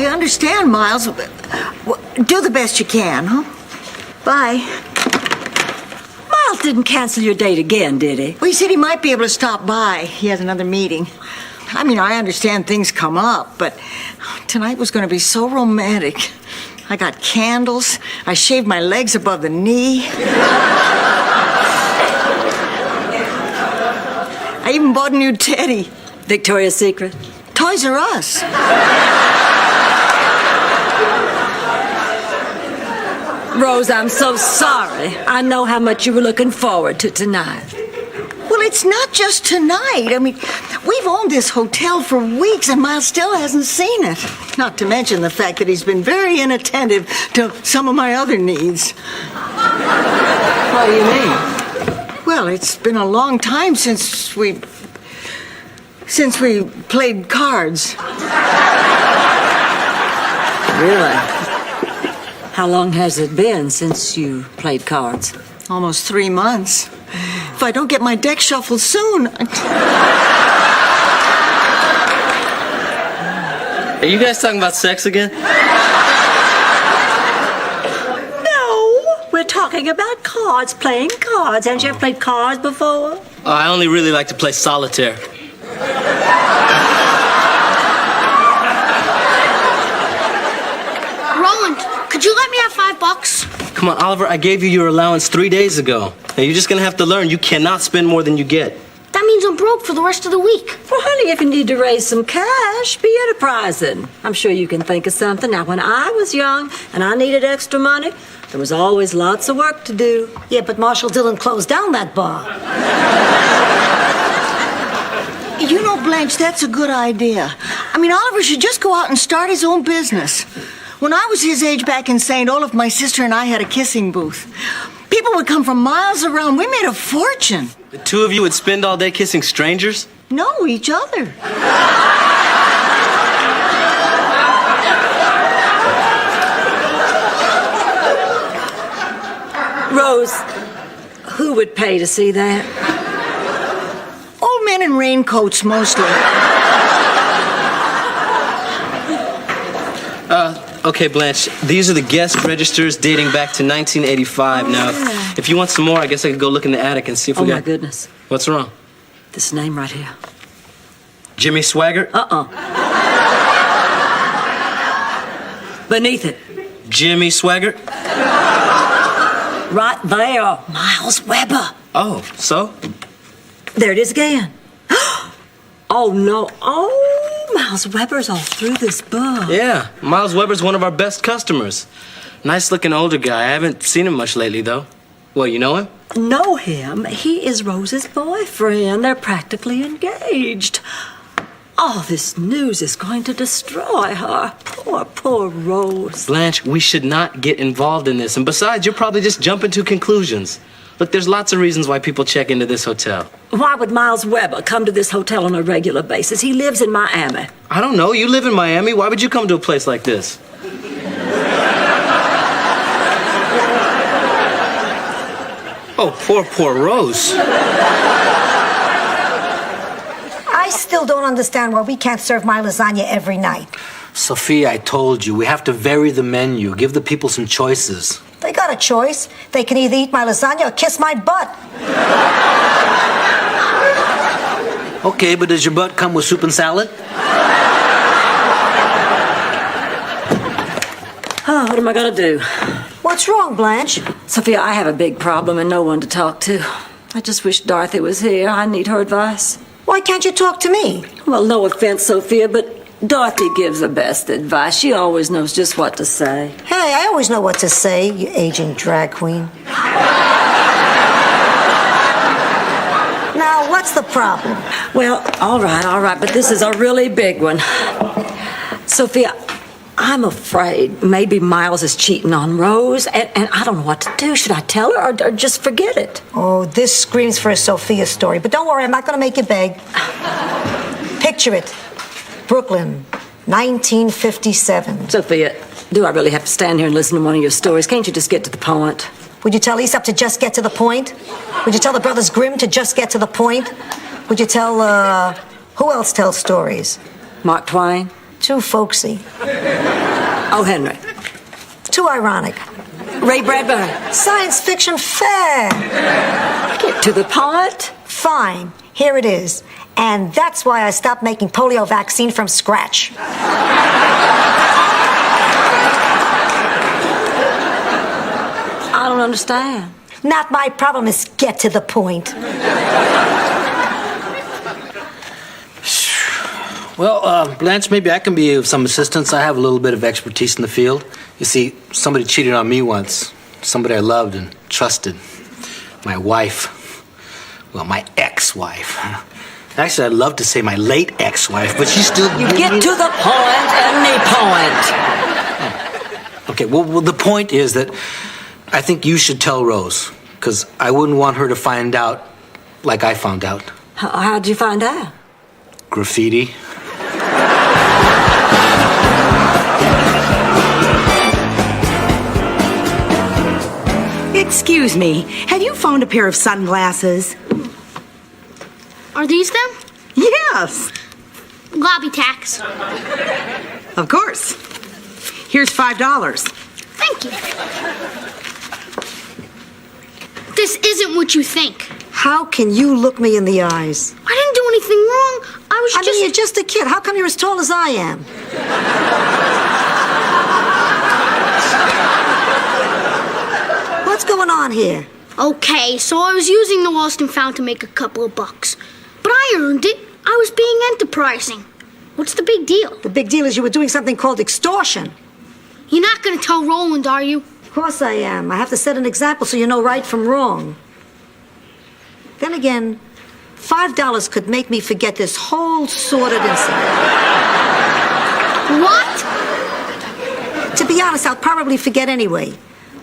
I understand, Miles. Do the best you can, huh? Bye. Miles didn't cancel your date again, did he? Well, he said he might be able to stop by. He has another meeting. I mean, I understand things come up, but tonight was going to be so romantic. I got candles. I shaved my legs above the knee. I even bought a new teddy. Victoria's Secret? Toys R Us. Rose, I'm so sorry. I know how much you were looking forward to tonight. Well, it's not just tonight. I mean, we've owned this hotel for weeks, and Miles still hasn't seen it. Not to mention the fact that he's been very inattentive to some of my other needs. What do you mean? Well, it's been a long time since we played cards. Really? How long has it been since you played cards? Almost 3 months. If I don't get my deck shuffled soon... Are you guys talking about sex again? No, we're talking about cards, playing cards. Haven't you ever played cards before? I only really like to play solitaire. Roland, could you let me have $5? Come on, Oliver, I gave you your allowance 3 days ago. Now you're just gonna have to learn you cannot spend more than you get. That means I'm broke for the rest of the week. Well, honey, if you need to raise some cash, be enterprising. I'm sure you can think of something. Now, when I was young and I needed extra money, there was always lots of work to do. Yeah, but Marshall Dillon closed down that bar. You know, Blanche, that's a good idea. I mean, Oliver should just go out and start his own business. When I was his age back in St. Olaf, my sister and I had a kissing booth. People would come from miles around. We made a fortune. The two of you would spend all day kissing strangers? No, each other. Rose, who would pay to see that? Old men in raincoats, mostly. Okay, Blanche, these are the guest registers dating back to 1985. Now, if you want some more, I guess I could go look in the attic and see if we got... Oh, my goodness. What's wrong? This name right here. Jimmy Swaggart? Beneath it. Jimmy Swaggart? Right there. Miles Weber. Oh, so? There it is again. Oh, no. Oh, Miles Weber's all through this book. Yeah, Miles Weber's one of our best customers. Nice-looking older guy. I haven't seen him much lately, though. Well, you know him? Know him? He is Rose's boyfriend. They're practically engaged. All this news is going to destroy her. Poor Rose. Blanche, we should not get involved in this. And besides, you're probably just jumping to conclusions. Look, there's lots of reasons why people check into this hotel. Why would Miles Weber come to this hotel on a regular basis? He lives in Miami. I don't know. You live in Miami. Why would you come to a place like this? Oh, poor Rose. I still don't understand why we can't serve my lasagna every night. Sophia, I told you, we have to vary the menu. Give the people some choices. They got a choice. They can either eat my lasagna or kiss my butt. Okay, but does your butt come with soup and salad? Oh, what am I gonna do? What's wrong, Blanche? Sophia, I have a big problem and no one to talk to. I just wish Dorothy was here. I need her advice. Why can't you talk to me? Well, no offense, Sophia, but Dorothy gives the best advice. She always knows just what to say. Hey, I always know what to say, you aging drag queen. Now, what's the problem? Well, all right, but this is a really big one. Sophia, I'm afraid maybe Miles is cheating on Rose, and I don't know what to do. Should I tell her or just forget it? Oh, this screams for a Sophia story. But don't worry, I'm not going to make you beg. Picture it. Brooklyn, 1957. Sophia, do I really have to stand here and listen to one of your stories? Can't you just get to the point? Would you tell Aesop to just get to the point? Would you tell the Brothers Grimm to just get to the point? Would you tell, who else tells stories? Mark Twain? Too folksy. Oh, Henry. Too ironic. Ray Bradbury. Science fiction fair. Get to the point. Fine. Here it is. And that's why I stopped making polio vaccine from scratch. I don't understand. Not my problem. Is get to the point. Well, Blanche, maybe I can be of some assistance. I have a little bit of expertise in the field. You see, somebody cheated on me once. Somebody I loved and trusted. My wife. Well, my ex-wife. Actually, I'd love to say my late ex-wife, but she's still... You get to the point, any point. Okay, well, the point is that I think you should tell Rose, because I wouldn't want her to find out like I found out. How'd you find out? Graffiti. Excuse me, have you found a pair of sunglasses? Are these them? Yes, Lobby tax. of course. Here's $5. Thank you. This isn't what you think. How can you look me in the eyes? I didn't do anything wrong. I was I mean, you're just a kid. How come you're as tall as I am? What's going on here? Okay, so I was using the lost and found to make a couple of bucks. But I earned it. I was being enterprising. What's the big deal? The big deal is you were doing something called extortion. You're not gonna tell Roland, are you? Of course I am. I have to set an example so you know right from wrong. Then again, $5 could make me forget this whole sordid incident. What? To be honest, I'll probably forget anyway.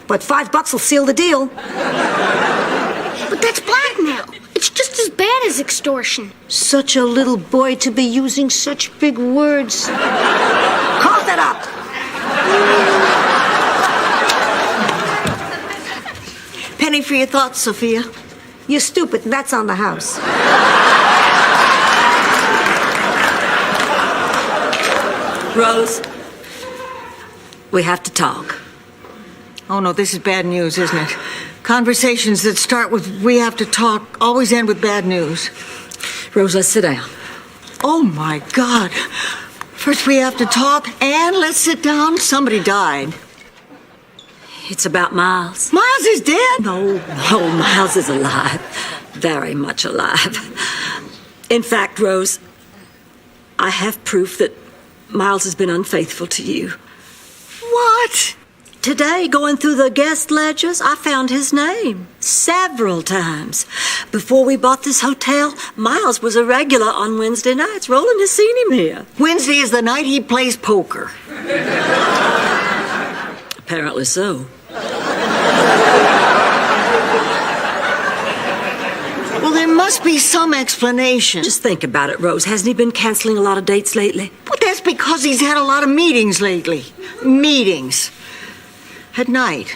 But $5 will seal the deal. But that's blackmail. It's just as bad as extortion. Such a little boy to be using such big words. Cough that up. Penny for your thoughts, Sophia. You're stupid, and that's on the house. Rose, we have to talk. Oh, no, this is bad news, isn't it? Conversations that start with "we have to talk" always end with bad news. Rose, let's sit down. Oh, my God. First we have to talk, and let's sit down. Somebody died. It's about Miles. Miles is dead? No, Miles is alive. Very much alive. In fact, Rose, I have proof that Miles has been unfaithful to you. What? Today, going through the guest ledgers, I found his name several times. Before we bought this hotel, Miles was a regular on Wednesday nights. Roland has seen him here. Wednesday is the night he plays poker. Apparently so. Well, there must be some explanation. Just think about it, Rose. Hasn't he been canceling a lot of dates lately? Well, that's because he's had a lot of meetings lately. Meetings. At night.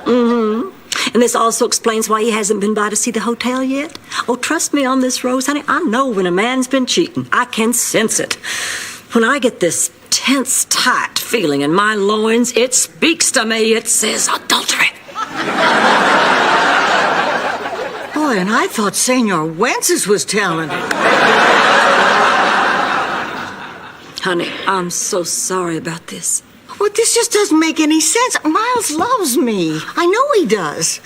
Mm-hmm. And this also explains why he hasn't been by to see the hotel yet. Oh, trust me on this, Rose, honey. I know when a man's been cheating. I can sense it. When I get this tense, tight feeling in my loins, it speaks to me. It says adultery. Boy, and I thought Senor Wences was telling it. Honey, I'm so sorry about this. Well, this just doesn't make any sense. Miles loves me. I know he does.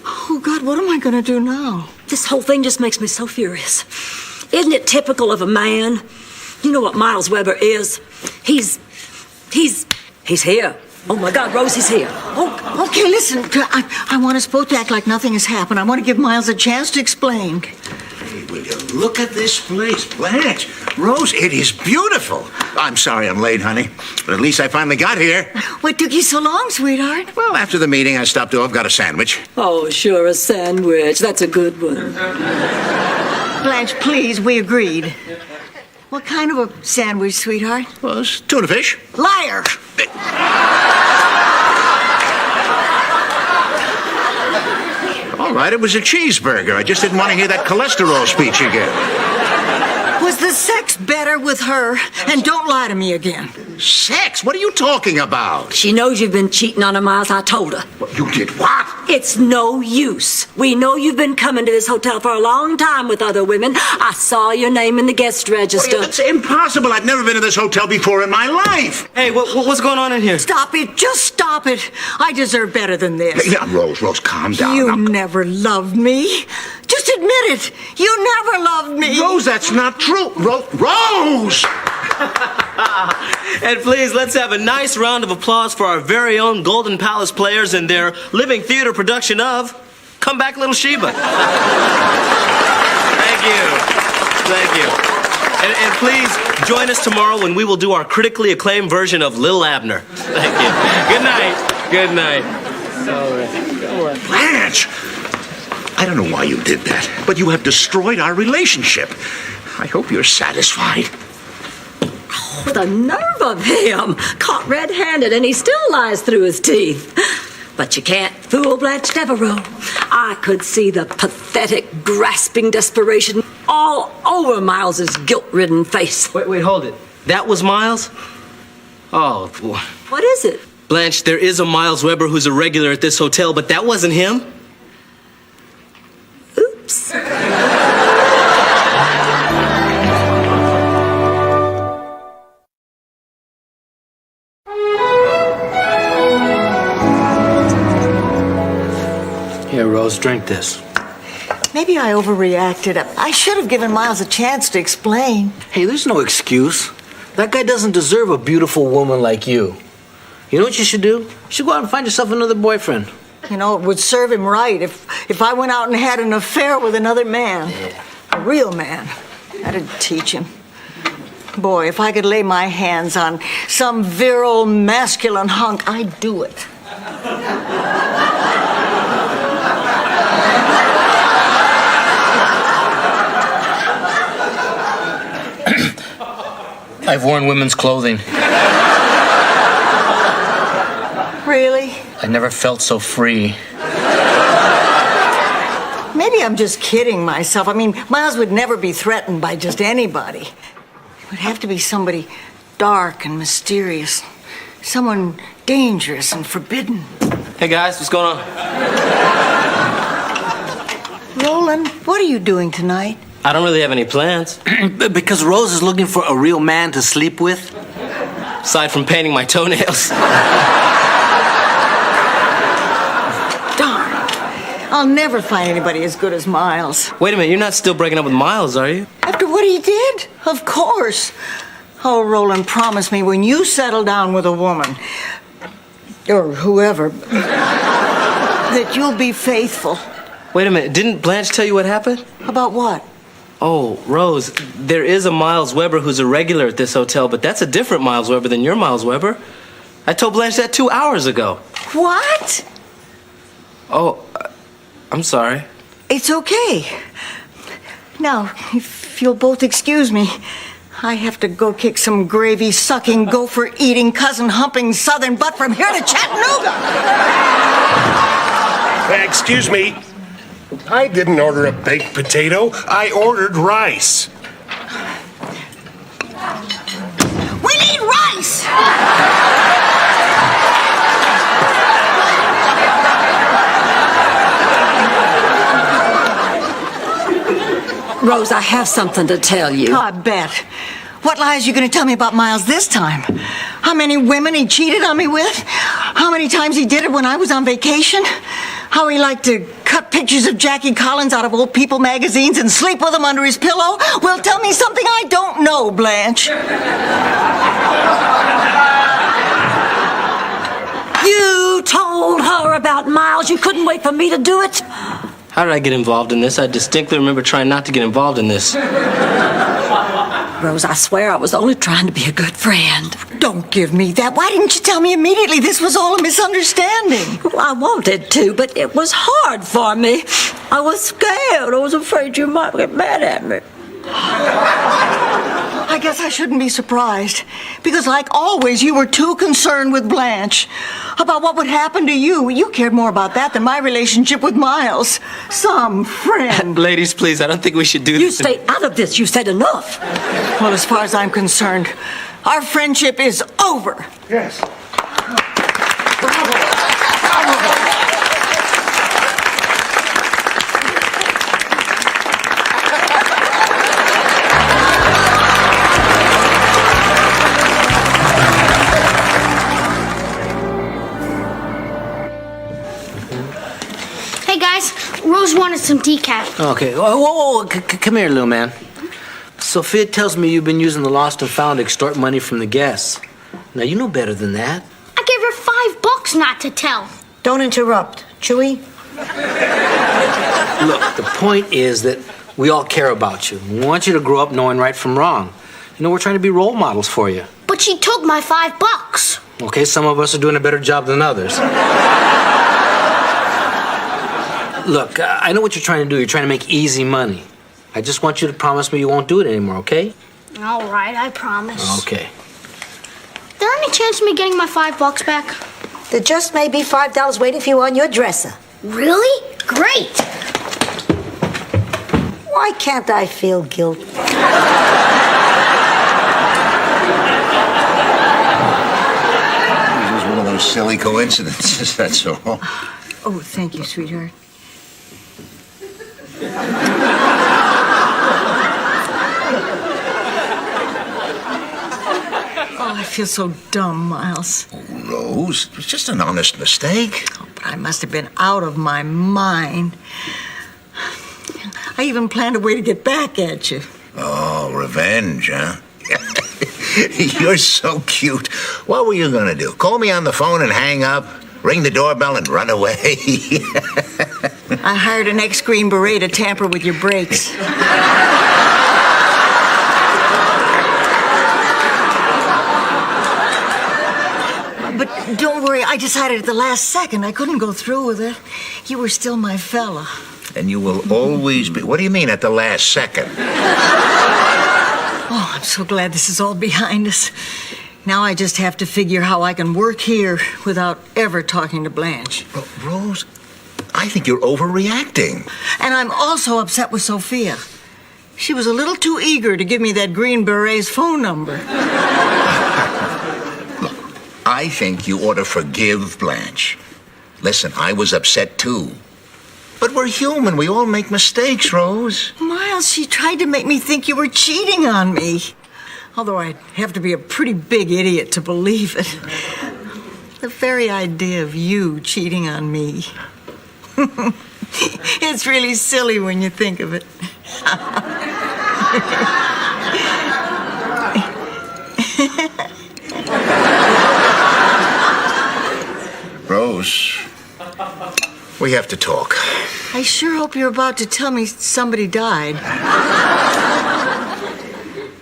Oh, God, what am I going to do now? This whole thing just makes me so furious. Isn't it typical of a man? You know what Miles Weber is? He's here. Oh, my God, Rose, he's here. Oh, okay, listen. I want us both to act like nothing has happened. I want to give Miles a chance to explain. Will you look at this place, Blanche? Rose, it is beautiful. I'm sorry I'm late, honey, but at least I finally got here. What took you so long, sweetheart? Well, after the meeting, I stopped off, got a sandwich. Oh, sure, a sandwich. That's a good one. Blanche, please, we agreed. What kind of a sandwich, sweetheart? Well, it's tuna fish. Liar! All right, it was a cheeseburger. I just didn't want to hear that cholesterol speech again. Was the sex better with her? And don't lie to me again. Sex? What are you talking about? She knows you've been cheating on her, Miles. I told her. You did what? It's no use. We know you've been coming to this hotel for a long time with other women. I saw your name in the guest register. It's impossible. I've never been to this hotel before in my life. Hey, what's going on in here? Stop it. Just stop it. I deserve better than this. Now, Rose, calm down. You Now, never loved me. Just admit it. You never loved me. Rose, that's not true. Rose! And please, let's have a nice round of applause for our very own Golden Palace players and their living theater production of Come Back, Little Sheba. Thank you. And please join us tomorrow when we will do our critically acclaimed version of Little Abner. Thank you. Good night. All right. Blanche! I don't know why you did that, but you have destroyed our relationship. I hope you're satisfied. Oh, the nerve of him! Caught red-handed, and he still lies through his teeth. But you can't fool Blanche Devereaux. I could see the pathetic, grasping desperation all over Miles's guilt-ridden face. Wait, hold it. That was Miles? Oh, boy. What is it? Blanche, there is a Miles Weber who's a regular at this hotel, but that wasn't him. Oops. Here, Rose, drink this. Maybe I overreacted. I should have given Miles a chance to explain. Hey, there's no excuse. That guy doesn't deserve a beautiful woman like you. You know what you should do? You should go out and find yourself another boyfriend. You know, it would serve him right if I went out and had an affair with another man. Yeah. A real man. That'd teach him. Boy, if I could lay my hands on some virile, masculine hunk, I'd do it. I've worn women's clothing. Really? I never felt so free. Maybe I'm just kidding myself. I mean, Miles would never be threatened by just anybody. It would have to be somebody dark and mysterious. Someone dangerous and forbidden. Hey, guys, what's going on? Roland, what are you doing tonight? I don't really have any plans. Because Rose is looking for a real man to sleep with? Aside from painting my toenails. Darn. I'll never find anybody as good as Miles. Wait a minute, you're not still breaking up with Miles, are you? After what he did? Of course. Oh, Roland, promise me when you settle down with a woman, or whoever, that you'll be faithful. Wait a minute, didn't Blanche tell you what happened? About what? Oh, Rose, there is a Miles Weber who's a regular at this hotel, but that's a different Miles Weber than your Miles Weber. I told Blanche that 2 hours ago. What? Oh, I'm sorry. It's okay. Now, if you'll both excuse me, I have to go kick some gravy-sucking, gopher-eating, cousin-humping southern butt from here to Chattanooga. Excuse me. I didn't order a baked potato. I ordered rice. We need rice! Rose, I have something to tell you. I bet. What lies are you going to tell me about Miles this time? How many women he cheated on me with? How many times he did it when I was on vacation? How he liked to cut pictures of Jackie Collins out of old People magazines and sleep with them under his pillow? Well, tell me something I don't know, Blanche. You told her about Miles. You couldn't wait for me to do it. How did I get involved in this? I distinctly remember trying not to get involved in this. Rose, I swear I was only trying to be a good friend. Don't give me that. Why didn't you tell me immediately this was all a misunderstanding? Well, I wanted to, but it was hard for me. I was scared. I was afraid you might get mad at me. I guess I shouldn't be surprised. Because like always, you were too concerned with Blanche. About what would happen to you. You cared more about that than my relationship with Miles. Some friend. Ladies, please, I don't think we should do You this. stay out of this. You said enough. Well, as far as I'm concerned, our friendship is over. Yes. Hey guys, Rose wanted some decaf. Okay. Whoa. Come here, little man. Sophia tells me you've been using the lost and found to extort money from the guests. Now, you know better than that. I gave her $5 not to tell. Don't interrupt. Chewy? Look, the point is that we all care about you. We want you to grow up knowing right from wrong. You know, we're trying to be role models for you. But she took my $5. Okay, some of us are doing a better job than others. Look, I know what you're trying to do. You're trying to make easy money. I just want you to promise me you won't do it anymore, okay? All right, I promise. Okay. Is there any chance of me getting my $5 back? There just may be $5 waiting for you on your dresser. Really? Great! Why can't I feel guilt? It was one of those silly coincidences, that's all. Oh, thank you, sweetheart. Oh, I feel so dumb, Miles. Rose, it was just an honest mistake. Oh, but I must have been out of my mind. I even planned a way to get back at you. Oh, revenge, huh? You're so cute. What were you gonna do? Call me on the phone and hang up? Ring the doorbell and run away? I hired an ex-Green Beret to tamper with your brakes. But don't worry, I decided at the last second I couldn't go through with it. You were still my fella. And you will always be. What do you mean at the last second? Oh, I'm so glad this is all behind us. Now I just have to figure how I can work here without ever talking to Blanche. Rose, I think you're overreacting. And I'm also upset with Sophia. She was a little too eager to give me that Green Beret's phone number. Look, I think you ought to forgive Blanche. Listen, I was upset too. But we're human. We all make mistakes, Rose. Miles, she tried to make me think you were cheating on me. Although I'd have to be a pretty big idiot to believe it. The very idea of you cheating on me. It's really silly when you think of it. Rose, we have to talk. I sure hope you're about to tell me somebody died.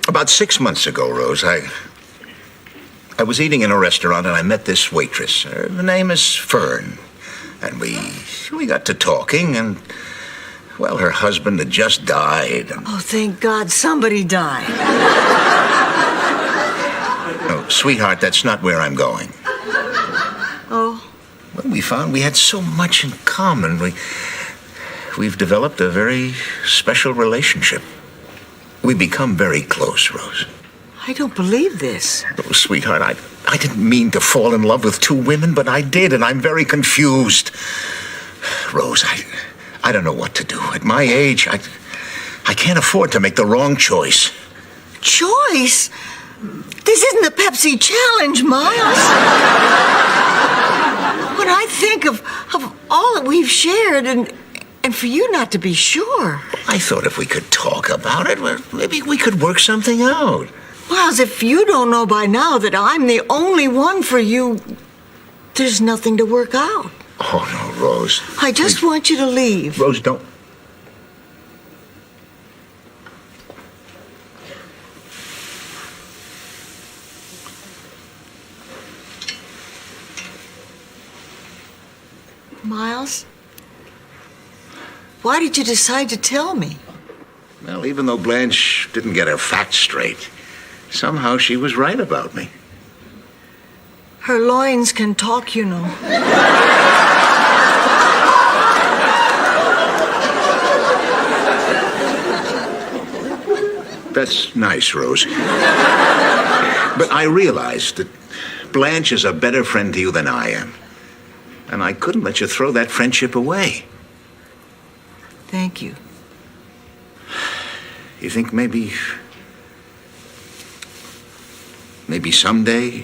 About 6 months ago, Rose, I was eating in a restaurant and I met this waitress. Her name is Fern. And we got to talking and, well, her husband had just died. And, Oh, thank God somebody died. no, sweetheart, that's not where I'm going. Oh, Well, we found we had so much in common. We've developed a very special relationship. We become very close, Rose. I don't believe this. Oh, sweetheart, I didn't mean to fall in love with two women, but I did, and I'm very confused. Rose, I don't know what to do. At my age, I can't afford to make the wrong choice. Choice? This isn't the Pepsi Challenge, Miles. When I think of all that we've shared and for you not to be sure. I thought if we could talk about it, well, maybe we could work something out. Miles, if you don't know by now that I'm the only one for you, there's nothing to work out. Oh, no, Rose. I just want you to leave. Rose, don't. Miles, why did you decide to tell me? Well, even though Blanche didn't get her facts straight, somehow she was right about me. Her loins can talk, you know. That's nice, Rose. But I realized that Blanche is a better friend to you than I am. And I couldn't let you throw that friendship away. Thank you. You think maybe someday,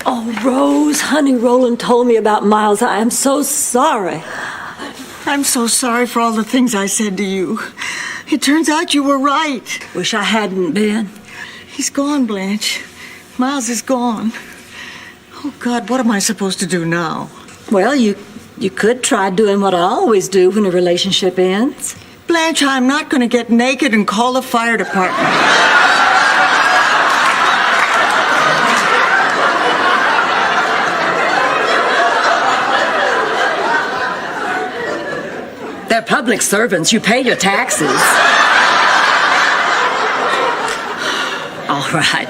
Oh, Rose, honey, Roland told me about Miles. I am so sorry. I'm so sorry for all the things I said to you. It turns out you were right. Wish I hadn't been. He's gone, Blanche. Miles is gone. Oh, God, what am I supposed to do now? Well, you could try doing what I always do when a relationship ends. Blanche, I'm not going to get naked and call the fire department. They're public servants. You pay your taxes. All right.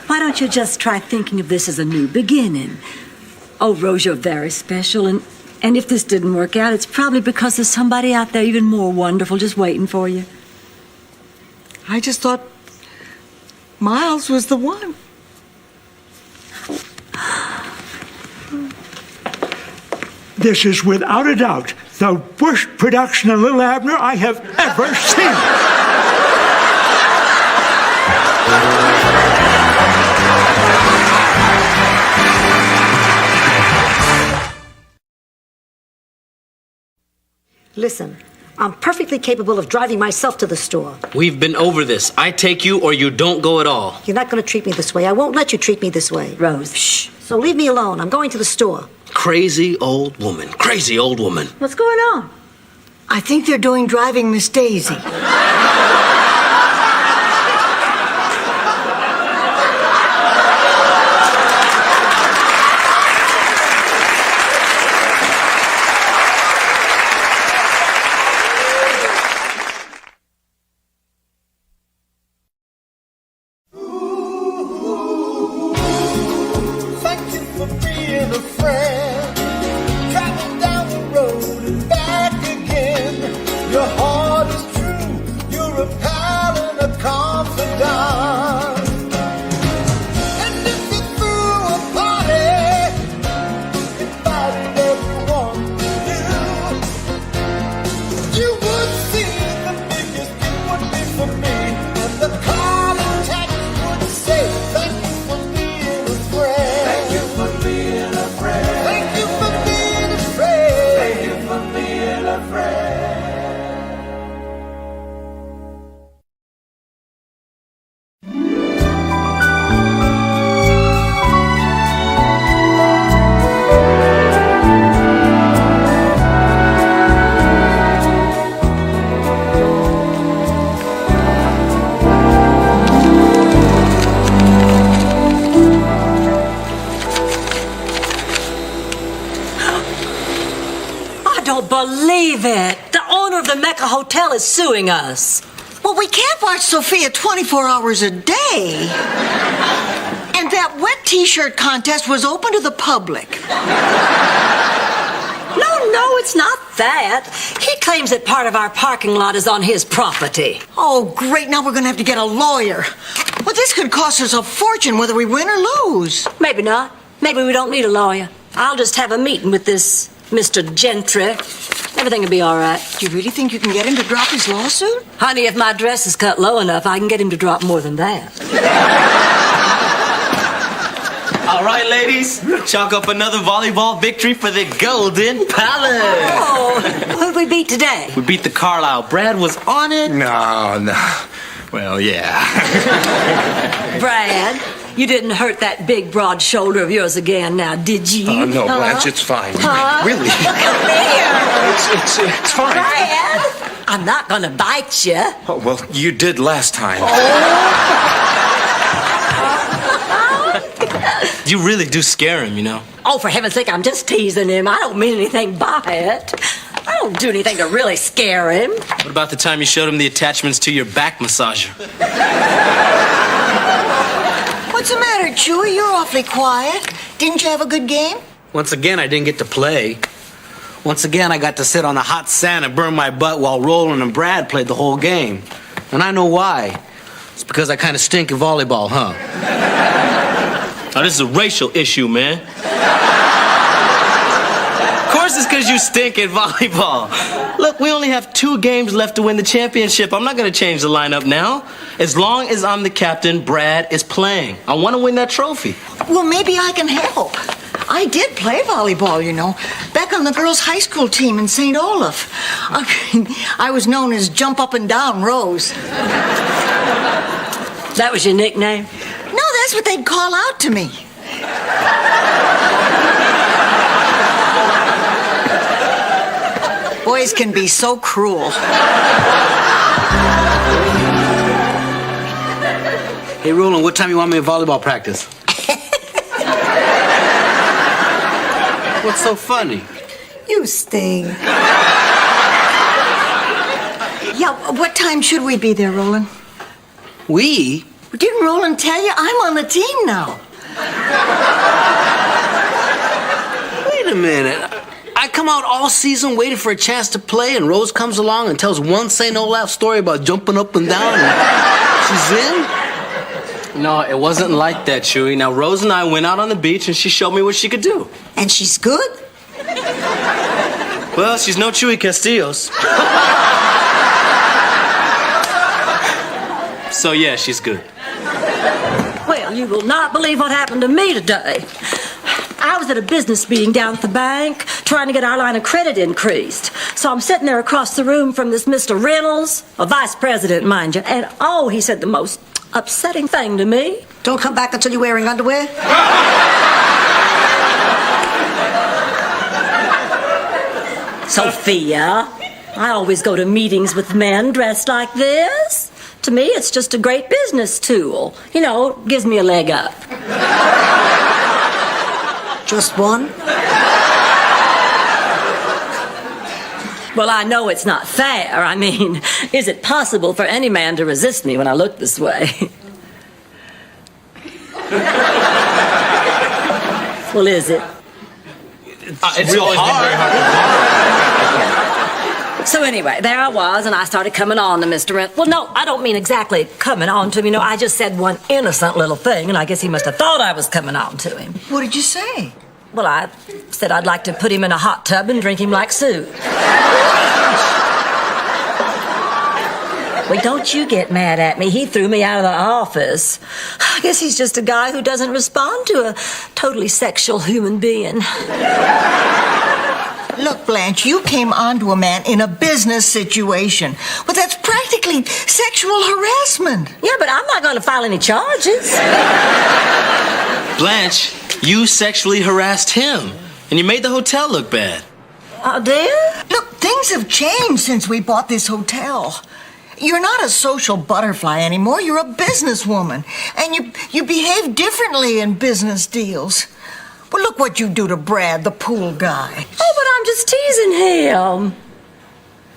Why don't you just try thinking of this as a new beginning? Oh, Rose, you're very special, and if this didn't work out, it's probably because there's somebody out there even more wonderful just waiting for you. I just thought Miles was the one. This is without a doubt the worst production of Little Abner I have ever seen. Listen, I'm perfectly capable of driving myself to the store. We've been over this. I take you or you don't go at all. You're not going to treat me this way. I won't let you treat me this way. Rose, shh. So leave me alone. I'm going to the store. Crazy old woman. Crazy old woman. What's going on? I think they're doing Driving Miss Daisy. Thank you for being a friend. Travel down the road and back again. Your heart is true. You're a pal and a confidant. And if you threw a party, invited everyone you would see the biggest gift would be for me. And the card and text would say, thank you for being a friend. Thank you for being a friend. Thank you for being a friend. Thank you for being a friend. I don't believe it. The owner of the Mecca Hotel is suing us. Well, we can't watch Sophia 24 hours a day. And that wet t-shirt contest was open to the public. No, it's not that. He claims that part of our parking lot is on his property. Oh, great. Now we're going to have to get a lawyer. Well, this could cost us a fortune whether we win or lose. Maybe not. Maybe we don't need a lawyer. I'll just have a meeting with this Mr. Gentry. Everything will be all right. Do you really think you can get him to drop his lawsuit? Honey, if my dress is cut low enough, I can get him to drop more than that. All right, ladies. Chalk up another volleyball victory for the Golden Palace. Oh, who'd we beat today? We beat the Carlisle. Brad was on it. No. Well, yeah. Brad, You didn't hurt that big, broad shoulder of yours again now, did you? Oh, no, Blanche, it's fine. Really? Come here. It's fine. Brad, I'm not gonna bite you. Oh, well, you did last time. You really do scare him, you know. Oh, for heaven's sake, I'm just teasing him. I don't mean anything by it. I don't do anything to really scare him. What about the time you showed him the attachments to your back massager? What's the matter, Chewie? You're awfully quiet. Didn't you have a good game? Once again, I didn't get to play. Once again, I got to sit on the hot sand and burn my butt while Roland and Brad played the whole game. And I know why. It's because I kind of stink at volleyball, huh? Oh, this is a racial issue, man. Of course it's because you stink at volleyball. Look, we only have 2 games left to win the championship. I'm not going to change the lineup now. As long as I'm the captain, Brad is playing. I want to win that trophy. Well, maybe I can help. I did play volleyball, you know, back on the girls' high school team in St. Olaf. I was known as Jump Up and Down Rose. That was your nickname? No, that's what they'd call out to me. Boys can be so cruel. Hey, Roland, what time you want me at volleyball practice? What's so funny? You sting. Yeah, what time should we be there, Roland? We? Didn't Roland tell you? I'm on the team now. Wait a minute. I come out all season waiting for a chance to play, and Rose comes along and tells one St. Olaf story about jumping up and down, and she's in? No, it wasn't like that, Chewie. Now, Rose and I went out on the beach, and she showed me what she could do. And she's good? Well, she's no Chewie Castillos. So, yeah, she's good. Well, you will not believe what happened to me today. I was at a business meeting down at the bank trying to get our line of credit increased. So I'm sitting there across the room from this Mr. Reynolds, a vice president, mind you, and oh, he said the most upsetting thing to me. Don't come back until you're wearing underwear? Sophia, I always go to meetings with men dressed like this. To me, it's just a great business tool. You know, gives me a leg up. Just one? Well, I know it's not fair. I mean, is it possible for any man to resist me when I look this way? Well, is it? It's real hard. So anyway, there I was, and I started coming on to Mr. Rent. Well, no, I don't mean exactly coming on to him. You know, I just said one innocent little thing, and I guess he must have thought I was coming on to him. What did you say? Well, I said I'd like to put him in a hot tub and drink him like soup. Well, don't you get mad at me. He threw me out of the office. I guess he's just a guy who doesn't respond to a totally sexual human being. Look, Blanche, you came onto a man in a business situation. But that's practically sexual harassment. Yeah, but I'm not going to file any charges. Blanche, you sexually harassed him, and you made the hotel look bad. Oh, dear? Look, things have changed since we bought this hotel. You're not a social butterfly anymore. You're a businesswoman. And you behave differently in business deals. Well, look what you do to Brad, the pool guy. Oh, but I'm just teasing him.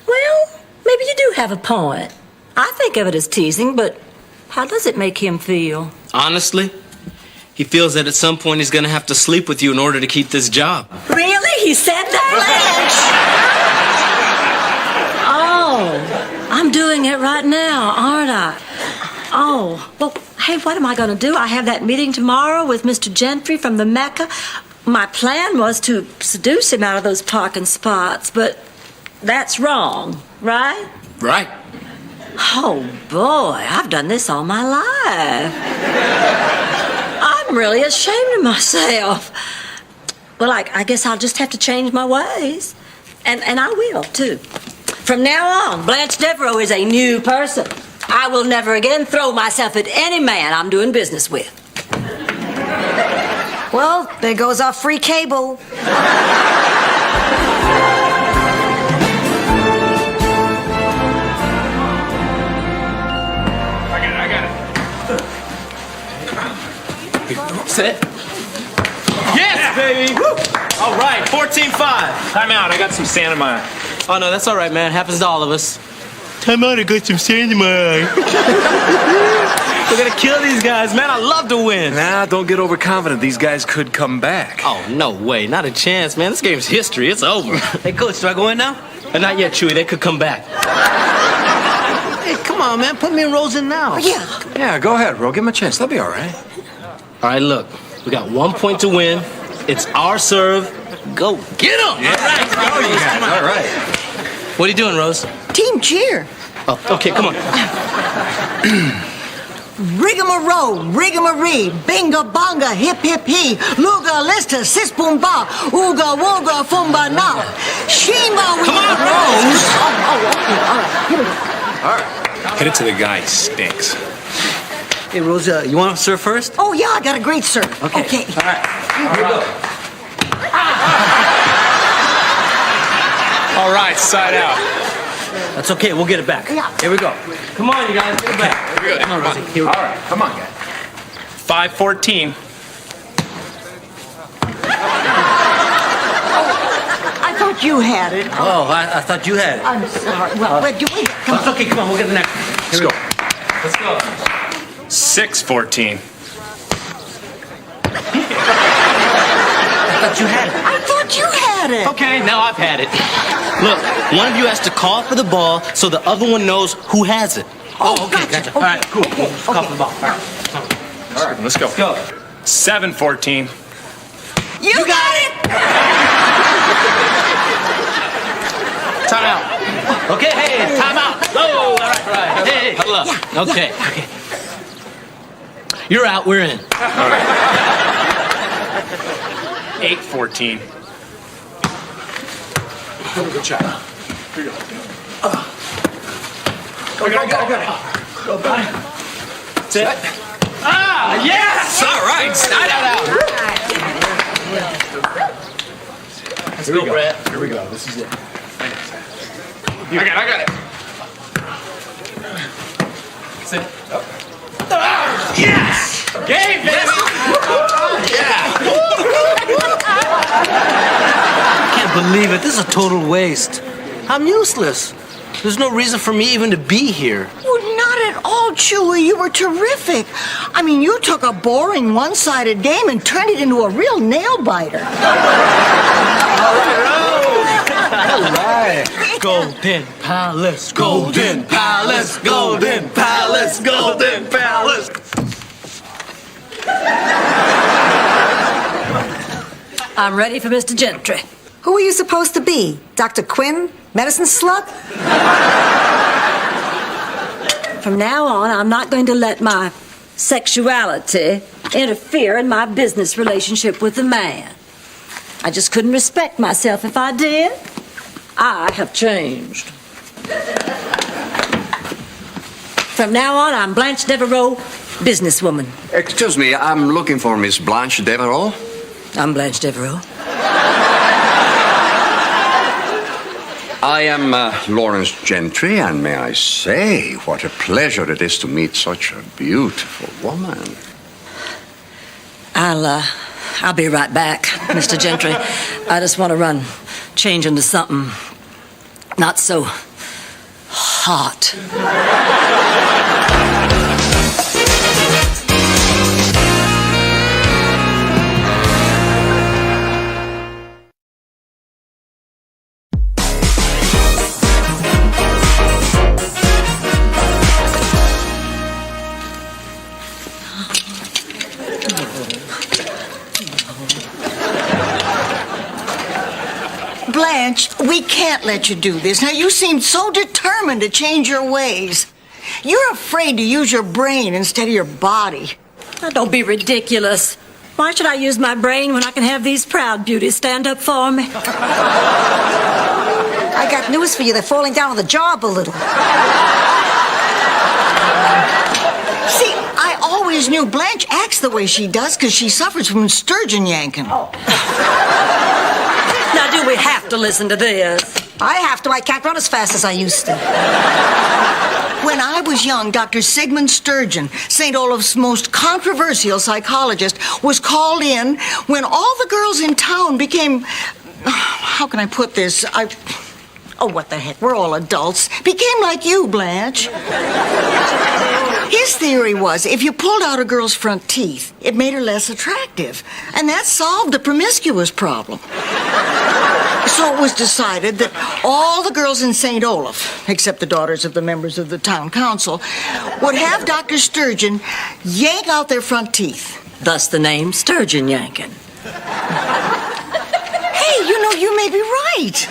Well, maybe you do have a point. I think of it as teasing, but how does it make him feel? Honestly, he feels that at some point he's going to have to sleep with you in order to keep this job. Really? He said that? Oh, I'm doing it right now, aren't I? Oh, well, hey, what am I going to do? I have that meeting tomorrow with Mr. Gentry from the Mecca. My plan was to seduce him out of those parking spots, but that's wrong, right? Right. Oh, boy, I've done this all my life. I'm really ashamed of myself. Well, I guess I'll just have to change my ways. And I will, too. From now on, Blanche Devereaux is a new person. I will never again throw myself at any man I'm doing business with. Well, there goes our free cable. I got it. Set. Yes, baby! All right, 14-5. Time out. I got some sand in my eye. Oh, no, that's all right, man. Happens to all of us. Time out, I got some sand in my eye. We're gonna kill these guys, man. I love to win. Nah, don't get overconfident. These guys could come back. Oh, no way. Not a chance, man. This game's history. It's over. Hey, Coach, do I go in now? Not yet, Chewy. They could come back. Hey, come on, man. Put me and Rose in now. Yeah. Yeah, go ahead, Ro. Give him a chance. They'll be all right. All right, look. We got 1 point to win. It's our serve. Go get them! Yeah. All right. What are you doing, Rose? Team cheer. Oh, okay, come on. Rigmarole, rigamaree, binga bonga, hip hip hee, luga lista, sis boom ba, ooga wooga fumba na, shima we. Come on, Rose! All right. Hit it to the guy. He stinks. Hey, Rose, you want to serve first? Oh yeah, I got a great serve. Okay. All right. Here we go. All right, side out. That's okay. We'll get it back. Yeah. Here we go. Come on, you guys. Get it back. Good. Come on, Rosie. Here we All go. right, come on, guys. 5-14. I thought you had it. Oh, I thought you had it. I'm sorry. Well, but wait. Come That's okay. Come on. We'll get the next one. Let's go. Let's go. 6-14. I thought you had it. I thought you had it. Okay, now I've had it. Look, one of you has to call for the ball so the other one knows who has it. Oh, okay. Gotcha. All right, cool. We'll call for the ball. All right. All right, let's go. Go. 7-14. You got it. Time out. Okay, hey, time out. Oh, all right. Hey, huddle up. Okay. You're out, we're in. 8-14. Good shot. Here you go. I got it. Go, buddy. Set. Ah, yes! All right, side out. Let's go, Brad. Here we go. This is it. I got it. Sit. Ah, yes! Game, baby! I can't believe it. This is a total waste. I'm useless. There's no reason for me even to be here. Well, not at all, Chewy. You were terrific. I mean, you took a boring, one-sided game and turned it into a real nail-biter. All right. Golden Palace, Golden Palace, Golden Palace, Golden Palace. I'm ready for Mr. Gentry. Who are you supposed to be? Dr. Quinn? Medicine slut? From now on, I'm not going to let my sexuality interfere in my business relationship with the man. I just couldn't respect myself if I did. I have changed. From now on, I'm Blanche Devereaux, businesswoman. Excuse me, I'm looking for Miss Blanche Devereaux. I'm Blanche Devereaux. I am Lawrence Gentry, and may I say, what a pleasure it is to meet such a beautiful woman. I'll be right back, Mr. Gentry. I just want to change into something not so hot. Blanche, we can't let you do this. Now, you seem so determined to change your ways. You're afraid to use your brain instead of your body. Now, don't be ridiculous. Why should I use my brain when I can have these proud beauties stand up for me? I got news for you. They're falling down on the job a little. See, I always His new Blanche acts the way she does because she suffers from sturgeon yanking. Now, do we have to listen to this? I have to. I can't run as fast as I used to. When I was young, Dr. Sigmund Sturgeon, St. Olaf's most controversial psychologist, was called in when all the girls in town became... How can I put this? Oh, what the heck, we're all adults. Became like you, Blanche. His theory was if you pulled out a girl's front teeth, it made her less attractive. And that solved the promiscuous problem. So it was decided that all the girls in St. Olaf, except the daughters of the members of the town council, would have Dr. Sturgeon yank out their front teeth. Thus the name Sturgeon Yankin. Hey, you may be right.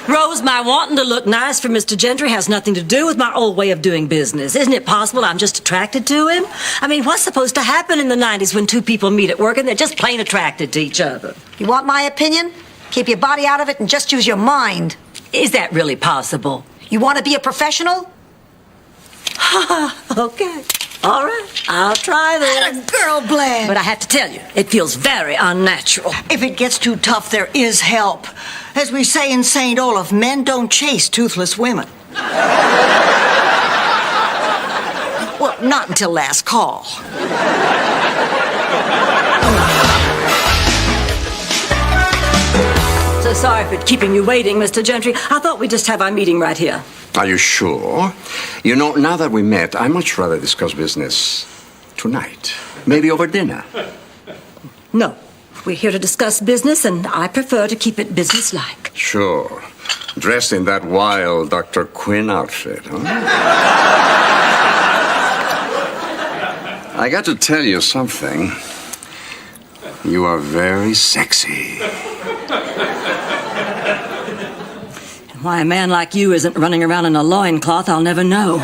Rose, my wanting to look nice for Mr. Gentry has nothing to do with my old way of doing business. Isn't it possible I'm just attracted to him? I mean, what's supposed to happen in the 90s when two people meet at work and they're just plain attracted to each other? You want my opinion? Keep your body out of it and just use your mind. Is that really possible? You want to be a professional? Okay. All right. I'll try that. Atta girl, Blanche. But I have to tell you, it feels very unnatural. If it gets too tough, there is help. As we say in St. Olaf, men don't chase toothless women. Well, not until last call. So sorry for keeping you waiting, Mr. Gentry. I thought we'd just have our meeting right here. Are you sure? You know, now that we met, I'd much rather discuss business tonight. Maybe over dinner. No. We're here to discuss business, and I prefer to keep it businesslike. Sure. Dressed in that wild Dr. Quinn outfit, huh? I got to tell you something. You are very sexy. Why a man like you isn't running around in a loincloth, I'll never know.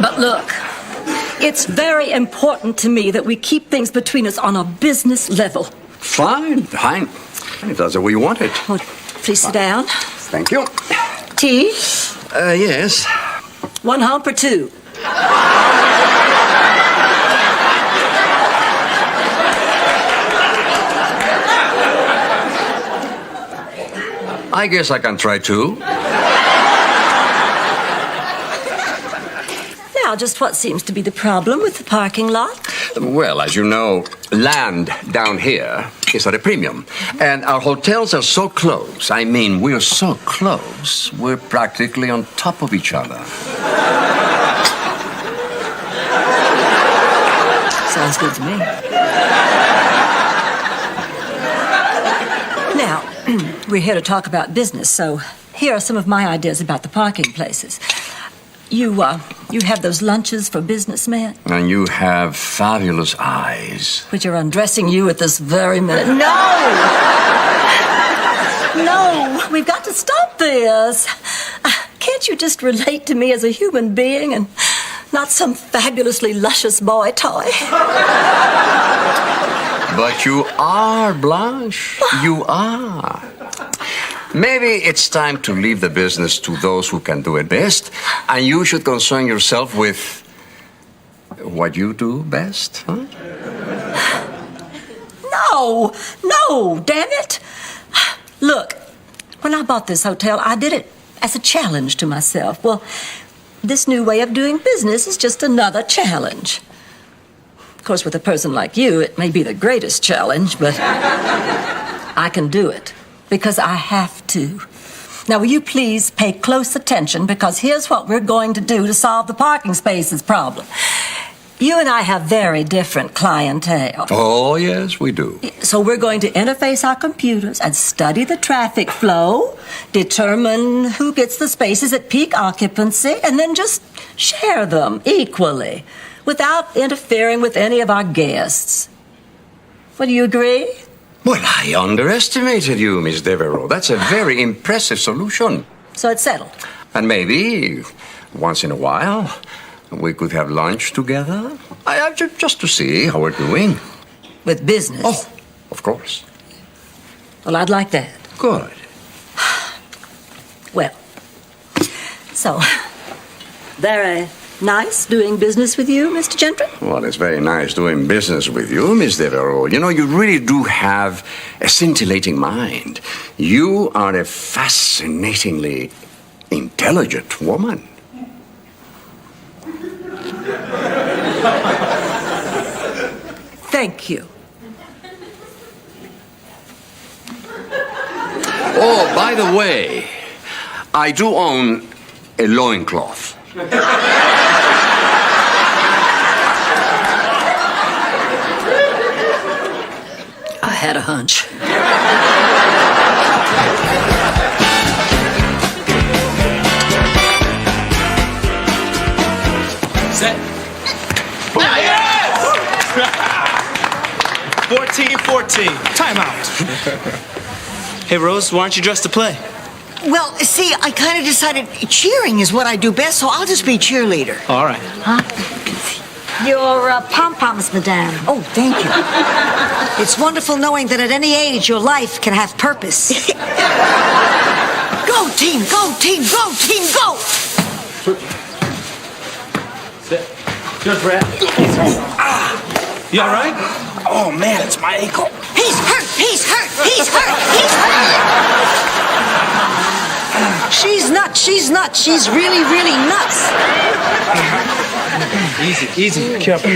But look, it's very important to me that we keep things between us on a business level. Fine. If that's the way you want it. Well, please sit down. Thank you. Tea? Yes. One hump or two? I guess I can try too. Now, just what seems to be the problem with the parking lot? Well, as you know, land down here is at a premium. And our hotels are so close. I mean, we're so close, we're practically on top of each other. Sounds good to me. Now, we're here to talk about business, so here are some of my ideas about the parking places. You have those lunches for businessmen? And you have fabulous eyes. Which are undressing you at this very minute. No, we've got to stop this. Can't you just relate to me as a human being and not some fabulously luscious boy toy? But you are, Blanche. You are. Maybe it's time to leave the business to those who can do it best, and you should concern yourself with what you do best, huh? No, damn it. Look, when I bought this hotel, I did it as a challenge to myself. Well, this new way of doing business is just another challenge. Of course, with a person like you, it may be the greatest challenge, but I can do it because I have to. Now, will you please pay close attention, because here's what we're going to do to solve the parking spaces problem. You and I have very different clientele. Oh, yes, we do. So we're going to interface our computers and study the traffic flow, determine who gets the spaces at peak occupancy, and then just share them equally without interfering with any of our guests. Well, do you agree? Well, I underestimated you, Miss Devereaux. That's a very impressive solution. So it's settled. And maybe, once in a while, we could have lunch together. Just to see how we're doing. With business? Oh, of course. Well, I'd like that. Good. Well, So, very nice doing business with you, Mr. Gentry. Well, it's very nice doing business with you, Miss Devereaux. You know, you really do have a scintillating mind. You are a fascinatingly intelligent woman. Thank you. Oh, by the way, I do own a loincloth. I had a hunch. Set. Yes! 14-14. Timeout. Hey, Rose, why aren't you dressed to play? Well, see, I kind of decided cheering is what I do best, so I'll just be cheerleader. All right. Your pom-poms, madame. Oh, thank you. It's wonderful knowing that at any age your life can have purpose. Go, team, go, team, go, team, go! Good, Brad. You all right? Oh, man, it's my ankle. He's hurt, he's hurt, he's hurt, he's hurt! She's nuts, she's nuts, she's really, really nuts. Easy, careful.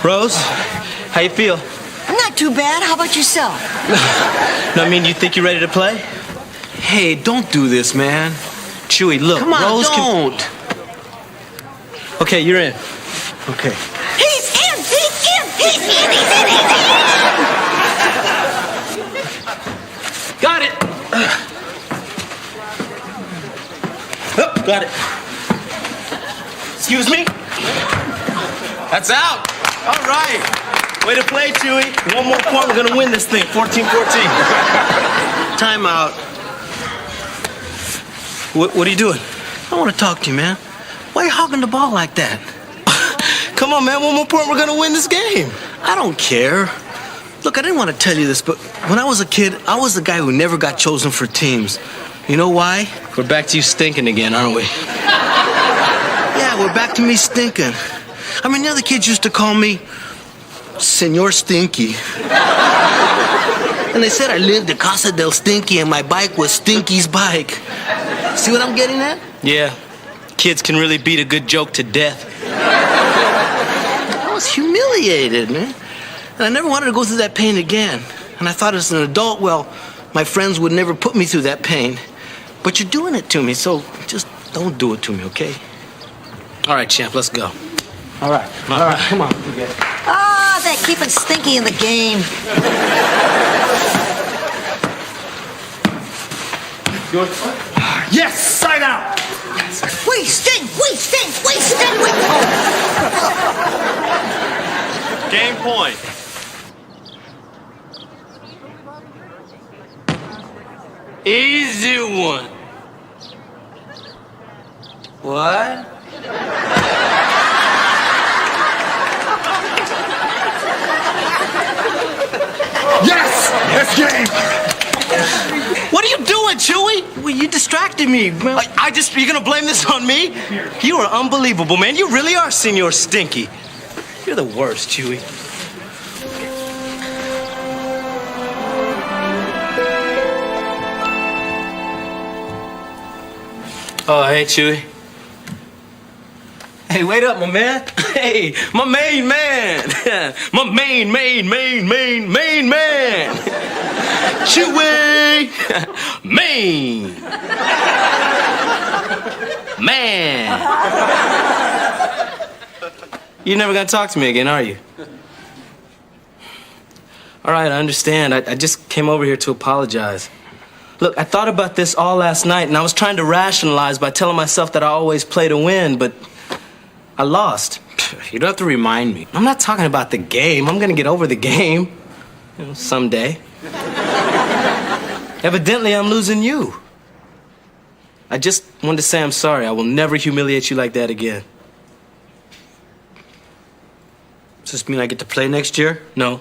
Rose, how you feel? Not too bad. How about yourself? No, I mean, you think you're ready to play? Hey, don't do this, man. Chewy, look, Come on, Rose don't. Okay, you're in. Okay. He's in, he's in, he's in, he's in, he's in! Got it. Oh, got it. Excuse me? That's out. All right. Way to play, Chewy. One more point, we're going to win this thing. 14-14. Timeout. What are you doing? I want to talk to you, man. Why are you hogging the ball like that? Come on, man. One more point, we're going to win this game. I don't care. Look, I didn't want to tell you this, but when I was a kid, I was the guy who never got chosen for teams. You know why? We're back to you stinking again, aren't we? Yeah, we're back to me stinking. I mean, the other kids used to call me Senor Stinky. And they said I lived at Casa del Stinky and my bike was Stinky's bike. See what I'm getting at? Yeah. Kids can really beat a good joke to death. I was humiliated, man. And I never wanted to go through that pain again. And I thought as an adult, well, my friends would never put me through that pain. But you're doing it to me, so just don't do it to me, okay? All right, champ, let's go. All right, come on. Ah, they're keeping Stinky in the game. Yes, side out. We stink, we stink, we stink, we... Game point. Easy one. What? Yes, that's game. What are you doing, Chewy? Well, you distracted me, man. You're gonna blame this on me? You are unbelievable, man. You really are Senor Stinky. You're the worst, Chewy. Oh, hey, Chewy. Hey, wait up, my man. Hey, my main man. My main man. Chewy. Main. Man. You're never gonna talk to me again, are you? All right, I understand. I just came over here to apologize. Look, I thought about this all last night, and I was trying to rationalize by telling myself that I always play to win, but I lost. You don't have to remind me. I'm not talking about the game. I'm gonna get over the game. Someday. Evidently, I'm losing you. I just wanted to say I'm sorry. I will never humiliate you like that again. Does this mean I get to play next year? No.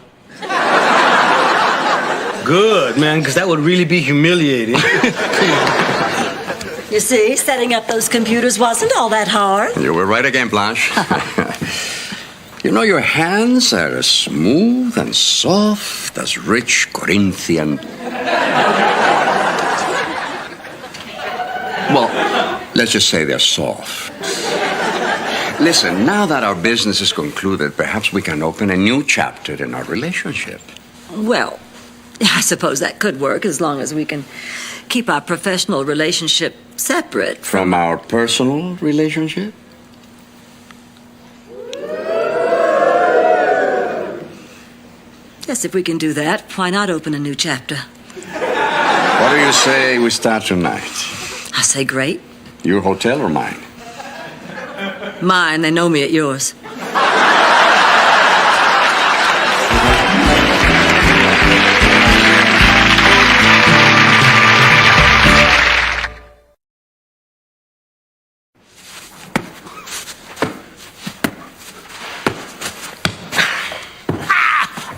Good, man, because that would really be humiliating. Come on. You see, setting up those computers wasn't all that hard. You were right again, Blanche. You know, your hands are as smooth and soft as rich Corinthian. Well, let's just say they're soft. Listen, now that our business is concluded, perhaps we can open a new chapter in our relationship. Well, I suppose that could work as long as we can keep our professional relationship separate From our personal relationship? Yes, if we can do that, why not open a new chapter? What do you say we start tonight? I say great. Your hotel or mine? Mine, they know me at yours.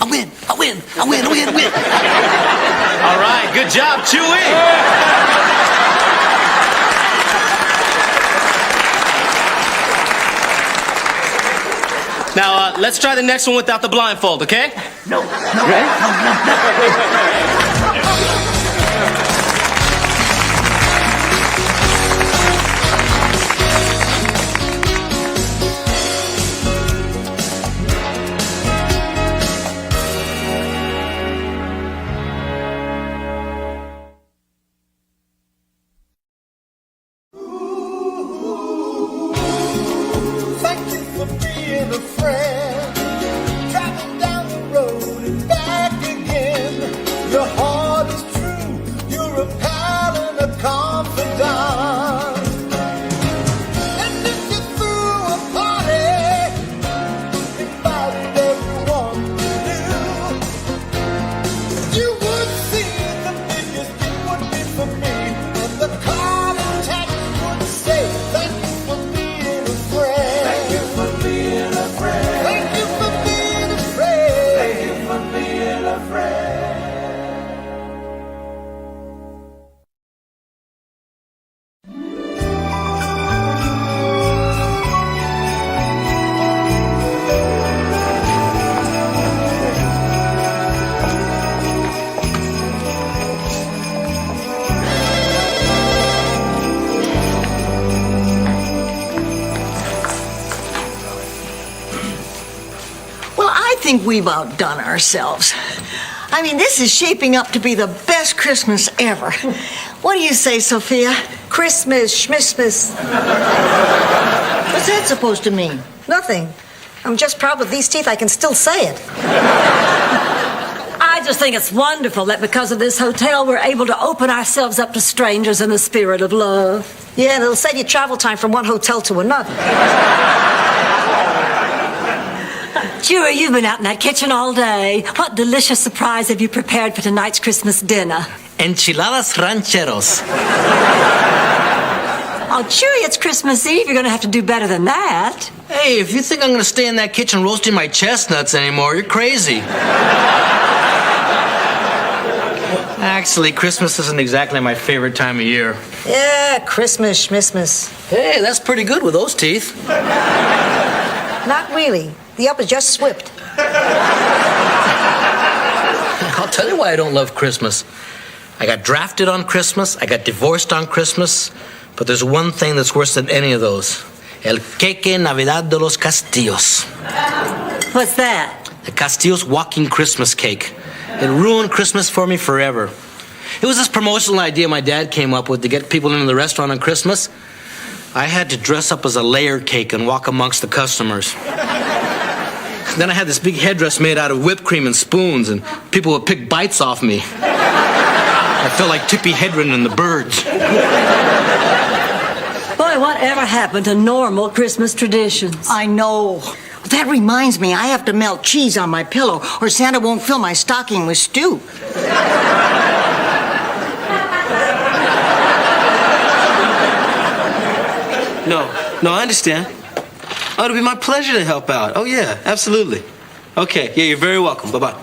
I win. All right, good job, Chewie. Now, let's try the next one without the blindfold, okay? No. Thank you for being a friend. Driving down the road and back again. Your heart is true. You're a pal and a confidant. And if you threw a party, invited everyone you knew, you would see the biggest it would be for me. And the card and text would say, thank you for being a friend. Thank you for being a friend. Thank you for being a friend. Thank you for being a friend. Well, I think we've outdone ourselves. I mean, this is shaping up to be the best Christmas ever. What do you say, Sophia? Christmas, schmissmas. What's that supposed to mean? Nothing. I'm just proud with these teeth I can still say it. I just think it's wonderful that because of this hotel, we're able to open ourselves up to strangers in the spirit of love. Yeah, and it'll save you travel time from one hotel to another. Chewie, you've been out in that kitchen all day. What delicious surprise have you prepared for tonight's Christmas dinner? Enchiladas rancheros. Oh, Chewie, it's Christmas Eve. You're going to have to do better than that. Hey, if you think I'm going to stay in that kitchen roasting my chestnuts anymore, you're crazy. Actually, Christmas isn't exactly my favorite time of year. Yeah, Christmas, schmissmas. Hey, that's pretty good with those teeth. Not really. The upper just swipped. I'll tell you why I don't love Christmas. I got drafted on Christmas, I got divorced on Christmas, but there's one thing that's worse than any of those. El queque Navidad de los Castillos. What's that? The Castillo's walking Christmas cake. It ruined Christmas for me forever. It was this promotional idea my dad came up with to get people into the restaurant on Christmas. I had to dress up as a layer cake and walk amongst the customers. Then I had this big headdress made out of whipped cream and spoons, and people would pick bites off me. I felt like Tippi Hedren and the Birds. Boy, whatever happened to normal Christmas traditions? I know. That reminds me, I have to melt cheese on my pillow, or Santa won't fill my stocking with stew. No, I understand. Oh, it'll be my pleasure to help out. Oh, yeah, absolutely. Okay, yeah, you're very welcome. Bye-bye.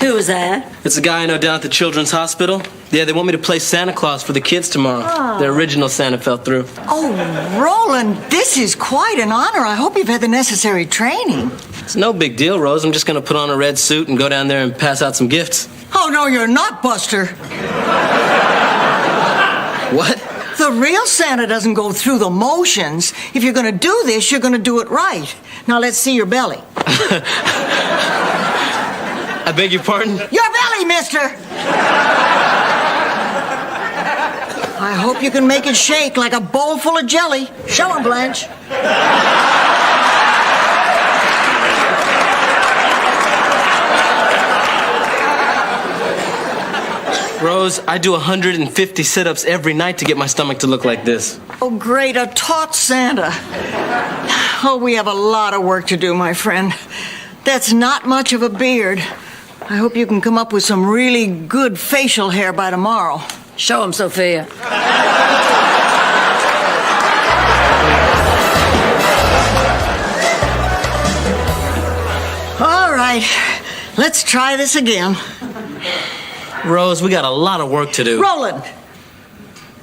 Who was that? It's a guy I know down at the Children's Hospital. Yeah, they want me to play Santa Claus for the kids tomorrow. The original Santa fell through. Oh, Roland, this is quite an honor. I hope you've had the necessary training. It's no big deal, Rose. I'm just gonna put on a red suit and go down there and pass out some gifts. Oh, no, you're not, Buster. What? The real Santa doesn't go through the motions. If you're gonna do this, you're gonna do it right. Now let's see your belly. I beg your pardon? Your belly, mister! I hope you can make it shake like a bowl full of jelly. Show him, Blanche. Rose, I do 150 sit-ups every night to get my stomach to look like this. Oh, great, a taut Santa. Oh, we have a lot of work to do, my friend. That's not much of a beard. I hope you can come up with some really good facial hair by tomorrow. Show him, Sophia. All right, let's try this again. Rose, we got a lot of work to do. Roland.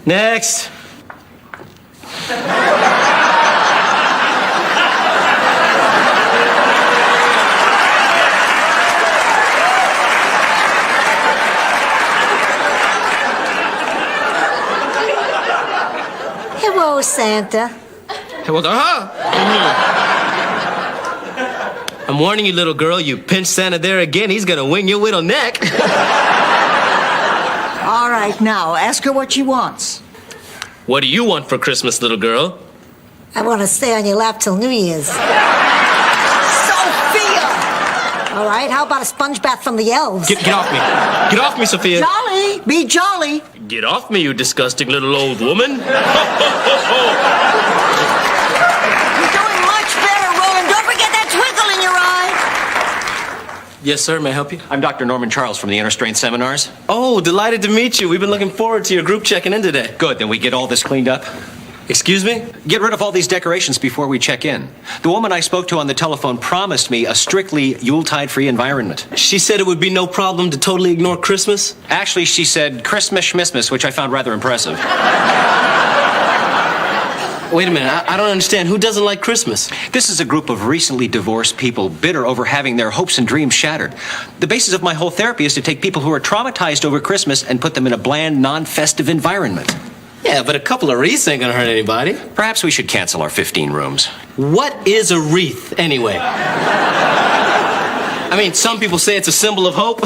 Next. Hello, Santa. Hey, well, I'm warning you, little girl, you pinch Santa there again, he's gonna wing your little neck. All right, now, ask her what she wants. What do you want for Christmas, little girl? I want to stay on your lap till New Year's. Sophia! All right, how about a sponge bath from the elves? Get off me. Get off me, Sophia. Jolly! Be jolly! Get off me, you disgusting little old woman. You're doing much better, Roland. Don't forget that twinkle in your eye. Yes, sir, may I help you? I'm Dr. Norman Charles from the Inner Strength Seminars. Oh, delighted to meet you. We've been looking forward to your group checking in today. Good, then we get all this cleaned up. Excuse me? Get rid of all these decorations before we check in. The woman I spoke to on the telephone promised me a strictly Yuletide-free environment. She said it would be no problem to totally ignore Christmas? Actually, she said Christmas schmissmas, which I found rather impressive. Wait a minute, I don't understand. Who doesn't like Christmas? This is a group of recently divorced people bitter over having their hopes and dreams shattered. The basis of my whole therapy is to take people who are traumatized over Christmas and put them in a bland, non-festive environment. Yeah, but a couple of wreaths ain't gonna hurt anybody. Perhaps we should cancel our 15 rooms. What is a wreath, anyway? I mean, some people say it's a symbol of hope.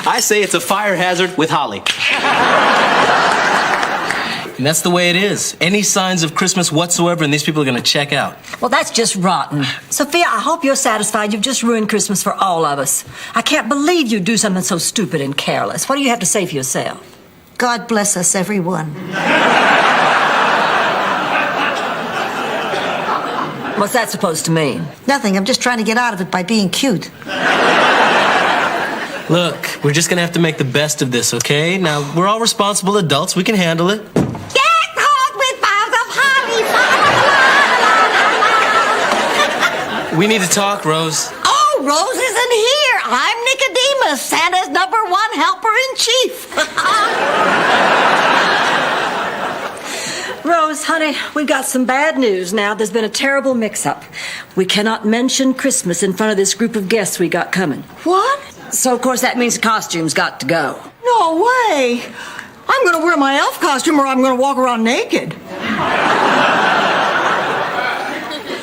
I say it's a fire hazard with holly. And that's the way it is. Any signs of Christmas whatsoever, and these people are gonna check out. Well, that's just rotten. Sophia, I hope you're satisfied. You've just ruined Christmas for all of us. I can't believe you'd do something so stupid and careless. What do you have to say for yourself? God bless us, everyone. What's that supposed to mean? Nothing. I'm just trying to get out of it by being cute. Look, we're just gonna have to make the best of this, okay? Now, we're all responsible adults. We can handle it. Get hot with boughs of holly. We need to talk, Rose. Oh, Rose isn't here. I'm Nicodemus, Santa's #1 helper-in-chief. Rose, honey, we've got some bad news now. There's been a terrible mix-up. We cannot mention Christmas in front of this group of guests we got coming. What? So, of course, that means the costumes got to go. No way. I'm going to wear my elf costume or I'm going to walk around naked.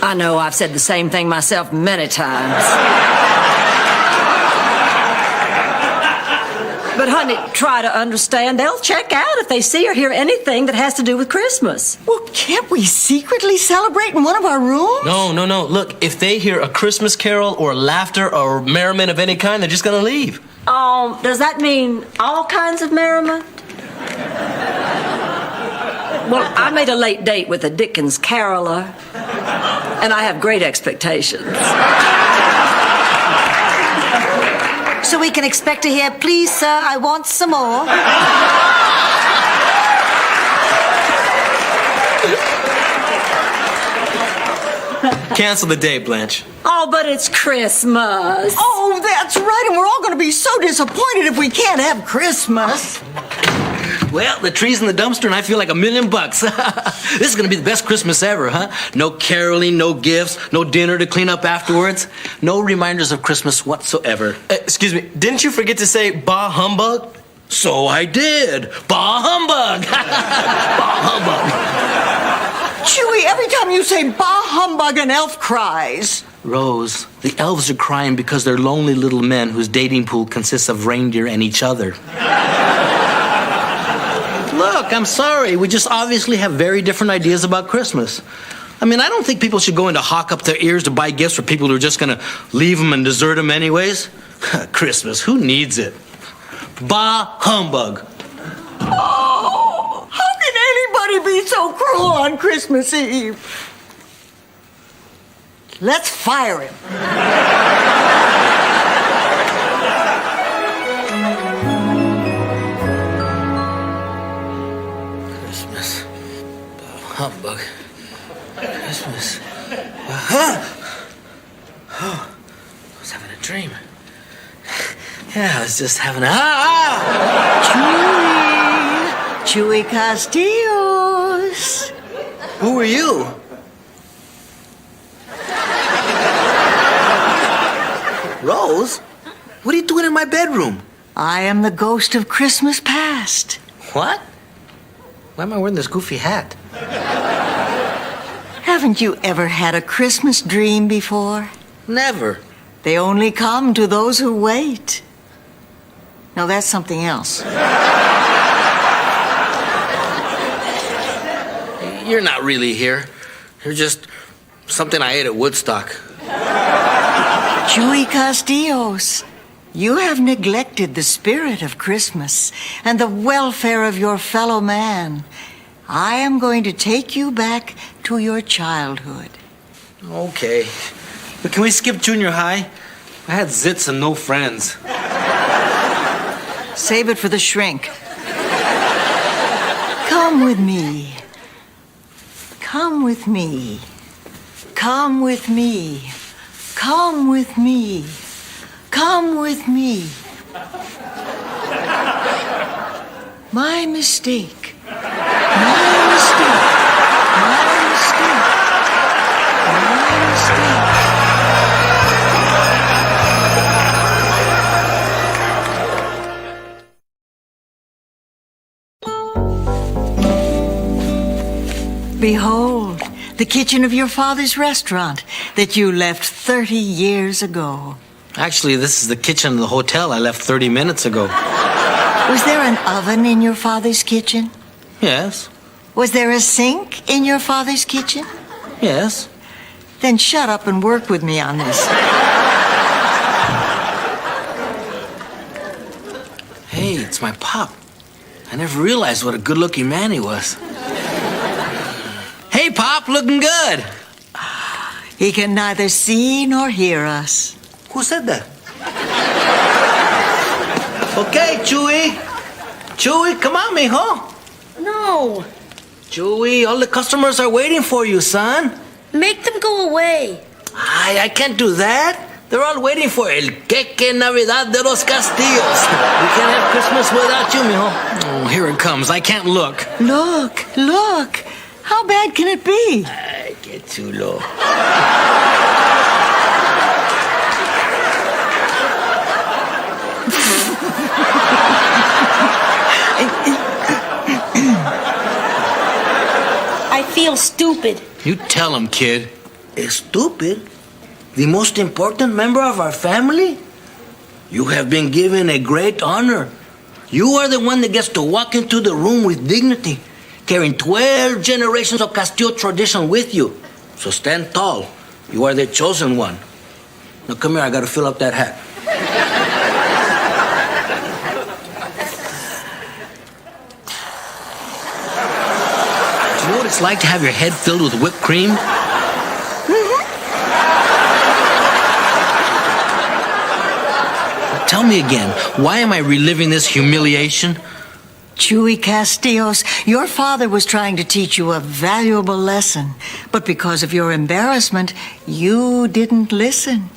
I know, I've said the same thing myself many times. But, honey, try to understand. They'll check out if they see or hear anything that has to do with Christmas. Well, can't we secretly celebrate in one of our rooms? No. Look, if they hear a Christmas carol or laughter or merriment of any kind, they're just gonna leave. Does that mean all kinds of merriment? Well, I made a late date with a Dickens caroler, and I have great expectations. So we can expect to hear, please, sir, I want some more. Cancel the date, Blanche. Oh, but it's Christmas. Oh, that's right, and we're all going to be so disappointed if we can't have Christmas. Well, the tree's in the dumpster and I feel like $1,000,000. This is gonna be the best Christmas ever, huh? No caroling, no gifts, no dinner to clean up afterwards, no reminders of Christmas whatsoever. Excuse me, didn't you forget to say bah humbug? So I did. Bah humbug! Bah humbug! Chewie, every time you say bah humbug, an elf cries. Rose, the elves are crying because they're lonely little men whose dating pool consists of reindeer and each other. Look, I'm sorry. We just obviously have very different ideas about Christmas. I mean, I don't think people should go in to hawk up their ears to buy gifts for people who are just going to leave them and desert them anyways. Christmas, who needs it? Bah humbug. Oh, how can anybody be so cruel on Christmas Eve? Let's fire him. Christmas. Bah humbug. Christmas. Oh, I was having a dream. Yeah, I was just having a... Chewie Castillos. Who are you? Rose? What are you doing in my bedroom? I am the ghost of Christmas past. What? Why am I wearing this goofy hat? Haven't you ever had a Christmas dream before? Never. They only come to those who wait. No, that's something else. You're not really here. You're just something I ate at Woodstock. Chewie Castillos, you have neglected the spirit of Christmas and the welfare of your fellow man. I am going to take you back to your childhood. Okay. But can we skip junior high? I had zits and no friends. Save it for the shrink. Come with me. Come with me. Come with me. Come with me. Come with me. My mistake. My mistake. My mistake. My mistake. Behold, the kitchen of your father's restaurant that you left 30 years ago. Actually, this is the kitchen of the hotel I left 30 minutes ago. Was there an oven in your father's kitchen? Yes. Was there a sink in your father's kitchen? Yes. Then shut up and work with me on this. Hey, it's my pop. I never realized what a good-looking man he was. Hey, Pop, looking good. He can neither see nor hear us. Who said that? Okay, Chewie. Chewie, come on, mijo. No. Chewie, all the customers are waiting for you, son. Make them go away. I can't do that. They're all waiting for el queque Navidad de los Castillos. We can't have Christmas without you, mijo. Oh, here it comes. I can't look. Look, look. How bad can it be? Ay, qué chulo. I feel stupid. You tell him, kid. Stupid? The most important member of our family? You have been given a great honor. You are the one that gets to walk into the room with dignity, carrying 12 generations of Castillo tradition with you. So stand tall. You are the chosen one. Now come here, I gotta fill up that hat. Do you know what it's like to have your head filled with whipped cream? Tell me again, why am I reliving this humiliation? Chewie Castillos, your father was trying to teach you a valuable lesson, but because of your embarrassment, you didn't listen.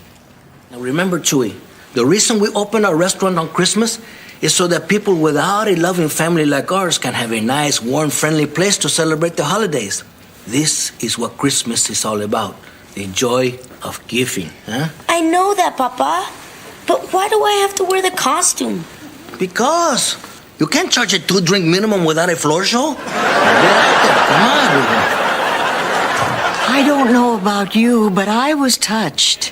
Now remember, Chewie, the reason we opened our restaurant on Christmas is so that people without a loving family like ours can have a nice, warm, friendly place to celebrate the holidays. This is what Christmas is all about. The joy of giving, huh? I know that, Papa. But why do I have to wear the costume? Because you can't charge a 2-drink minimum without a floor show. Come on, Ruben. I don't know about you, but I was touched.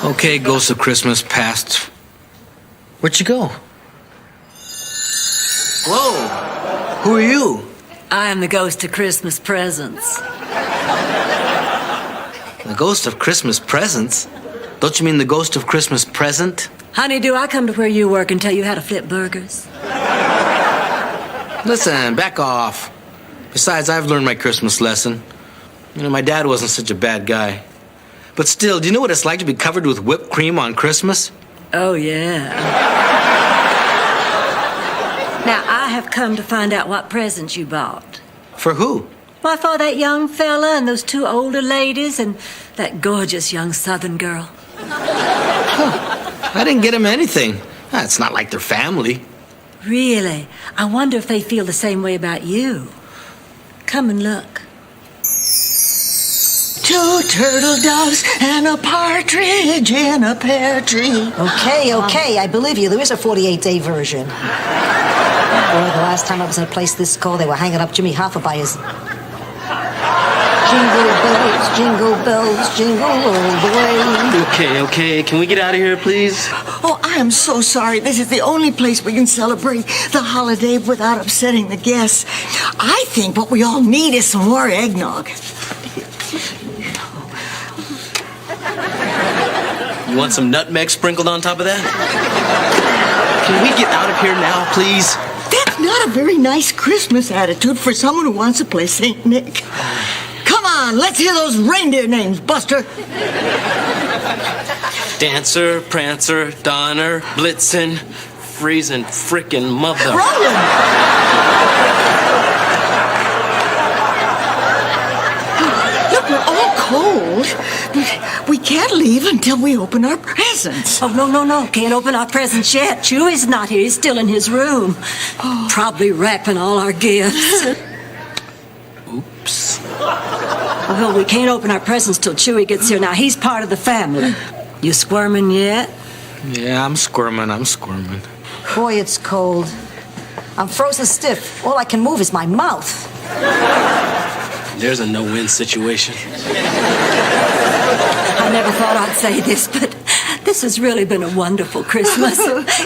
Okay, Ghost of Christmas past. Where'd you go? Whoa! Who are you? I am the ghost of Christmas presents. The ghost of Christmas presents? Don't you mean the ghost of Christmas present? Honey, do I come to where you work and tell you how to flip burgers? Listen, back off. Besides, I've learned my Christmas lesson. You know, my dad wasn't such a bad guy. But still, do you know what it's like to be covered with whipped cream on Christmas? Oh, yeah. Now, I have come to find out what presents you bought. For who? Why, for that young fella and those 2 older ladies and that gorgeous young Southern girl. I didn't get him anything. It's not like they're family. Really? I wonder if they feel the same way about you. Come and look. 2 turtle doves and a partridge in a pear tree. Okay, I believe you. There is a 48-day version. Boy, the last time I was in a place this cold, they were hanging up Jimmy Hoffa by his... Jingle bells, jingle all the way. Okay. Can we get out of here, please? Oh, I am so sorry. This is the only place we can celebrate the holiday without upsetting the guests. I think what we all need is some more eggnog. You want some nutmeg sprinkled on top of that? Can we get out of here now, please? That's not a very nice Christmas attitude for someone who wants to play St. Nick. Come on, let's hear those reindeer names, Buster. Dancer, Prancer, Donner, Blitzen, freezing frickin' mother. Roland! Look, we're all cold, but we can't leave until we open our presents. Oh, no. Can't open our presents yet. Chewy's not here. He's still in his room. Probably wrapping all our gifts. Oops. Well, we can't open our presents till Chewy gets here. Now, he's part of the family. You squirming yet? Yeah, I'm squirming. Boy, it's cold. I'm frozen stiff. All I can move is my mouth. There's a no-win situation. I never thought I'd say this, but this has really been a wonderful Christmas.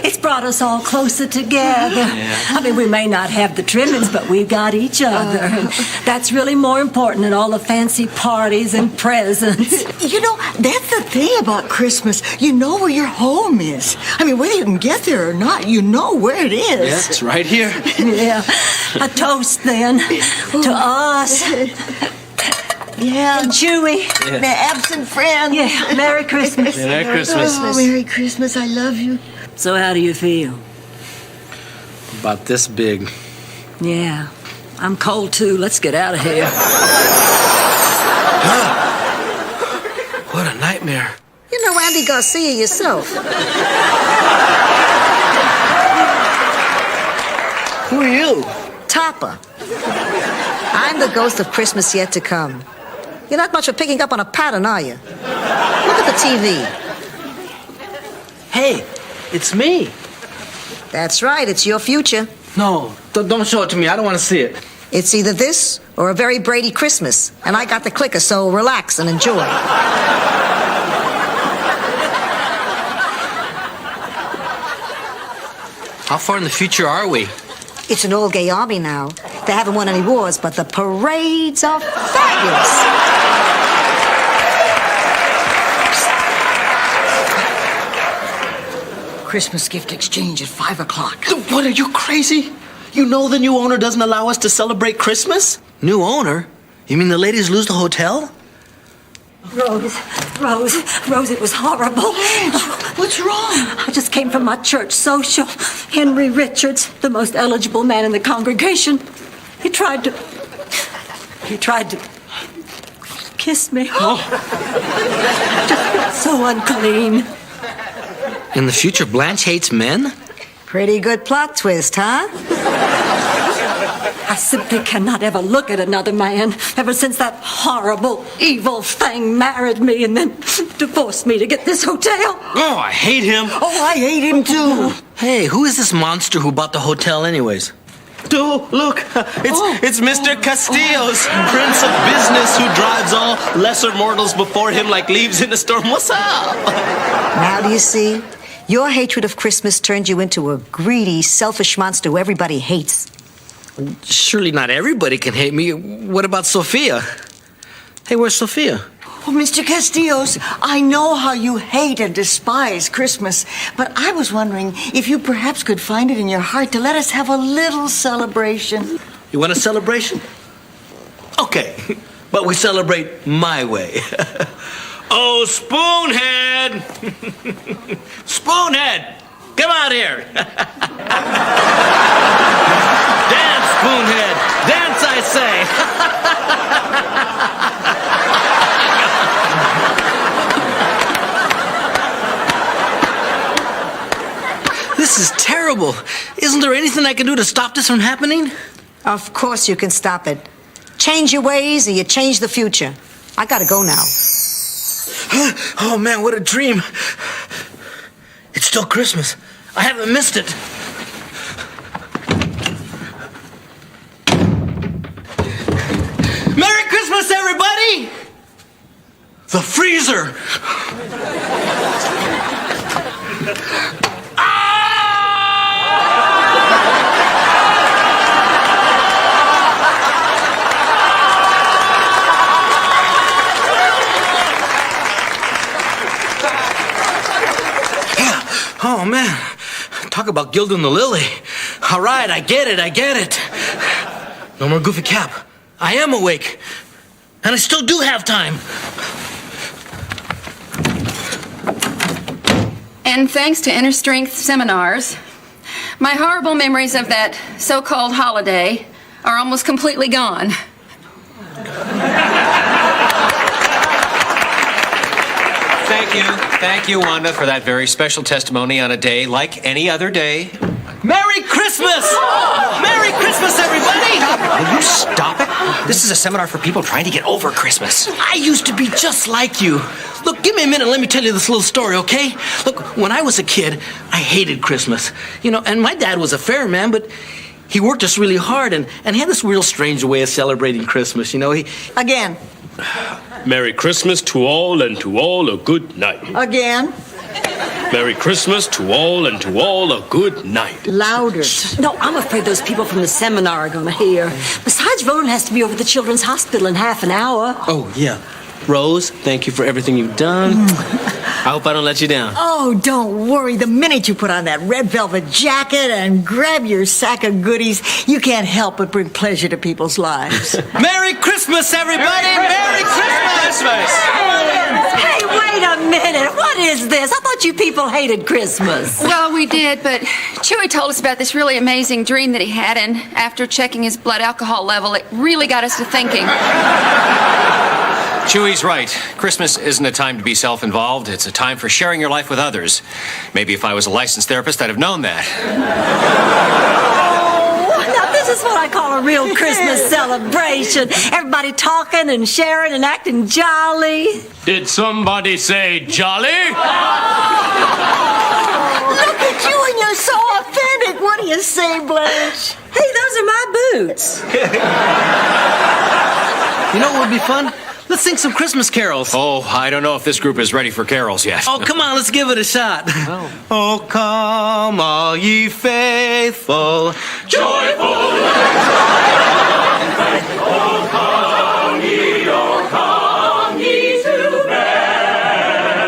It's brought us all closer together. Yeah. I mean, we may not have the trimmings, but we've got each other. And that's really more important than all the fancy parties and presents. You know, that's the thing about Christmas. You know where your home is. I mean, whether you can get there or not, you know where it is. Yeah, it's right here. Yeah. A toast, then, to us. Yeah. And Chewy. Yeah. My absent friend. Yeah. Merry Christmas. Yeah, Merry Christmas. Oh, Merry Christmas. I love you. So how do you feel? About this big. Yeah. I'm cold, too. Let's get out of here. What a nightmare. You know Andy Garcia yourself. Who are you? Topper. I'm the ghost of Christmas yet to come. You're not much for picking up on a pattern, are you? Look at the TV. Hey, it's me. That's right, it's your future. No, don't show it to me. I don't want to see it. It's either this or a very Brady Christmas. And I got the clicker, so relax and enjoy. How far in the future are we? It's an all-gay army now. They haven't won any wars, but the parades are fabulous. Christmas gift exchange at 5 o'clock. What, are you crazy? You know the new owner doesn't allow us to celebrate Christmas? New owner? You mean the ladies lose the hotel? Rose, it was horrible. What's wrong? I just came from my church social. Henry Richards, the most eligible man in the congregation, he tried to kiss me. Just felt so unclean. In the future, Blanche hates men? Pretty good plot twist, huh? I simply cannot ever look at another man ever since that horrible, evil thing married me and then divorced me to get this hotel. Oh, I hate him. Oh, I hate him too. Hey, who is this monster who bought the hotel anyways? Dude, look, it's Mr. Castillo's, prince of business who drives all lesser mortals before him like leaves in a storm. What's up? Now do you see? Your hatred of Christmas turned you into a greedy, selfish monster who everybody hates. Surely not everybody can hate me. What about Sophia? Hey, where's Sophia? Oh, Mr. Castillos, I know how you hate and despise Christmas, but I was wondering if you perhaps could find it in your heart to let us have a little celebration. You want a celebration? Okay, but we celebrate my way. Oh, Spoonhead! Spoonhead! Come out here! Dance, Spoonhead! Dance, I say! This is terrible. Isn't there anything I can do to stop this from happening? Of course you can stop it. Change your ways or you change the future. I gotta go now. Oh man, what a dream. It's still Christmas. I haven't missed it. Merry Christmas, everybody! The freezer! Oh, man. Talk about gilding the lily. All right, I get it. No more goofy cap. I am awake. And I still do have time. And thanks to Inner Strength seminars, my horrible memories of that so-called holiday are almost completely gone. Thank you, Wanda, for that very special testimony on a day like any other day. Merry Christmas! Merry Christmas, everybody! Will you stop it? This is a seminar for people trying to get over Christmas. I used to be just like you. Look, give me a minute and let me tell you this little story, okay? Look, when I was a kid, I hated Christmas. You know, and my dad was a fair man, but he worked us really hard and he had this real strange way of celebrating Christmas, you know? Again. Merry Christmas to all, and to all a good night. Again. Merry Christmas to all, and to all a good night. Louder. No, I'm afraid those people from the seminar are going to hear. Besides, Roland has to be over at the Children's Hospital in half an hour. Oh, yeah. Rose, thank you for everything you've done. I hope I don't let you down. Oh, don't worry. The minute you put on that red velvet jacket and grab your sack of goodies, you can't help but bring pleasure to people's lives. Merry Christmas, everybody! Merry Christmas! Hey, wait a minute. What is this? I thought you people hated Christmas. Well, we did, but Chewy told us about this really amazing dream that he had, and after checking his blood alcohol level, it really got us to thinking. Chewy's right. Christmas isn't a time to be self-involved. It's a time for sharing your life with others. Maybe if I was a licensed therapist, I'd have known that. Oh, now this is what I call a real Christmas celebration. Everybody talking and sharing and acting jolly. Did somebody say jolly? Look at you and you're so authentic. What do you say, Blanche? Hey, those are my boots. You know what would be fun? Let's sing some Christmas carols. Oh, I don't know if this group is ready for carols yet. Oh, come on, let's give it a shot. Oh, come, all ye faithful, joyful. Oh, come ye to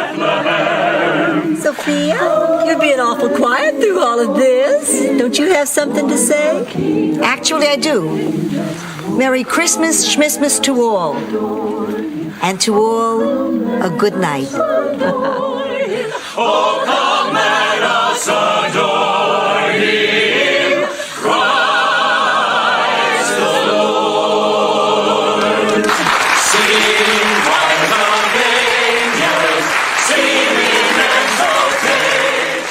Bethlehem. Sophia, you're being awful quiet through all of this. Don't you have something to say? Actually, I do. Merry Christmas, Schmissmas to all. And to all, a good night. Oh, come, let us adore Him, Christ the Lord. Sing, choirs of angels, sing and exultate.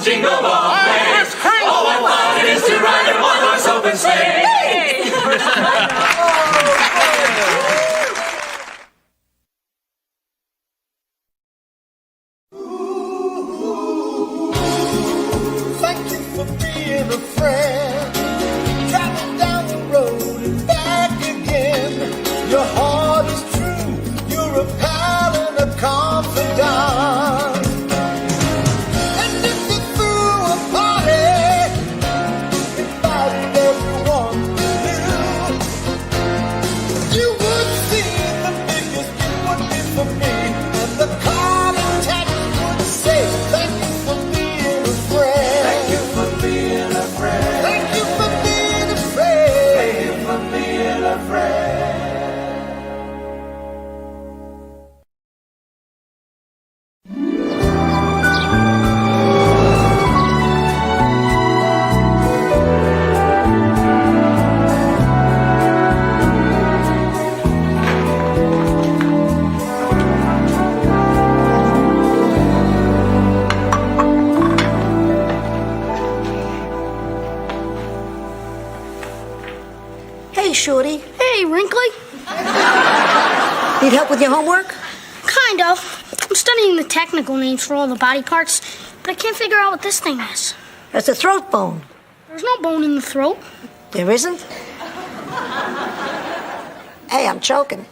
jingle ball ways. Oh, what fun it is to ride in one horse open sleigh. Thank you for being a friend. Traveling down the road and back again. Your heart is true. You're a pal and a confidant. And if you threw a party, invited everyone new, you would see the biggest gift would be for me. And the card attached would say, thank you for being a friend. Thank you for being a friend. Thank you for being a friend. Thank you for being a friend. Hey, Shorty. Hey, Wrinkly. Need help with your homework? Kind of. I'm studying the technical names for all the body parts, but I can't figure out what this thing is. That's the throat bone. There's no bone in the throat. There isn't? Hey, I'm choking.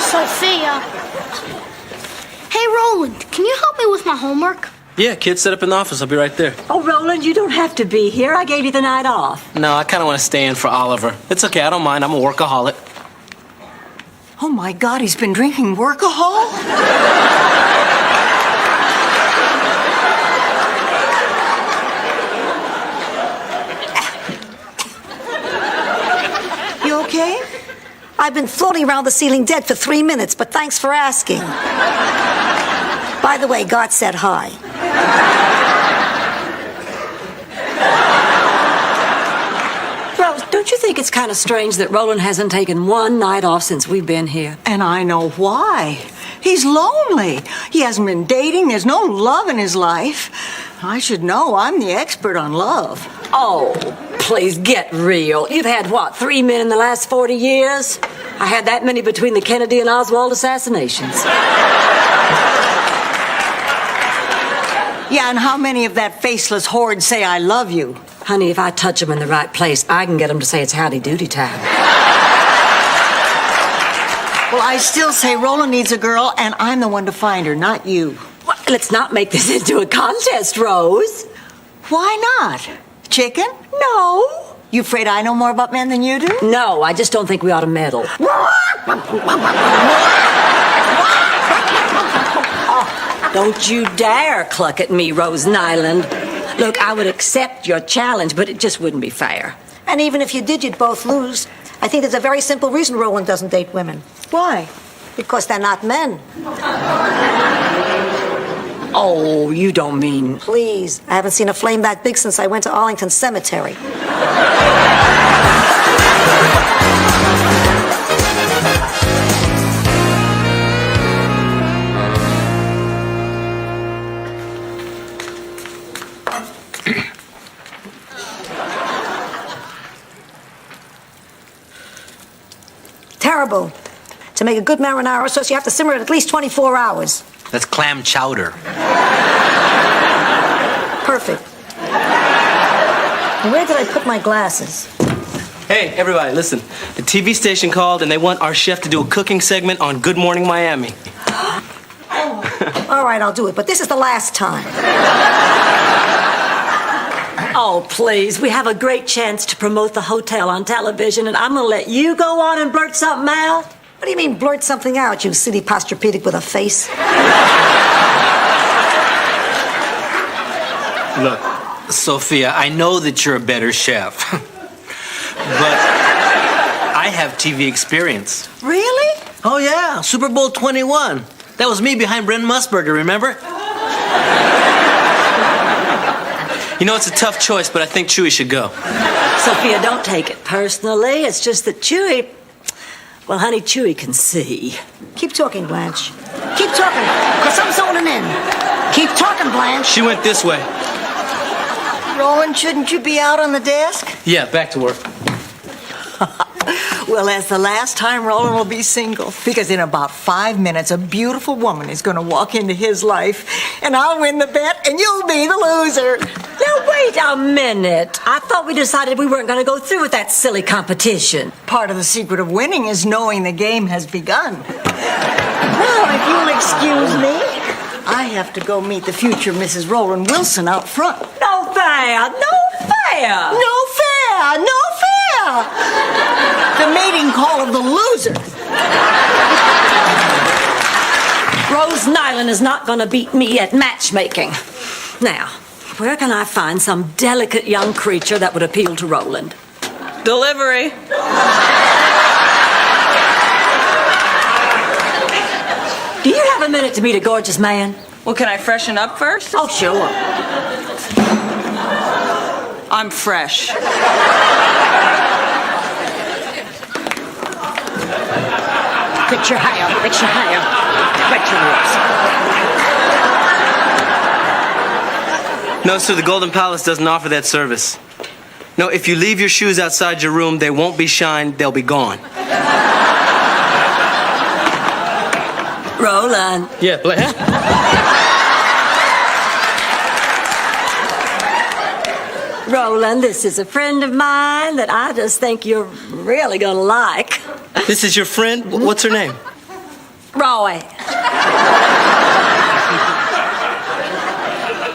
Sophia. Hey, Roland, can you help me with my homework? Yeah, kid, set up in the office. I'll be right there. Oh, Roland, you don't have to be here. I gave you the night off. No, I kind of want to stay in for Oliver. It's okay. I don't mind. I'm a workaholic. Oh my God, he's been drinking workahol? You okay? I've been floating around the ceiling dead for 3 minutes, but thanks for asking. By the way, God said hi. Rose, don't you think it's kind of strange that Roland hasn't taken one night off since we've been here? And I know why. He's lonely. He hasn't been dating. There's no love in his life. I should know. I'm the expert on love. Oh, please get real. You've had, what, 3 men in the last 40 years? I had that many between the Kennedy and Oswald assassinations. Yeah, and how many of that faceless horde say I love you? Honey, if I touch them in the right place, I can get them to say it's howdy doody time. Well, I still say Roland needs a girl, and I'm the one to find her, not you. Well, let's not make this into a contest, Rose. Why not? Chicken? No. You afraid I know more about men than you do? No, I just don't think we ought to meddle. Don't you dare cluck at me, Rose Nyland. Look, I would accept your challenge, but it just wouldn't be fair. And even if you did, you'd both lose. I think there's a very simple reason Roland doesn't date women. Why? Because they're not men. Oh, you don't mean... Please, I haven't seen a flame that big since I went to Arlington Cemetery. Terrible. To make a good marinara sauce, you have to simmer it at least 24 hours. That's clam chowder. Perfect. And where did I put my glasses? Hey, everybody, listen. The TV station called and they want our chef to do a cooking segment on Good Morning Miami. All right, I'll do it, but this is the last time. Oh, please. We have a great chance to promote the hotel on television, and I'm going to let you go on and blurt something out? What do you mean, blurt something out, you city posturepedic with a face? Look, Sophia, I know that you're a better chef. But I have TV experience. Really? Oh, yeah. Super Bowl 21. That was me behind Brent Musburger, remember? You know, it's a tough choice, but I think Chewy should go. Sophia, don't take it personally. It's just that Chewy... Well, honey, Chewy can see. Keep talking, Blanche. Keep talking, because I'm zoning in. Keep talking, Blanche. She went this way. Roland, shouldn't you be out on the desk? Yeah, back to work. Well, that's the last time Roland will be single. Because in about 5 minutes, a beautiful woman is going to walk into his life, and I'll win the bet, and you'll be the loser. Now, wait a minute. I thought we decided we weren't going to go through with that silly competition. Part of the secret of winning is knowing the game has begun. Well, if you'll excuse me, I have to go meet the future Mrs. Roland Wilson out front. No fair! No fair! No fair! No fair! The mating call of the loser. Rose Nyland is not going to beat me at matchmaking. Now, where can I find some delicate young creature that would appeal to Roland? Delivery. Do you have a minute to meet a gorgeous man? Well, can I freshen up first? Oh, sure. I'm fresh. Fix your hair, fix your hair, fix your lips. No, sir, the Golden Palace doesn't offer that service. No, if you leave your shoes outside your room, they won't be shined, they'll be gone. Roland. Yeah, Roland, this is a friend of mine that I just think you're really gonna like. This is your friend? What's her name? Roy.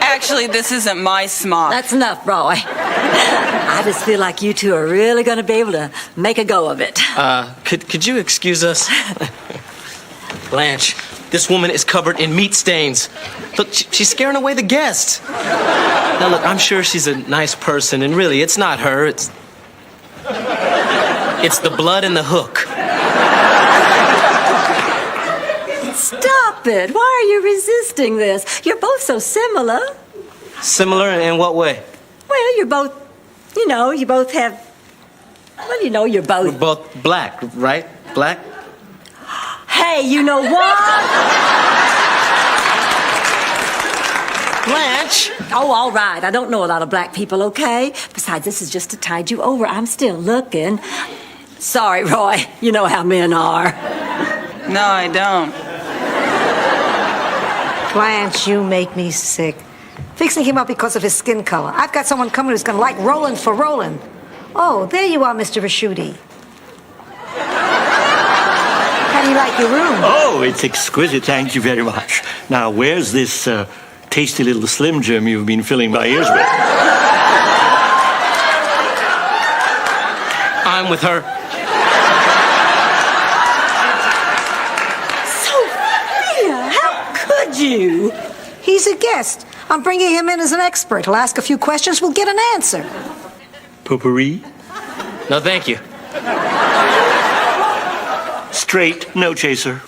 Actually, this isn't my smock. That's enough, Roy. I just feel like you two are really gonna be able to make a go of it. Could you excuse us? Blanche, this woman is covered in meat stains. Look, she's scaring away the guests. Now, look, I'm sure she's a nice person, and really, it's not her. It's the blood and the hook. Stop it. Why are you resisting this? You're both so similar. Similar in what way? Well, you're both, you both have, you're both. We're both black, right? Black? Hey, you know what? Blanche! Oh, all right. I don't know a lot of black people, okay? Besides, this is just to tide you over. I'm still looking. Sorry, Roy. You know how men are. No, I don't. Blanche, you make me sick. Fixing him up because of his skin color. I've got someone coming who's going to like Roland for Roland. Oh, there you are, Mr. Raschuti. How do you like your room? Oh, it's exquisite. Thank you very much. Now, where's this tasty little Slim Jim you've been filling my ears with? I'm with her. Sophia, how could you? He's a guest. I'm bringing him in as an expert. He'll ask a few questions. We'll get an answer. Potpourri? No, thank you. Straight, no chaser.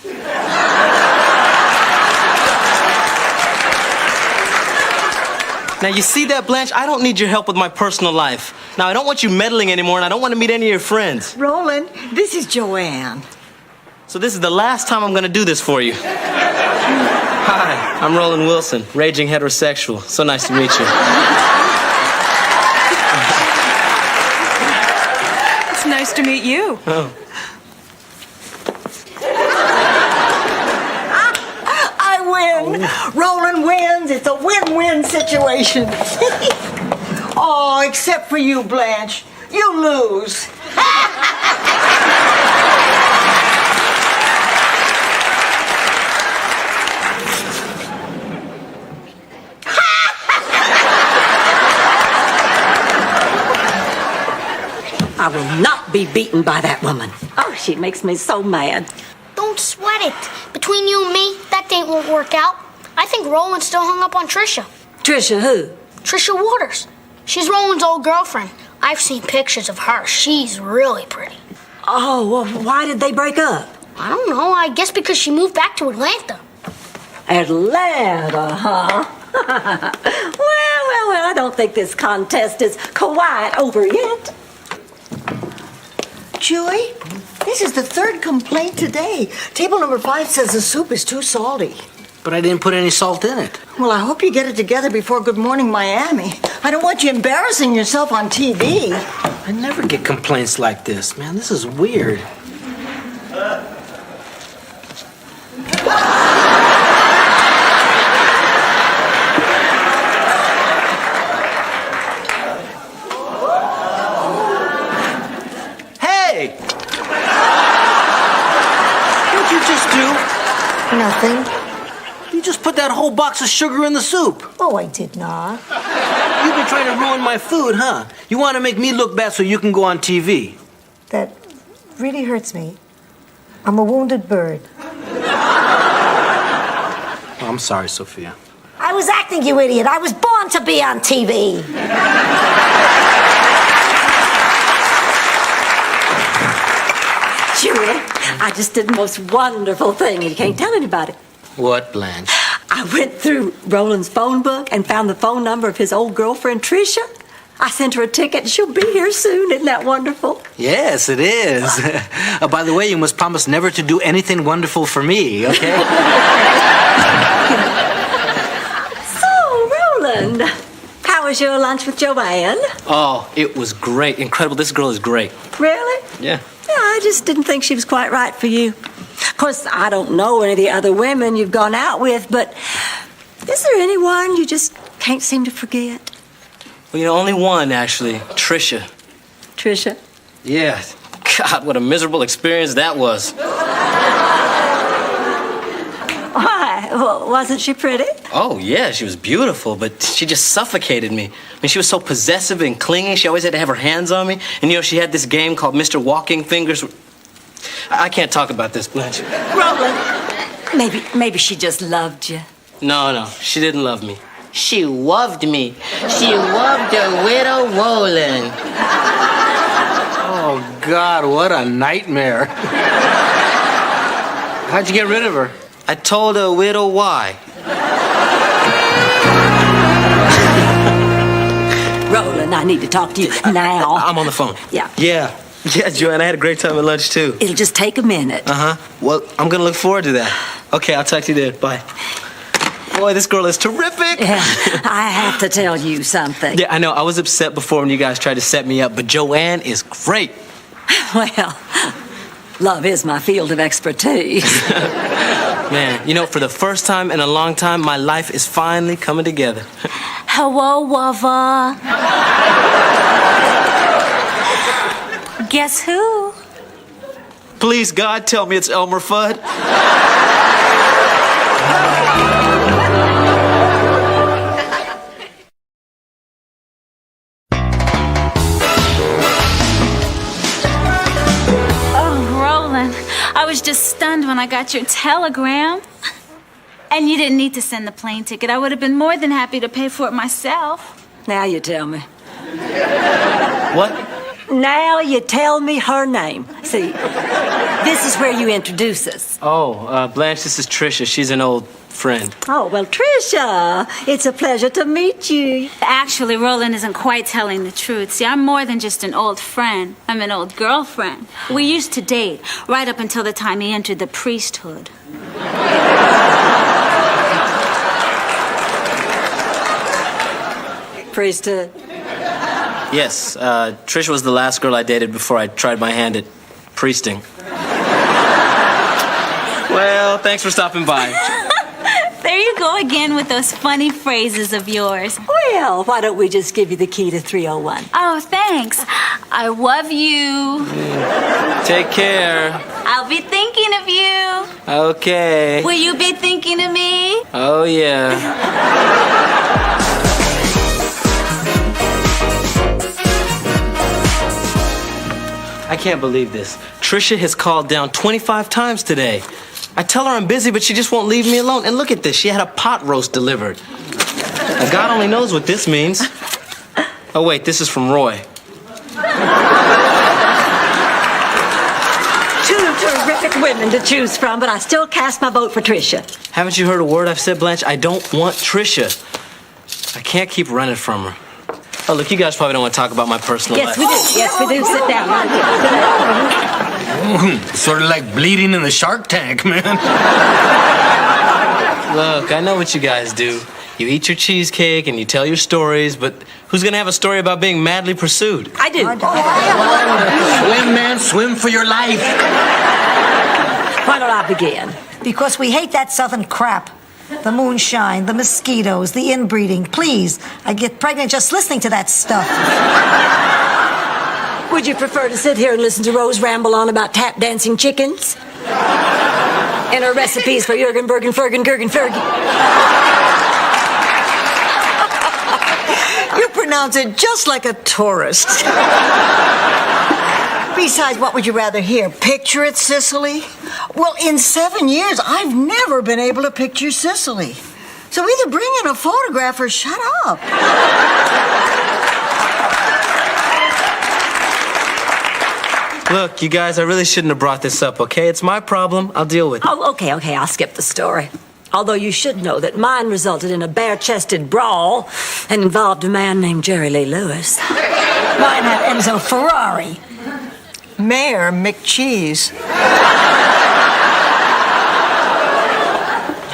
Now, you see that, Blanche? I don't need your help with my personal life. Now, I don't want you meddling anymore, and I don't want to meet any of your friends. Roland, this is Joanne. So this is the last time I'm going to do this for you. Hi, I'm Roland Wilson, raging heterosexual. So nice to meet you. It's nice to meet you. Oh. I win. Roland wins. It's a win-win situation. Oh, except for you, Blanche. You lose. I will not be beaten by that woman. Oh, she makes me so mad. Don't sweat it. Between you and me, that date won't work out. I think Roland's still hung up on Trisha. Trisha who? Trisha Waters. She's Roland's old girlfriend. I've seen pictures of her. She's really pretty. Oh, well, why did they break up? I don't know. I guess because she moved back to Atlanta. Atlanta, huh? Well, I don't think this contest is quite over yet. Joey, This is the third complaint today. Table number 5 says the soup is too salty. But I didn't put any salt in it. Well, I hope you get it together before Good Morning Miami. I don't want you embarrassing yourself on TV. I never get complaints like this, man. This is weird. Hey! What'd you just do? Nothing. You just put that whole box of sugar in the soup. Oh, I did not. You've been trying to ruin my food, huh? You want to make me look bad so you can go on TV. That really hurts me. I'm a wounded bird. Oh, I'm sorry, Sophia. I was acting, you idiot. I was born to be on TV. Julie, I just did the most wonderful thing. You can't tell anybody. What, Blanche? I went through Roland's phone book and found the phone number of his old girlfriend, Tricia. I sent her a ticket. She'll be here soon. Isn't that wonderful? Yes, it is. By the way, you must promise never to do anything wonderful for me, okay? So, Roland, how was your lunch with Joanne? Oh, it was great. Incredible. This girl is great. Really? Yeah. Yeah, I just didn't think she was quite right for you. Of course, I don't know any of the other women you've gone out with, but is there anyone you just can't seem to forget? Well, only one, actually. Tricia. Tricia? Yeah. God, what a miserable experience that was. Why? Well, wasn't she pretty? Oh, yeah, she was beautiful, but she just suffocated me. I mean, she was so possessive and clingy. She always had to have her hands on me. And, she had this game called Mr. Walking Fingers. I can't talk about this, Blanche. Roland, maybe she just loved you. No, she didn't love me. She loved me. She loved the widow Roland. Oh, God, what a nightmare. How'd you get rid of her? I told the widow why. Roland, I need to talk to you now. I'm on the phone. Yeah. Yeah, Joanne, I had a great time at lunch, too. It'll just take a minute. Uh-huh. Well, I'm gonna look forward to that. Okay, I'll talk to you there. Bye. Boy, this girl is terrific. Yeah, I have to tell you something. Yeah, I know. I was upset before when you guys tried to set me up, but Joanne is great. Well, love is my field of expertise. Man, for the first time in a long time, my life is finally coming together. Hello, Wava. Guess who? Please, God, tell me it's Elmer Fudd. I was just stunned when I got your telegram. And you didn't need to send the plane ticket. I would have been more than happy to pay for it myself. Now you tell me. What? Now you tell me her name. See, this is where you introduce us. Oh, Blanche, this is Tricia. She's an old friend. Oh, well, Tricia, it's a pleasure to meet you. Actually, Roland isn't quite telling the truth. See, I'm more than just an old friend. I'm an old girlfriend. We used to date right up until the time he entered the priesthood. Priesthood? Yes, Tricia was the last girl I dated before I tried my hand at priesting. Well, thanks for stopping by. There you go again with those funny phrases of yours. Well, why don't we just give you the key to 301? Oh, thanks. I love you. Take care. I'll be thinking of you. Okay. Will you be thinking of me? Oh, yeah. I can't believe this. Tricia has called down 25 times today. I tell her I'm busy, but she just won't leave me alone. And look at this. She had a pot roast delivered. Now, God only knows what this means. Oh, wait, this is from Roy. Two terrific women to choose from, but I still cast my vote for Tricia. Haven't you heard a word I've said, Blanche? I don't want Tricia. I can't keep running from her. Oh, look, you guys probably don't want to talk about my personal life. Yes, we do. Yes, we do. Sit down. Sort of like bleeding in the Shark Tank, man. Look, I know what you guys do. You eat your cheesecake and you tell your stories, but who's gonna have a story about being madly pursued? I do. Swim, man, swim for your life. Why don't I begin? Because we hate that southern crap. The moonshine, the mosquitoes, the inbreeding. Please, I get pregnant just listening to that stuff. Would you prefer to sit here and listen to Rose ramble on about tap dancing chickens? And her recipes for Jurgen, Bergen, Fergen, Gergen, Fergie? You pronounce it just like a tourist. Besides, what would you rather hear? Picture it, Sicily? Well, in 7 years, I've never been able to picture Sicily. So either bring in a photograph or shut up. Look, you guys, I really shouldn't have brought this up, okay? It's my problem. I'll deal with it. Oh, okay, I'll skip the story. Although you should know that mine resulted in a bare-chested brawl and involved a man named Jerry Lee Lewis. Mine had Enzo Ferrari. Mayor McCheese.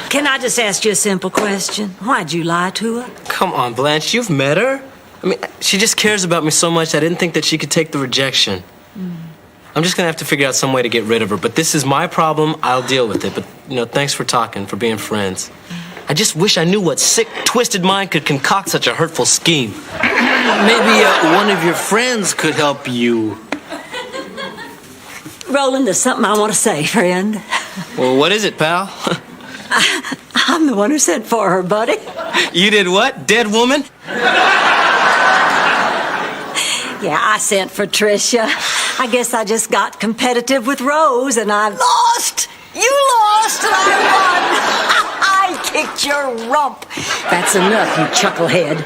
Can I just ask you a simple question? Why'd you lie to her? Come on, Blanche, you've met her? I mean, she just cares about me so much I didn't think that she could take the rejection. I'm just gonna have to figure out some way to get rid of her, but this is my problem. I'll deal with it. But, thanks for talking, for being friends. I just wish I knew what sick, twisted mind could concoct such a hurtful scheme. Maybe one of your friends could help you. Roland, there's something I want to say, friend. Well, what is it, pal? I'm the one who sent for her, buddy. You did what? Dead woman? Yeah, I sent for Tricia. I guess I just got competitive with Rose and I Lost! You lost and I won! I kicked your rump. That's enough, you chucklehead.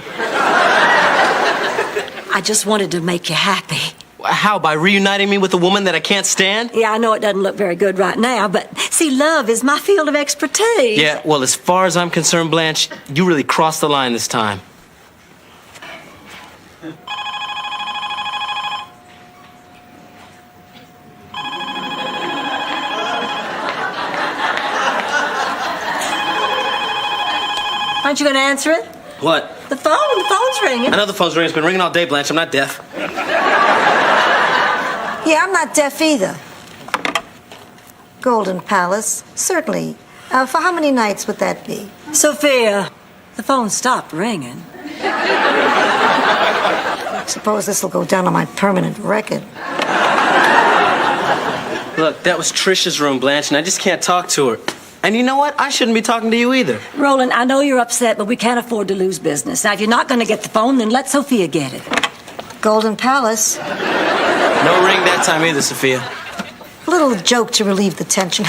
I just wanted to make you happy. How, by reuniting me with a woman that I can't stand? Yeah, I know it doesn't look very good right now, but see, love is my field of expertise. Yeah, well, as far as I'm concerned, Blanche, you really crossed the line this time. Aren't you going to answer it? What? The phone's ringing. I know the phone's ringing. It's been ringing all day, Blanche. I'm not deaf. Yeah, I'm not deaf either. Golden Palace, certainly. For how many nights would that be? Sophia, the phone stopped ringing. Suppose this will go down on my permanent record. Look, that was Tricia's room, Blanche, and I just can't talk to her. And you know what? I shouldn't be talking to you either. Roland, I know you're upset, but we can't afford to lose business. Now, if you're not going to get the phone, then let Sophia get it. Golden Palace. No ring that time either, Sophia. A little joke to relieve the tension.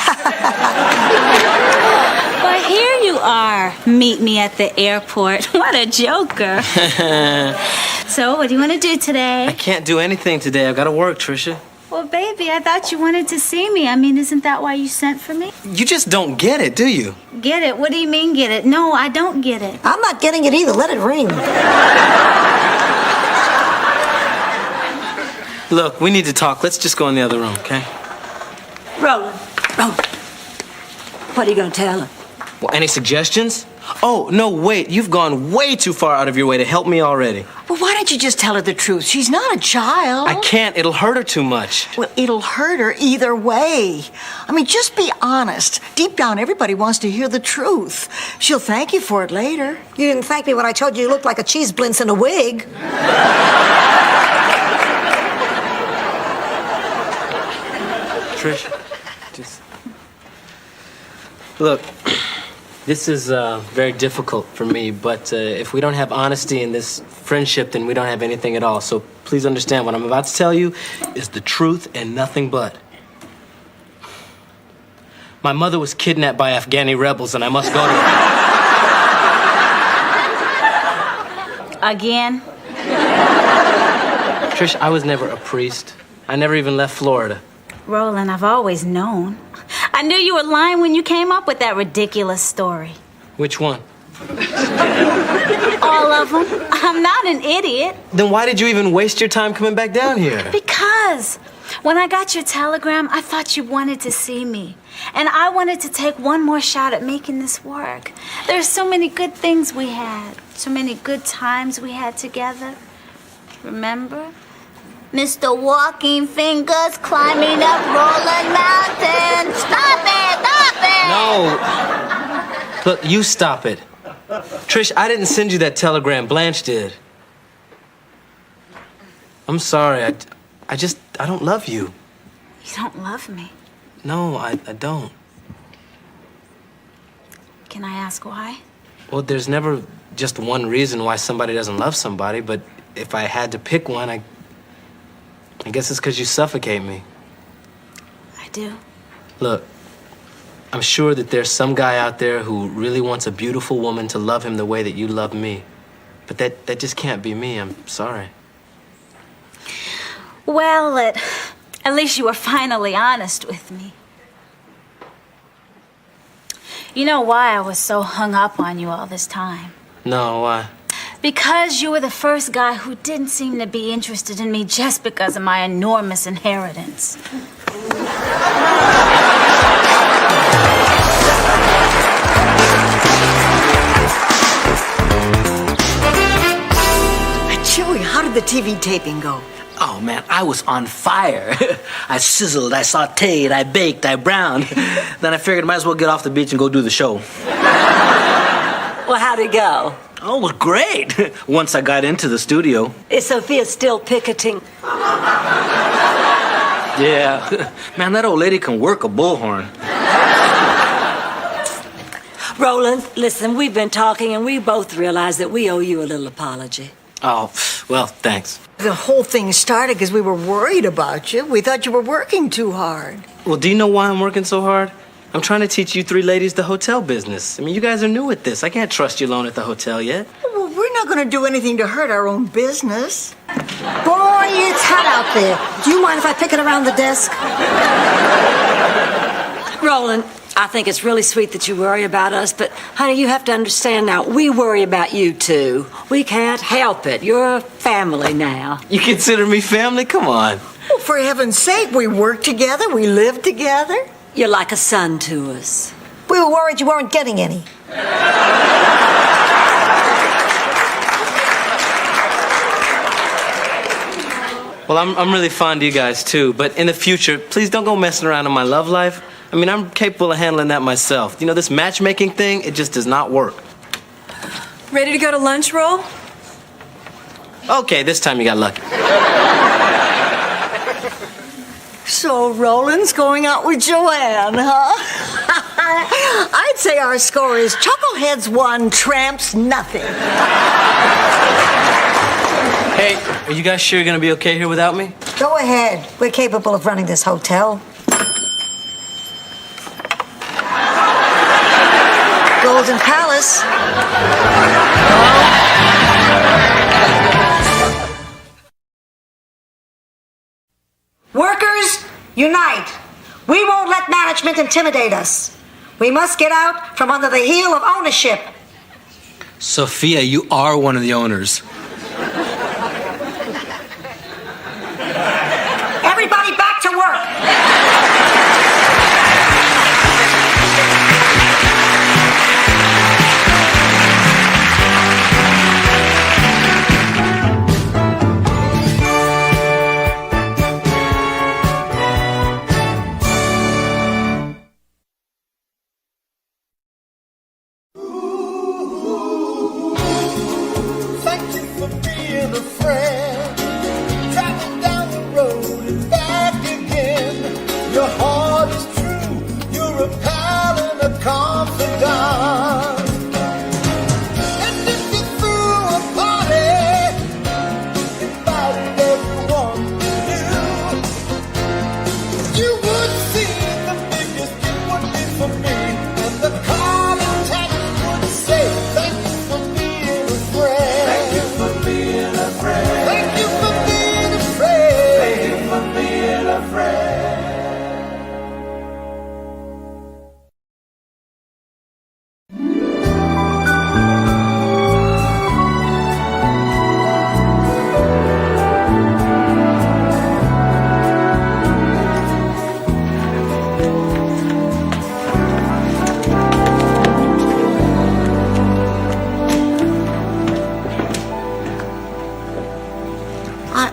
Well, here you are. Meet me at the airport. What a joker. So, what do you want to do today? I can't do anything today. I've got to work, Tricia. Well, baby, I thought you wanted to see me. I mean, isn't that why you sent for me? You just don't get it, do you? Get it? What do you mean, get it? No, I don't get it. I'm not getting it either. Let it ring. Look, we need to talk. Let's just go in the other room, okay? Roland. What are you going to tell her? Well, any suggestions? Oh, no, wait. You've gone way too far out of your way to help me already. Well, why don't you just tell her the truth? She's not a child. I can't. It'll hurt her too much. Well, it'll hurt her either way. I mean, just be honest. Deep down, everybody wants to hear the truth. She'll thank you for it later. You didn't thank me when I told you you looked like a cheese blintz in a wig. Trish, just... Look, this is very difficult for me, but if we don't have honesty in this friendship, then we don't have anything at all. So please understand what I'm about to tell you is the truth and nothing but. My mother was kidnapped by Afghani rebels, and I must go to her. Again? Trish, I was never a priest. I never even left Florida. Roland, I've always known. I knew you were lying when you came up with that ridiculous story. Which one? All of them. I'm not an idiot. Then why did you even waste your time coming back down here? Because When I got your telegram, I thought you wanted to see me. And I wanted to take one more shot at making this work. There's so many good things we had. So many good times we had together. Remember? Mr. Walking Fingers climbing up rolling mountains. Stop it! Stop it! No. Look, you stop it. Trish, I didn't send you that telegram. Blanche did. I'm sorry. I don't love you. You don't love me. No, I don't. Can I ask why? Well, there's never just one reason why somebody doesn't love somebody, but if I had to pick one, I guess it's because you suffocate me. I do. Look, I'm sure that there's some guy out there who really wants a beautiful woman to love him the way that you love me. But that just can't be me. I'm sorry. Well, at least you were finally honest with me. You know why I was so hung up on you all this time? No, why? Because you were the first guy who didn't seem to be interested in me just because of my enormous inheritance. Chewy, how did the TV taping go? Oh, man, I was on fire. I sizzled, I sauteed, I baked, I browned. Then I figured I might as well get off the beach and go do the show. Well, how'd it go? Oh, it was great. Once I got into the studio. Is Sophia still picketing? Yeah. Man, that old lady can work a bullhorn. Roland, listen, we've been talking and we both realize that we owe you a little apology. Oh, well, thanks. The whole thing started because we were worried about you. We thought you were working too hard. Well, do you know why I'm working so hard? I'm trying to teach you three ladies the hotel business. I mean, you guys are new at this. I can't trust you alone at the hotel yet. Well, we're not going to do anything to hurt our own business. Boy, it's hot out there. Do you mind if I pick it around the desk? Roland, I think it's really sweet that you worry about us, but honey, you have to understand now, we worry about you too. We can't help it. You're family now. You consider me family? Come on. Well, for heaven's sake, we work together, we live together. You're like a son to us. We were worried you weren't getting any. Well, I'm really fond of you guys too, but in the future, please don't go messing around in my love life. I mean, I'm capable of handling that myself. You know, this matchmaking thing, it just does not work. Ready to go to lunch, Roll? Okay, this time you got lucky. So Roland's going out with Joanne, huh? I'd say our score is Chuckleheads 1, Tramps nothing. Hey, are you guys sure you're gonna be okay here without me? Go ahead. We're capable of running this hotel. Golden Palace. Workers, unite. We won't let management intimidate us. We must get out from under the heel of ownership. Sophia, you are one of the owners. Everybody back to work. Thank you for being a friend. Traveling down the road and back again. Your heart is true. You're a pal and a confidant. And if you threw a party, invited everyone you knew, you would see the biggest gift would be for me. And the card attached would say, thank you for being a friend. Thank you for being a friend. Thank you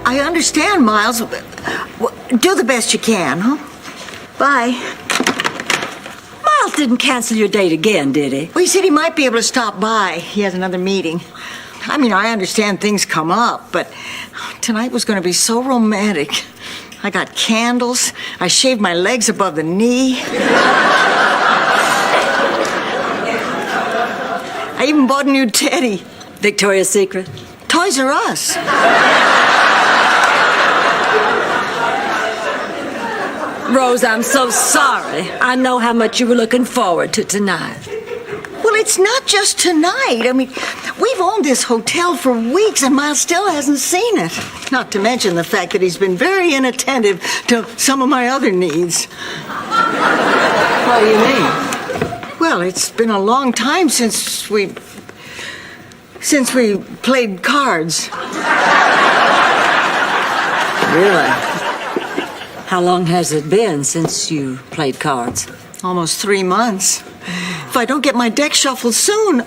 I understand, Miles. Do the best you can, huh? Bye. Miles didn't cancel your date again, did he? Well, he said he might be able to stop by. He has another meeting. I mean, I understand things come up, but tonight was going to be so romantic. I got candles. I shaved my legs above the knee. I even bought a new teddy. Victoria's Secret? Toys R Us. Rose, I'm so sorry. I know how much you were looking forward to tonight. Well, it's not just tonight. I mean, we've owned this hotel for weeks, and Miles still hasn't seen it. Not to mention the fact that he's been very inattentive to some of my other needs. What do you mean? Well, it's been a long time since we played cards. Really? How long has it been since you played cards? Almost 3 months. If I don't get my deck shuffled soon...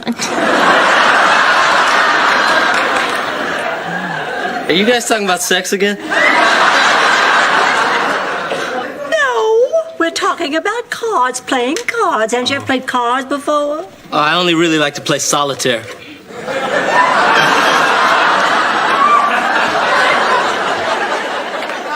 Are you guys talking about sex again? No, we're talking about cards, playing cards. Haven't you ever played cards before? I only really like to play solitaire.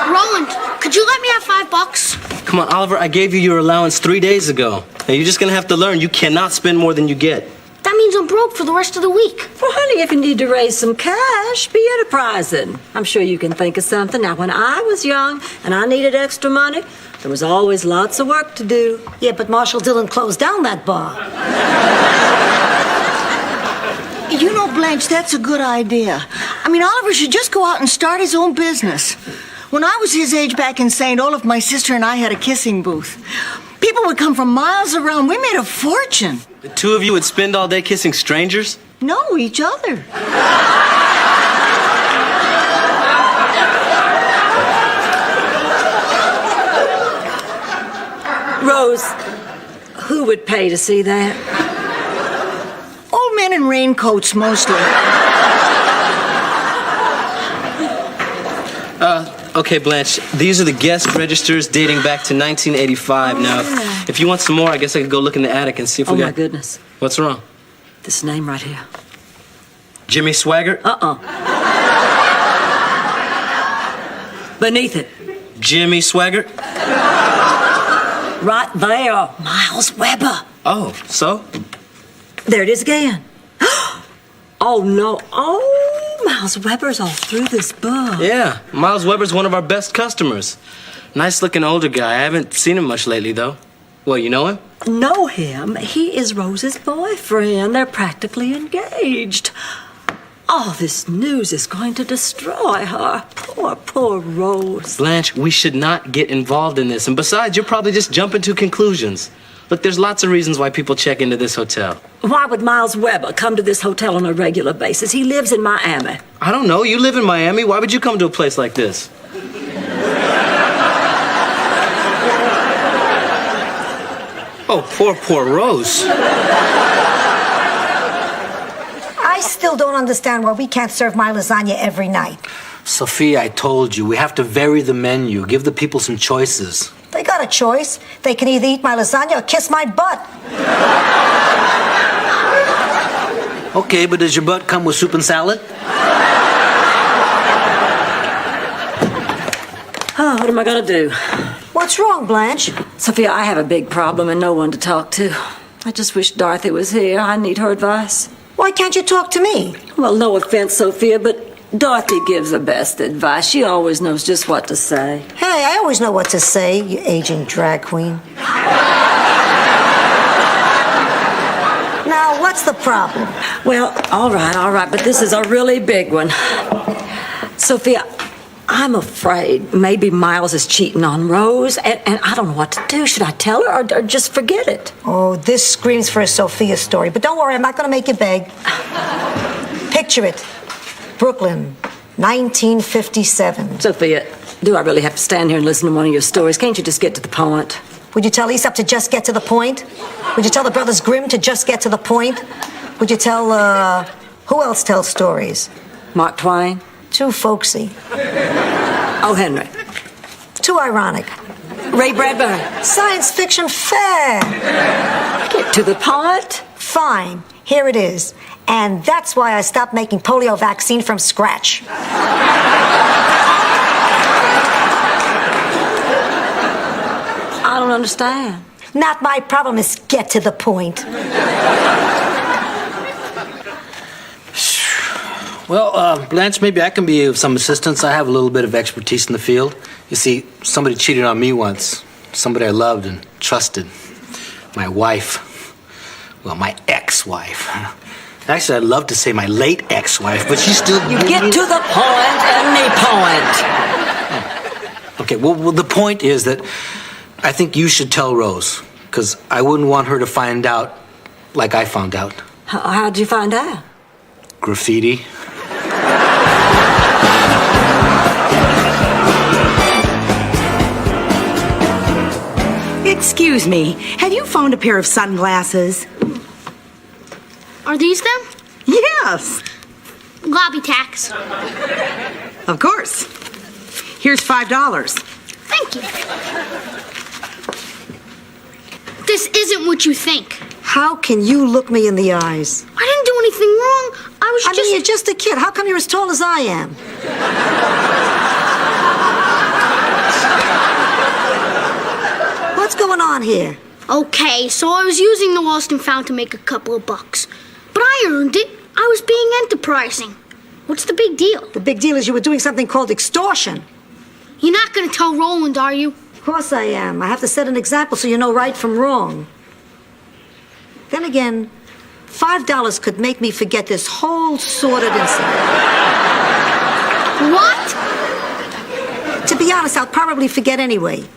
Roland, could you let me have $5? Come on, Oliver, I gave you your allowance 3 days ago. Now you're just gonna have to learn you cannot spend more than you get. That means I'm broke for the rest of the week. Well, honey, if you need to raise some cash, be enterprising. I'm sure you can think of something. Now, when I was young and I needed extra money, there was always lots of work to do. Yeah, but Marshall Dillon closed down that bar. You know, Blanche, that's a good idea. I mean, Oliver should just go out and start his own business. When I was his age back in St. Olaf, my sister and I had a kissing booth. People would come from miles around. We made a fortune. The two of you would spend all day kissing strangers? No, each other. Rose, who would pay to see that? Old men in raincoats, mostly. Okay, Blanche, these are the guest registers dating back to 1985. Now, if you want some more, I guess I could go look in the attic and see if we got... Oh, my goodness. What's wrong? This name right here. Jimmy Swaggart? Beneath it. Jimmy Swaggart? Right there. Miles Weber. Oh, so? There it is again. Oh, no. Oh, Miles Weber's all through this book. Yeah, Miles Weber's one of our best customers. Nice-looking older guy. I haven't seen him much lately, though. Well, you know him? Know him? He is Rose's boyfriend. They're practically engaged. All this news is going to destroy her. Poor Rose. Blanche, we should not get involved in this. And besides, you're probably just jumping to conclusions. Look, there's lots of reasons why people check into this hotel. Why would Miles Weber come to this hotel on a regular basis? He lives in Miami. I don't know. You live in Miami. Why would you come to a place like this? Oh, poor Rose. I still don't understand why we can't serve my lasagna every night. Sophia, I told you, we have to vary the menu. Give the people some choices. They got a choice. They can either eat my lasagna or kiss my butt. Okay, but does your butt come with soup and salad? Oh, what am I gonna do? What's wrong, Blanche? Sophia, I have a big problem and no one to talk to. I just wish Dorothy was here. I need her advice. Why can't you talk to me? Well, no offense, Sophia, but Dorothy gives the best advice. She always knows just what to say. Hey, I always know what to say, you aging drag queen. Now, what's the problem? Well, all right, but this is a really big one. Sophia, I'm afraid maybe Miles is cheating on Rose, and I don't know what to do. Should I tell her or just forget it? Oh, this screams for a Sophia story, but don't worry, I'm not going to make you beg. Picture it. Brooklyn, 1957. Sophia, do I really have to stand here and listen to one of your stories? Can't you just get to the point? Would you tell Aesop to just get to the point? Would you tell the Brothers Grimm to just get to the point? Would you tell, who else tells stories? Mark Twain? Too folksy. Oh, Henry. Too ironic. Ray Bradbury. Science fiction fair. Get to the point. Fine. Here it is. And that's why I stopped making polio vaccine from scratch. I don't understand. Not my problem. Is get to the point. Well, Blanche, maybe I can be of some assistance. I have a little bit of expertise in the field. You see, somebody cheated on me once. Somebody I loved and trusted. My wife. Well, my ex-wife. Actually, I'd love to say my late ex-wife, but she's still... You get to the point, any point. Okay, well, the point is that I think you should tell Rose, because I wouldn't want her to find out like I found out. How'd you find out? Graffiti. Excuse me, have you found a pair of sunglasses? Are these them? Yes. Lobby tax. Of course. Here's $5. Thank you. This isn't what you think. How can you look me in the eyes? I didn't do anything wrong. I mean, you're just a kid. How come you're as tall as I am? What's going on here? Okay, so I was using the Walston fountain to make a couple of bucks. But I earned it. I was being enterprising. What's the big deal? The big deal is you were doing something called extortion. You're not going to tell Roland, are you? Of course I am. I have to set an example so you know right from wrong. Then again, $5 could make me forget this whole sordid incident. What? To be honest, I'll probably forget anyway.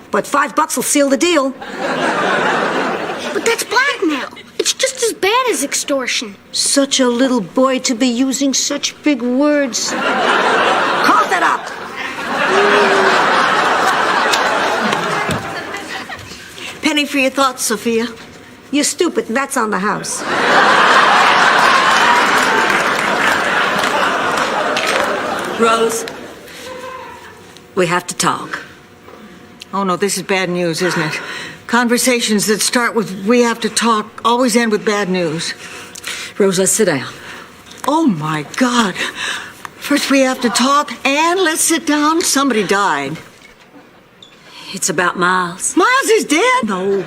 But $5 will seal the deal. But that's blackmail. It's just as bad as extortion. Such a little boy to be using such big words. Cough it up. Penny for your thoughts, Sophia. You're stupid, and that's on the house. Rose, we have to talk. Oh, no, this is bad news, isn't it? Conversations that start with "we have to talk" always end with bad news. Rose, let's sit down. Oh, my God. First we have to talk, and let's sit down. Somebody died. It's about Miles. Miles is dead? No,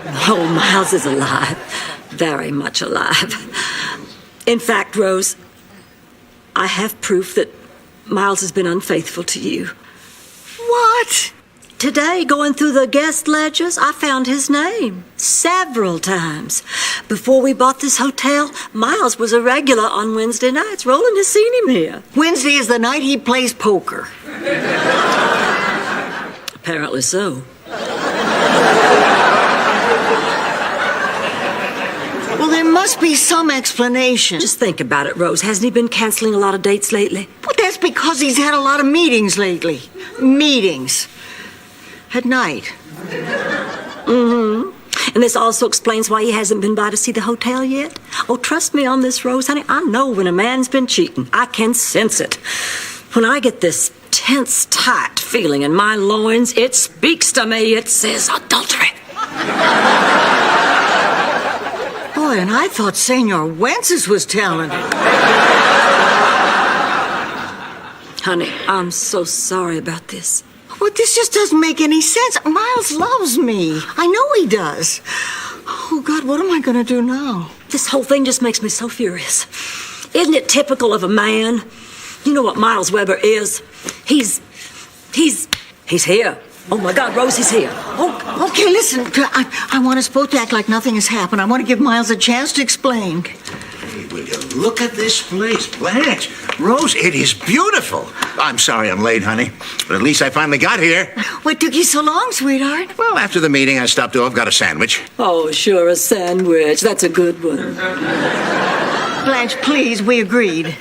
Miles is alive. Very much alive. In fact, Rose, I have proof that Miles has been unfaithful to you. What? Today, going through the guest ledgers, I found his name several times. Before we bought this hotel, Miles was a regular on Wednesday nights. Roland has seen him here. Wednesday is the night he plays poker. Apparently so. Well, there must be some explanation. Just think about it, Rose. Hasn't he been canceling a lot of dates lately? Well, that's because he's had a lot of meetings lately. Meetings. At night. Mm-hmm. And this also explains why he hasn't been by to see the hotel yet. Oh, trust me on this, Rose, honey. I know when a man's been cheating. I can sense it. When I get this tense, tight feeling in my loins, it speaks to me. It says adultery. Boy, and I thought Senor Wences was talented. Honey, I'm so sorry about this. Well, this just doesn't make any sense. Miles loves me. I know he does. Oh, God, what am I going to do now? This whole thing just makes me so furious. Isn't it typical of a man? You know what Miles Weber is? He's here. Oh, my God, Rose, he's here. Oh, okay, listen. I want us both to act like nothing has happened. I want to give Miles a chance to explain. Hey, will you look at this place, Blanche? Rose, it is beautiful. I'm sorry I'm late, honey, but at least I finally got here. What took you so long, sweetheart? Well, after the meeting, I stopped off, got a sandwich. Oh, sure, a sandwich. That's a good one. Blanche, please, we agreed.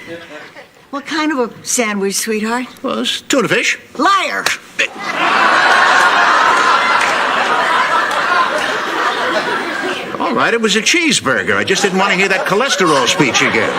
What kind of a sandwich, sweetheart? Well, it's tuna fish. Liar! All right, it was a cheeseburger. I just didn't want to hear that cholesterol speech again.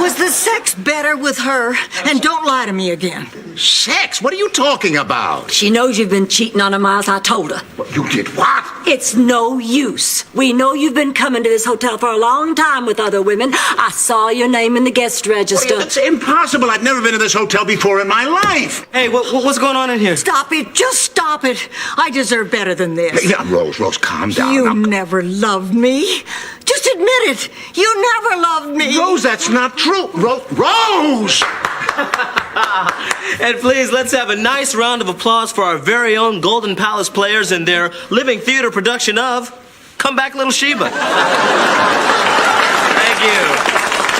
Was the the sex better with her? And don't lie to me again. Sex? What are you talking about? She knows you've been cheating on her, Miles. I told her. You did what? It's no use. We know you've been coming to this hotel for a long time with other women. I saw your name in the guest register. It's impossible. I've never been to this hotel before in my life. Hey, what's going on in here? Stop it. Just stop it. I deserve better than this. Yeah, Rose, calm down. You never loved me. Just admit it. You never loved me. Rose, that's not true. Rose! And please, let's have a nice round of applause for our very own Golden Palace players and their living theater production of Come Back, Little Sheba. Thank you.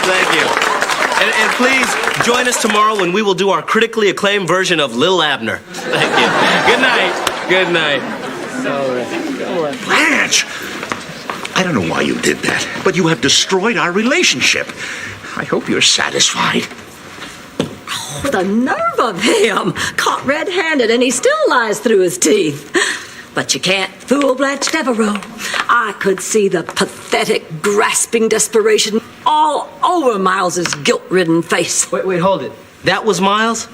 Thank you. And please join us tomorrow when we will do our critically acclaimed version of Lil Abner. Thank you. Good night. Good night. All right. Blanche! I don't know why you did that, but you have destroyed our relationship. I hope you're satisfied. Oh, the nerve of him! Caught red-handed, and he still lies through his teeth. But you can't fool Blanche Devereaux. I could see the pathetic, grasping desperation all over Miles's guilt-ridden face. Wait, hold it. That was Miles?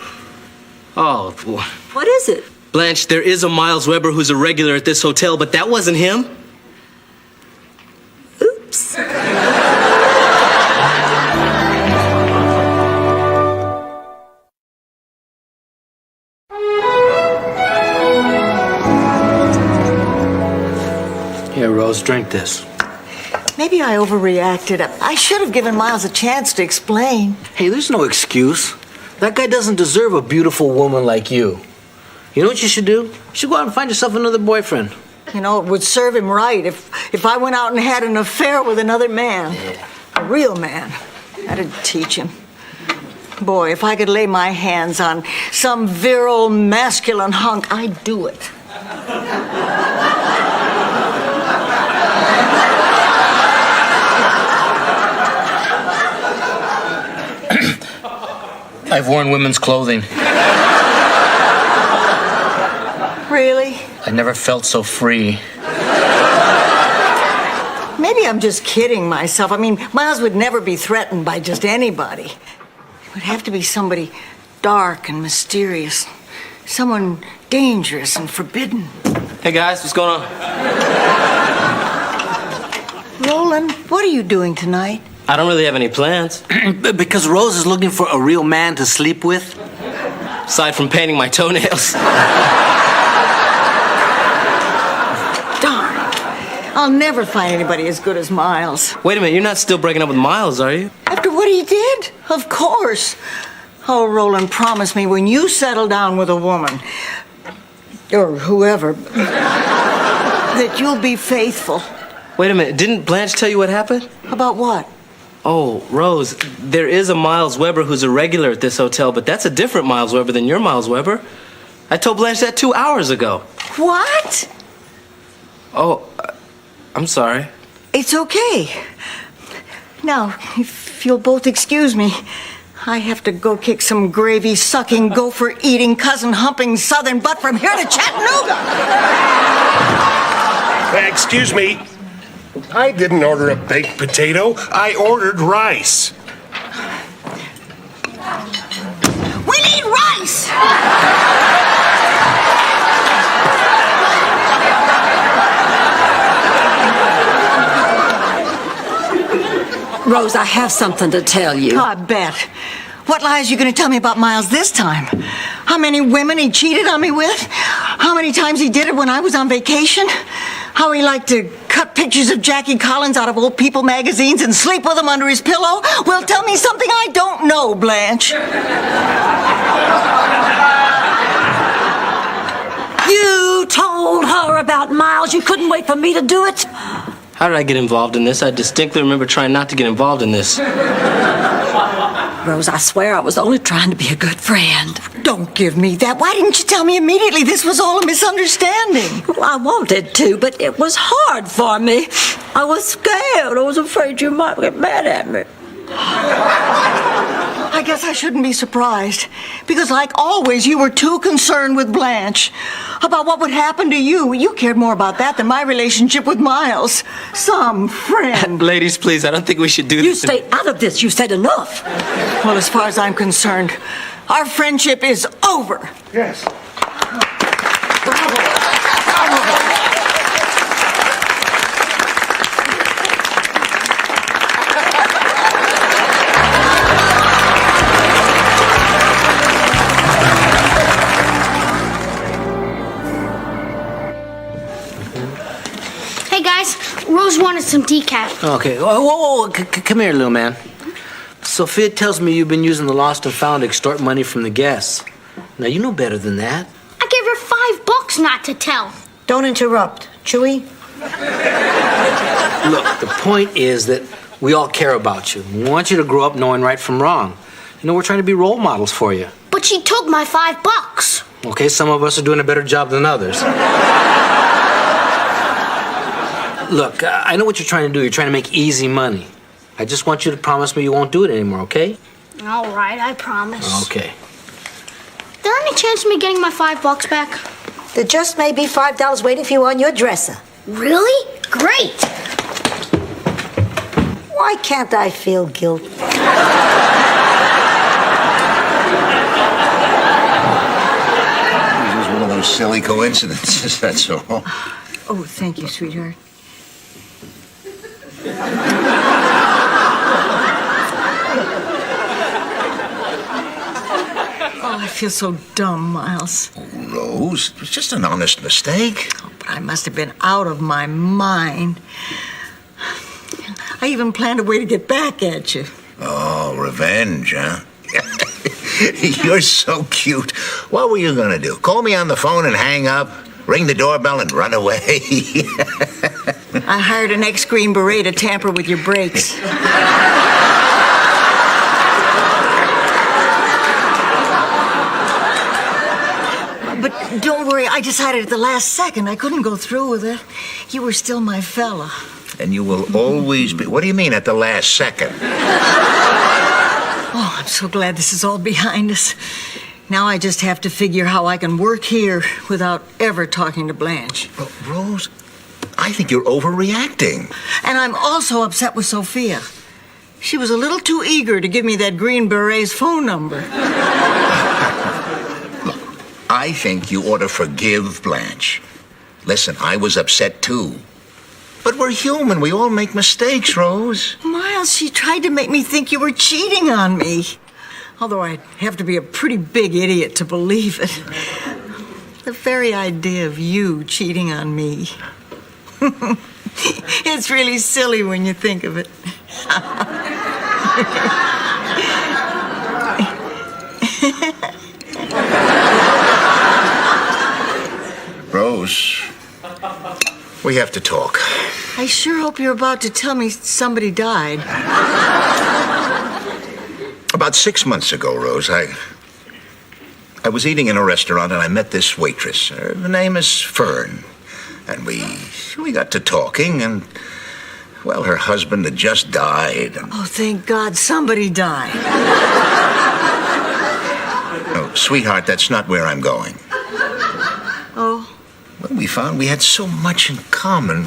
Oh, boy. What is it? Blanche, there is a Miles Weber who's a regular at this hotel, but that wasn't him. Oops. Here, Rose, drink this. Maybe I overreacted. I should have given Miles a chance to explain. Hey, there's no excuse. That guy doesn't deserve a beautiful woman like you. You know what you should do? You should go out and find yourself another boyfriend. You know, it would serve him right if I went out and had an affair with another man. Yeah. A real man. That'd teach him. Boy, if I could lay my hands on some virile, masculine hunk, I'd do it. I've worn women's clothing. Really? I never felt so free. Maybe I'm just kidding myself. I mean, Miles would never be threatened by just anybody. It would have to be somebody dark and mysterious. Someone dangerous and forbidden. Hey, guys, what's going on? Roland, what are you doing tonight? I don't really have any plans. Because Rose is looking for a real man to sleep with? Aside from painting my toenails. Darn. I'll never find anybody as good as Miles. Wait a minute, you're not still breaking up with Miles, are you? After what he did? Of course. Oh, Roland, promise me when you settle down with a woman, or whoever, that you'll be faithful. Wait a minute, didn't Blanche tell you what happened? About what? Oh, Rose, there is a Miles Weber who's a regular at this hotel, but that's a different Miles Weber than your Miles Weber. I told Blanche that 2 hours ago. What? Oh, I'm sorry. It's okay. Now, if you'll both excuse me, I have to go kick some gravy-sucking, gopher-eating, cousin-humping southern butt from here to Chattanooga. Excuse me. I didn't order a baked potato. I ordered rice. We need rice! Rose, I have something to tell you. I bet. What lies are you going to tell me about Miles this time? How many women he cheated on me with? How many times he did it when I was on vacation? How he liked to cut pictures of Jackie Collins out of old People magazines and sleep with them under his pillow? Well, tell me something I don't know, Blanche. You told her about Miles. You couldn't wait for me to do it. How did I get involved in this? I distinctly remember trying not to get involved in this. Rose, I swear I was only trying to be a good friend. Don't give me that. Why didn't you tell me immediately this was all a misunderstanding? Well, I wanted to, but it was hard for me. I was scared. I was afraid you might get mad at me. I I guess I shouldn't be surprised. Because like always, you were too concerned with Blanche. About what would happen to you. You cared more about that than my relationship with Miles. Some friend. Ladies, please, I don't think we should do You this. stay out of this. You said enough. Well, as far as I'm concerned, our friendship is over. Yes. Hey guys, Rose wanted some decaf. Okay. Whoa. Come here, little man. Sophia tells me you've been using the lost and found to extort money from the guests. Now, you know better than that. I gave her $5 not to tell. Don't interrupt. Chewy? Look, the point is that we all care about you. We want you to grow up knowing right from wrong. You know, we're trying to be role models for you. But she took my $5. Okay, some of us are doing a better job than others. Look, I know what you're trying to do. You're trying to make easy money. I just want you to promise me you won't do it anymore, okay? All right, I promise. Okay. Is there any chance of me getting my $5 back? There just may be $5 waiting for you on your dresser. Really? Great. Why can't I feel guilt? It was one of those silly coincidences, that's all. Oh, thank you, sweetheart. Oh, I feel so dumb, Miles. Oh, Rose, it was just an honest mistake. Oh, but I must have been out of my mind. I even planned a way to get back at you. Oh, revenge, huh? You're so cute. What were you gonna do? Call me on the phone and hang up? Ring the doorbell and run away? I hired an ex-Green Beret to tamper with your brakes. But don't worry, I decided at the last second I couldn't go through with it. You were still my fella. And you will always be... What do you mean, at the last second? Oh, I'm so glad this is all behind us. Now I just have to figure how I can work here without ever talking to Blanche. Well, Rose, I think you're overreacting. And I'm also upset with Sophia. She was a little too eager to give me that Green Beret's phone number. Look, I think you ought to forgive Blanche. Listen, I was upset too. But we're human. We all make mistakes, Rose. Miles, she tried to make me think you were cheating on me. Although I'd have to be a pretty big idiot to believe it. The very idea of you cheating on me. It's really silly when you think of it. Rose, we have to talk. I sure hope you're about to tell me somebody died. About 6 months ago, Rose, I was eating in a restaurant and I met this waitress. Her name is Fern. And we got to talking and, well, her husband had just died. And... Oh, thank God somebody died. Oh, sweetheart, that's not where I'm going. Oh? Well, we found we had so much in common.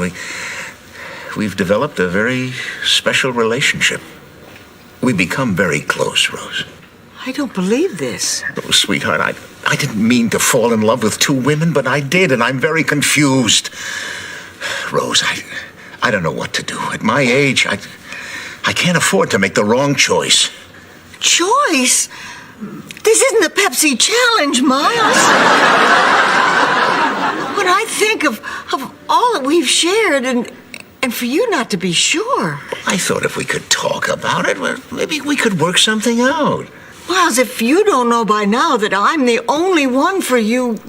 We've developed a very special relationship. We've become very close, Rose. I don't believe this. Oh, sweetheart, I didn't mean to fall in love with two women, but I did, and I'm very confused. Rose, I don't know what to do. At my age, I can't afford to make the wrong choice. Choice? This isn't the Pepsi Challenge, Miles. When I think of all that we've shared and for you not to be sure. I thought if we could talk about it, well, maybe we could work something out. Miles, if you don't know by now that I'm the only one for you,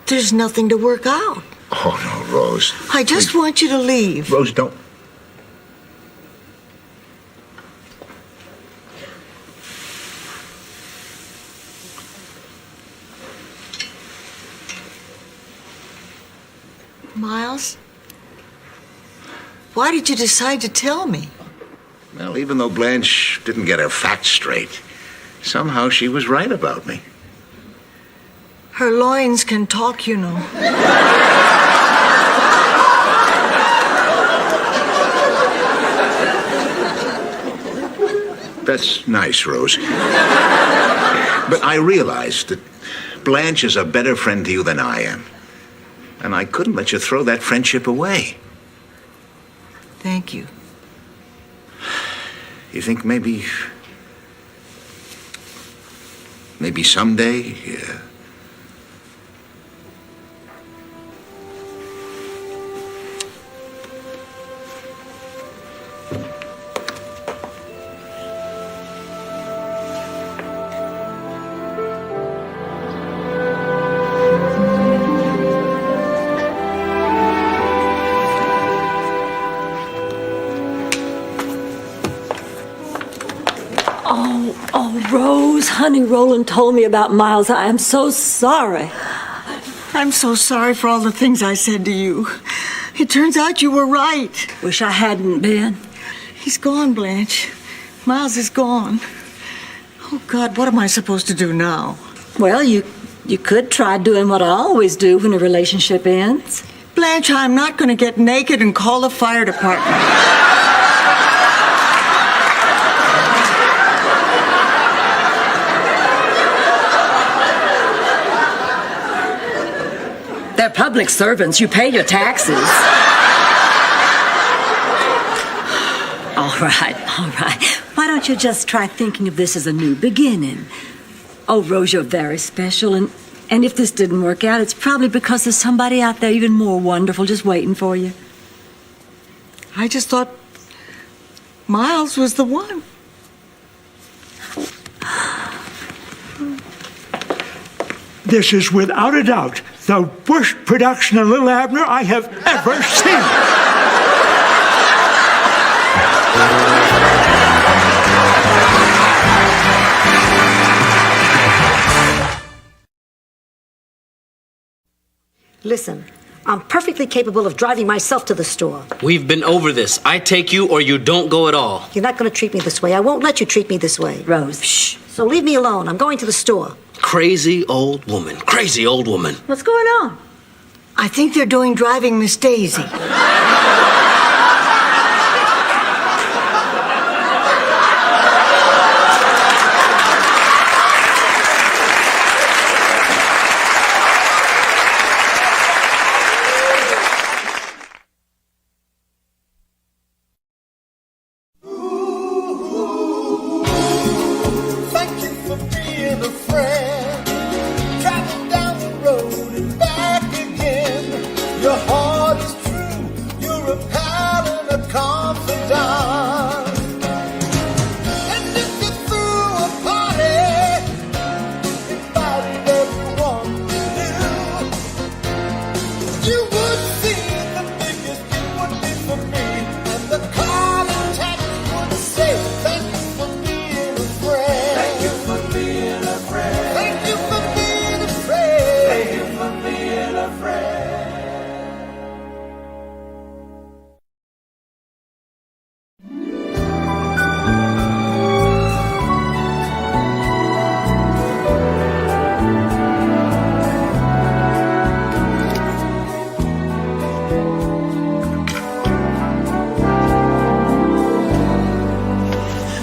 there's nothing to work out. Oh, no, Rose. I just want you to leave. Rose, don't. Miles? Why did you decide to tell me? Well, even though Blanche didn't get her facts straight, somehow she was right about me. Her loins can talk, you know. That's nice, Rose. But I realized that Blanche is a better friend to you than I am. And I couldn't let you throw that friendship away. Thank you. You think maybe someday... Oh, Rose, honey, Roland told me about Miles. I am so sorry. I'm so sorry for all the things I said to you. It turns out you were right. Wish I hadn't been. He's gone, Blanche. Miles is gone. Oh, God, what am I supposed to do now? Well, you could try doing what I always do when a relationship ends. Blanche, I'm not going to get naked and call the fire department. They're public servants. You pay your taxes. All right. Why don't you just try thinking of this as a new beginning? Oh, Rose, you're very special, and if this didn't work out, it's probably because there's somebody out there even more wonderful just waiting for you. I just thought Miles was the one. This is without a doubt the worst production of Little Abner I have ever seen. Listen, I'm perfectly capable of driving myself to the store. We've been over this. I take you or you don't go at all. You're not going to treat me this way. I won't let you treat me this way. Rose, shh. So leave me alone. I'm going to the store. Crazy old woman. Crazy old woman. What's going on? I think they're doing Driving Miss Daisy. Thank you for being a friend. Traveling down the road and back again. Your heart is true. You're a pal and a confidant. And if you threw a party, invited everyone you knew, you would see the biggest it would be for me. And the car and taxi would say, thank you for being a friend. Thank you for being a friend. Thank you for being a friend. Thank you for being a friend.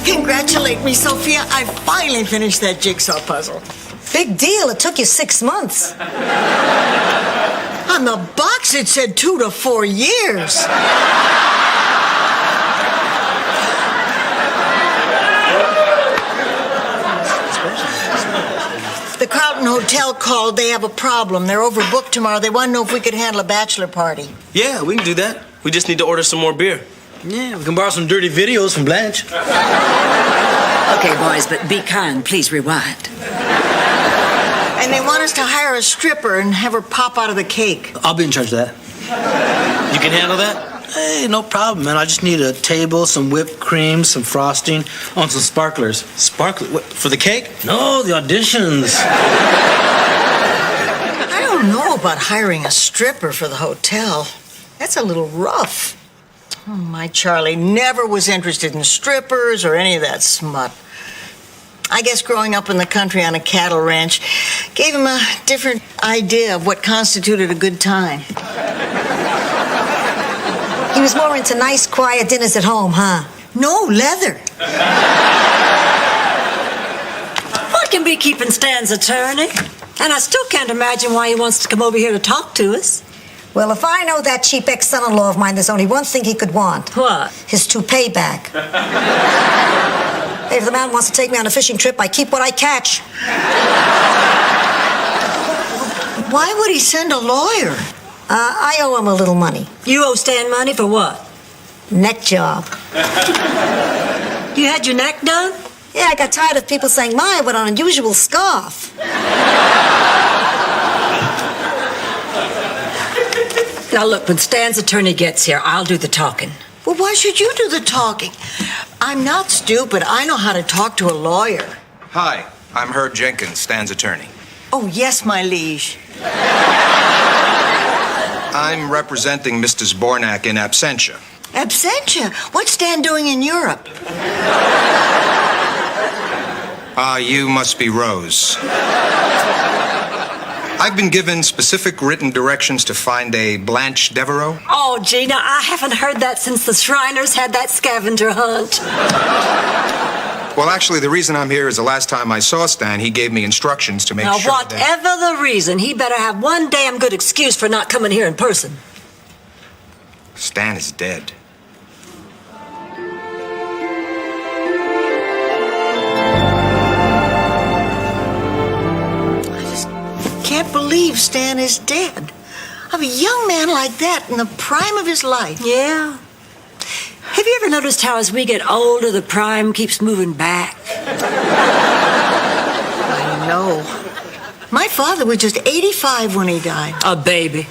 Congratulate me, Sophia. I finally finished that jigsaw puzzle. Big deal. It took you 6 months. On the box, it said 2 to 4 years. The Carlton Hotel called. They have a problem. They're overbooked tomorrow. They want to know if we could handle a bachelor party. Yeah, we can do that. We just need to order some more beer. Yeah, we can borrow some dirty videos from Blanche. Okay, boys, but be kind. Please rewind. And they want us to hire a stripper and have her pop out of the cake. I'll be in charge of that. You can handle that? Hey, no problem, man. I just need a table, some whipped cream, some frosting, and some sparklers. Sparkler? What, for the cake? No, the auditions. I don't know about hiring a stripper for the hotel. That's a little rough. Oh, my Charlie never was interested in strippers or any of that smut. I guess growing up in the country on a cattle ranch gave him a different idea of what constituted a good time. He was more into nice, quiet dinners at home, huh? No, leather. What can be keeping Stan's attorney? And I still can't imagine why he wants to come over here to talk to us. Well, if I know that cheap ex-son-in-law of mine, there's only one thing he could want. What? His toupee back. Hey, if the man wants to take me on a fishing trip, I keep what I catch. Why would he send a lawyer? I owe him a little money. You owe Stan money for what? Neck job. You had your neck done? Yeah, I got tired of people saying, "My, what an unusual scarf." Now look, when Stan's attorney gets here, I'll do the talking. Well, why should you do the talking? I'm not stupid. I know how to talk to a lawyer. Hi, I'm Herb Jenkins, Stan's attorney. Oh, yes, my liege. I'm representing Mr. Zbornak in absentia. Absentia? What's Stan doing in Europe? You must be Rose. I've been given specific written directions to find a Blanche Devereaux. Oh, Gina, I haven't heard that since the Shriners had that scavenger hunt. Well, actually, the reason I'm here is the last time I saw Stan, he gave me instructions to make Now, sure that... whatever the reason, he better have one damn good excuse for not coming here in person. Stan is dead. Can't believe Stan is dead. Of a young man like that in the prime of his life. Yeah. Have you ever noticed how as we get older, the prime keeps moving back? I know. My father was just 85 when he died. A baby.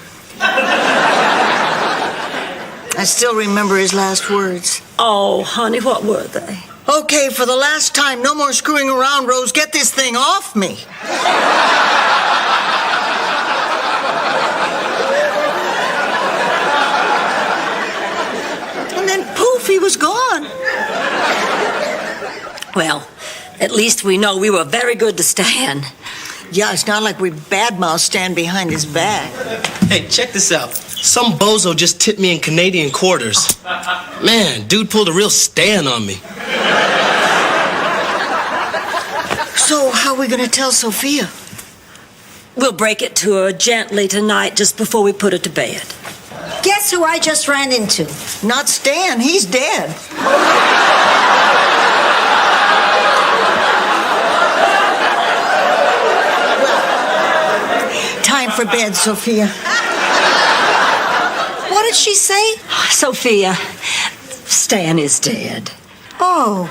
I still remember his last words. Oh, honey, what were they? Okay, for the last time, no more screwing around, Rose. Get this thing off me. He was gone. Well, at least we know we were very good to Stan. Yeah, it's not like we badmouth Stan behind his back. Hey, check this out. Some bozo just tipped me in Canadian quarters. Man, dude pulled a real Stan on me. So, how are we gonna tell Sophia? We'll break it to her gently tonight just before we put her to bed. Guess who I just ran into? Not Stan, he's dead. Well, time for bed, Sophia. What did she say? Sophia, Stan is dead. Oh.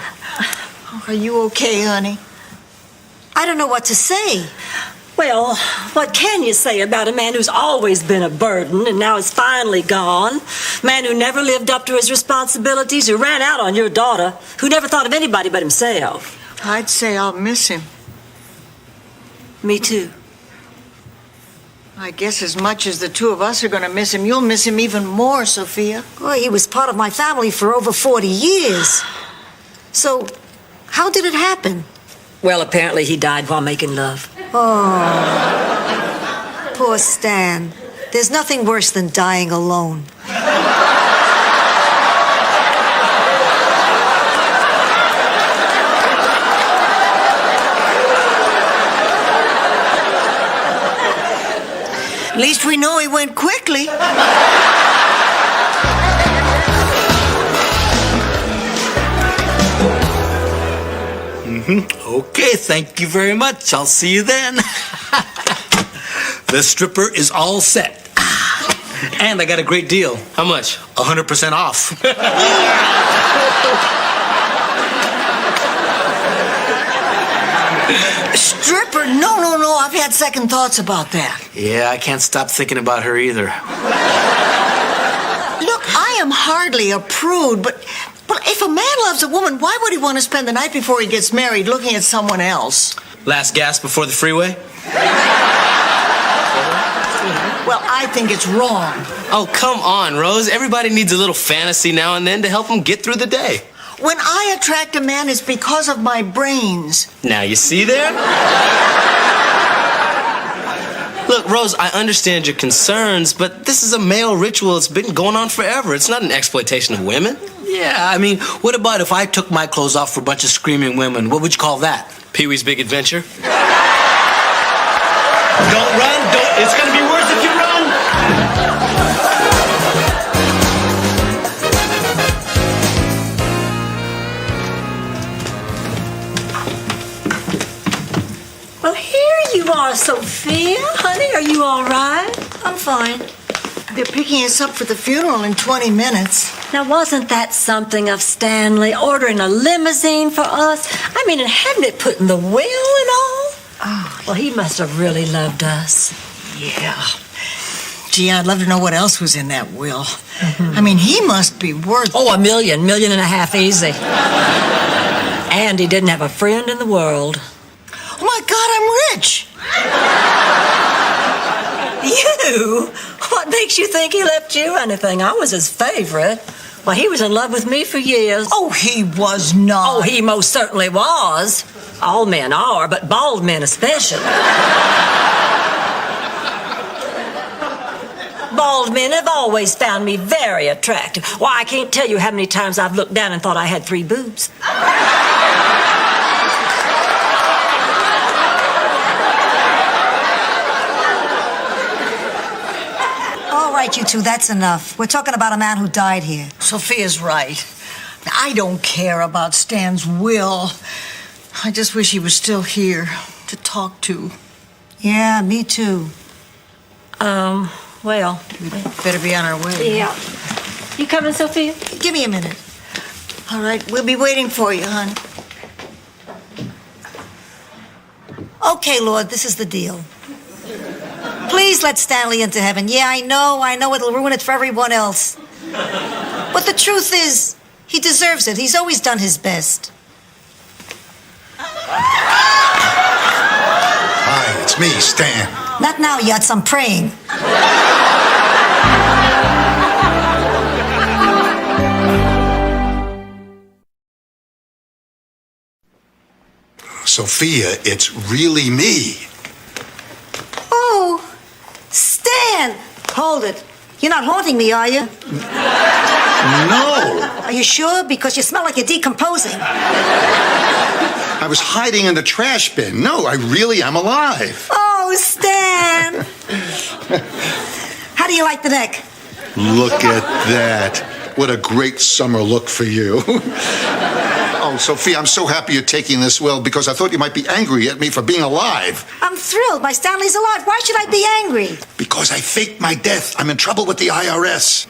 Are you okay, honey? I don't know what to say. Well, what can you say about a man who's always been a burden and now is finally gone? A man who never lived up to his responsibilities, who ran out on your daughter, who never thought of anybody but himself. I'd say I'll miss him. Me too. I guess as much as the two of us are going to miss him, you'll miss him even more, Sophia. Well, he was part of my family for over 40 years. So, how did it happen? Well, apparently he died while making love. Oh, poor Stan. There's nothing worse than dying alone. At least we know he went quickly. Okay, thank you very much. I'll see you then. The stripper is all set. And I got a great deal. How much? 100% off. Stripper? No. I've had second thoughts about that. Yeah, I can't stop thinking about her either. Look, I am hardly a prude, but if a man loves a woman, why would he want to spend the night before he gets married looking at someone else? Last gas before the freeway? Well, I think it's wrong. Oh, come on, Rose. Everybody needs a little fantasy now and then to help them get through the day. When I attract a man, it's because of my brains. Now, you see there? Look, Rose, I understand your concerns, but this is a male ritual that's been going on forever. It's not an exploitation of women. Yeah, I mean, what about if I took my clothes off for a bunch of screaming women? What would you call that? Pee-wee's Big Adventure. Don't run. Don't. It's going to be worse if you run. Well, here you are, Sophia. Honey, are you all right? I'm fine. They're picking us up for the funeral in 20 minutes. Now, wasn't that something of Stanley ordering a limousine for us? I mean, and hadn't it put in the will and all? Oh, well, he must have really loved us. Yeah. Gee, I'd love to know what else was in that will. I mean, he must be worth... Oh, $1 million, $1.5 million easy. And he didn't have a friend in the world. Oh, my God, I'm rich. You? What makes you think he left you anything? I was his favorite. Well, he was in love with me for years. Oh, he was not. Oh, he most certainly was. All men are, but bald men especially. Bald men have always found me very attractive. Why, I can't tell you how many times I've looked down and thought I had 3 boobs. All right, you two, that's enough. We're talking about a man who died here. Sophia's right. I don't care about Stan's will. I just wish he was still here to talk to. Yeah, me too. Well... We better be on our way. Yeah. You coming, Sophia? Give me a minute. All right, we'll be waiting for you, hon. Okay, Lord, this is the deal. Please let Stanley into heaven. Yeah, I know it'll ruin it for everyone else. But the truth is, he deserves it. He's always done his best. Hi, it's me, Stan. Not now, Yutz, I'm praying. Sophia, it's really me. Oh, Stan! Hold it. You're not haunting me, are you? No. Are you sure? Because you smell like you're decomposing. I was hiding in the trash bin. No, I really am alive. Oh, Stan! How do you like the neck? Look at that. What a great summer look for you. Oh, Sophia, I'm so happy you're taking this well because I thought you might be angry at me for being alive. I'm thrilled. My Stanley's alive. Why should I be angry? Because I faked my death. I'm in trouble with the IRS.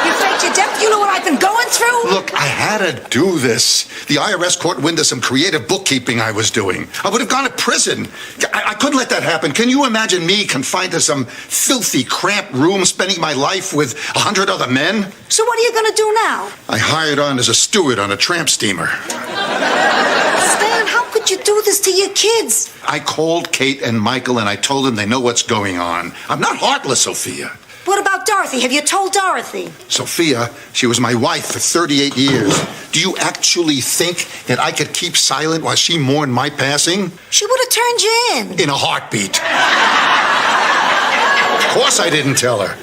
You faked your death? You know what I've been going through? Look, I had to do this. The IRS caught wind of some creative bookkeeping I was doing. I would have gone to prison. I couldn't let that happen. Can you imagine me confined to some filthy, cramped room, spending my life with 100 other men? So what are you going to do now? I hired on as a steward on a tramp steamer. Stan, how could you do this to your kids? I called Kate and Michael and I told them they know what's going on. I'm not heartless, Sophia. What about Dorothy? Have you told Dorothy? Sophia, she was my wife for 38 years. Do you actually think that I could keep silent while she mourned my passing? She would have turned you in. In a heartbeat. Of course I didn't tell her.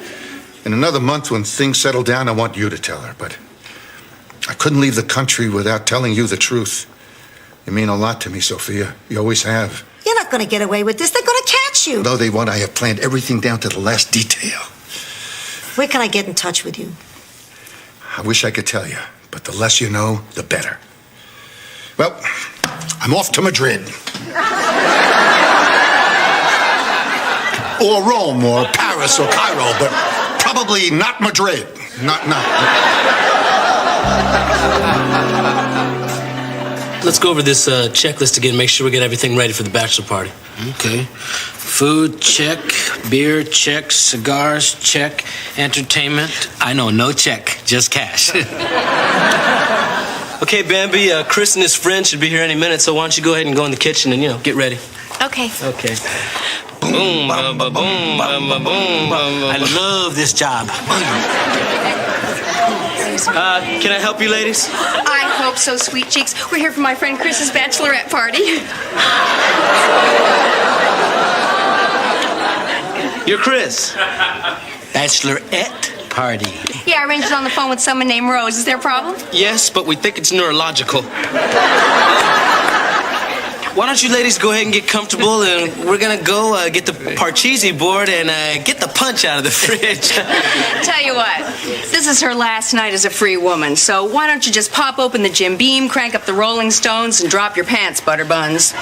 In another month, when things settle down, I want you to tell her. But I couldn't leave the country without telling you the truth. You mean a lot to me, Sophia. You always have. You're not going to get away with this. They're going to catch you. No, they won't. I have planned everything down to the last detail. Where can I get in touch with you? I wish I could tell you, but the less you know, the better. Well, I'm off to Madrid. Or Rome, or Paris, or Cairo, but probably not Madrid. Not. Let's go over this checklist again, make sure we get everything ready for the bachelor party. Okay. Food, check. Beer, check. Cigars, check. Entertainment. I know, no check, just cash. Okay, Bambi, Chris and his friend should be here any minute, so why don't you go ahead and go in the kitchen and, get ready. Okay. Okay. Boom, ba, ba, boom, ba, ba, boom, ba, ba. I love this job. please. Can I help you, ladies? I hope so, sweet cheeks. We're here for my friend Chris's bachelorette party. You're Chris. Bachelorette party. Yeah, I arranged it on the phone with someone named Rose. Is there a problem? Yes, but we think it's neurological. Why don't you ladies go ahead and get comfortable, and we're gonna go get the Parcheesi board and get the punch out of the fridge. Tell you what, this is her last night as a free woman, so why don't you just pop open the Jim Beam, crank up the Rolling Stones, and drop your pants, Butterbuns.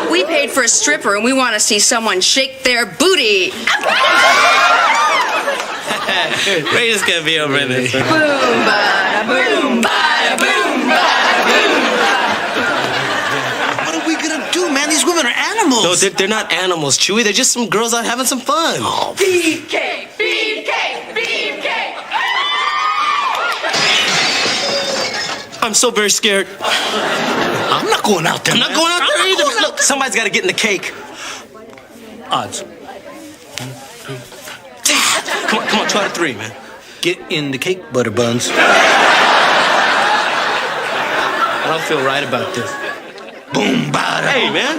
We paid for a stripper, and we want to see someone shake their booty. We're just gonna be over this. Boom, bada, boom, bada, boom, bada, boom. What are we gonna do, man? These women are animals. No, they're not animals, Chewy. They're just some girls out having some fun. Oh. Beefcake, beefcake, beefcake. I'm so very scared. I'm not going out there. I'm not going out there either. Look, somebody's got to get in the cake. Odds. Come on, try to 3, man. Get in the cake, Butterbuns. I don't feel right about this. Boom, bada. Hey, man.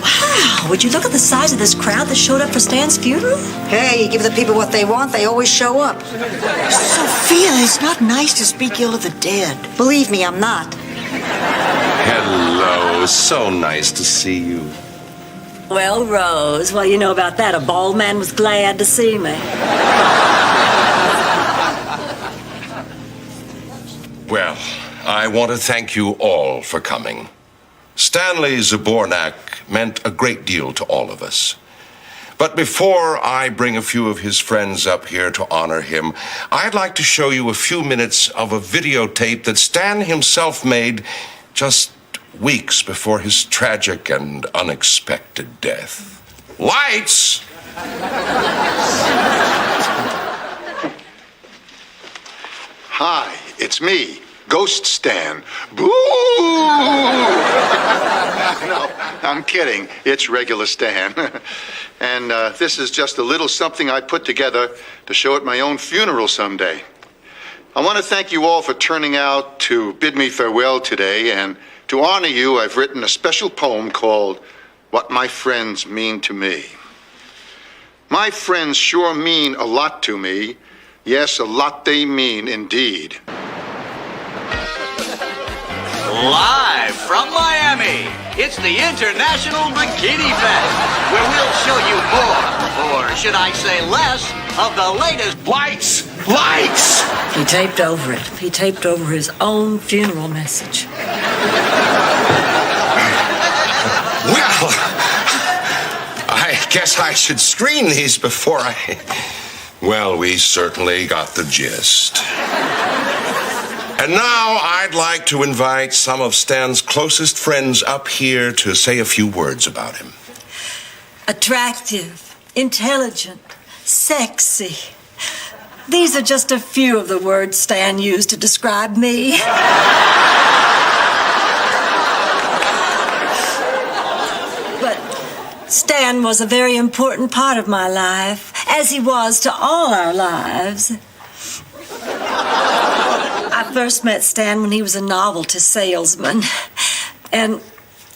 Wow, would you look at the size of this crowd that showed up for Stan's funeral? Hey, you give the people what they want, they always show up. Sophia, it's not nice to speak ill of the dead. Believe me, I'm not. Hello, so nice to see you. Well, Rose, well, you know about that. A bald man was glad to see me. Well, I want to thank you all for coming. Stanley Zbornak meant a great deal to all of us. But before I bring a few of his friends up here to honor him, I'd like to show you a few minutes of a videotape that Stan himself made just weeks before his tragic and unexpected death. Lights! Hi, it's me, Ghost Stan. Boo! No, I'm kidding. It's regular Stan. And this is just a little something I put together to show at my own funeral someday. I want to thank you all for turning out to bid me farewell today, and to honor you, I've written a special poem called What My Friends Mean to Me. My friends sure mean a lot to me. Yes, a lot they mean indeed. Live from Miami, it's the International Bikini Fest, where we'll show you more, or should I say less, of the latest lights. Lights! He taped over it. He taped over his own funeral message. Well, I guess I should screen these before I... Well, we certainly got the gist. And now I'd like to invite some of Stan's closest friends up here to say a few words about him. Attractive, intelligent, sexy. These are just a few of the words Stan used to describe me. But Stan was a very important part of my life, as he was to all our lives. I first met Stan when he was a novelty salesman. And,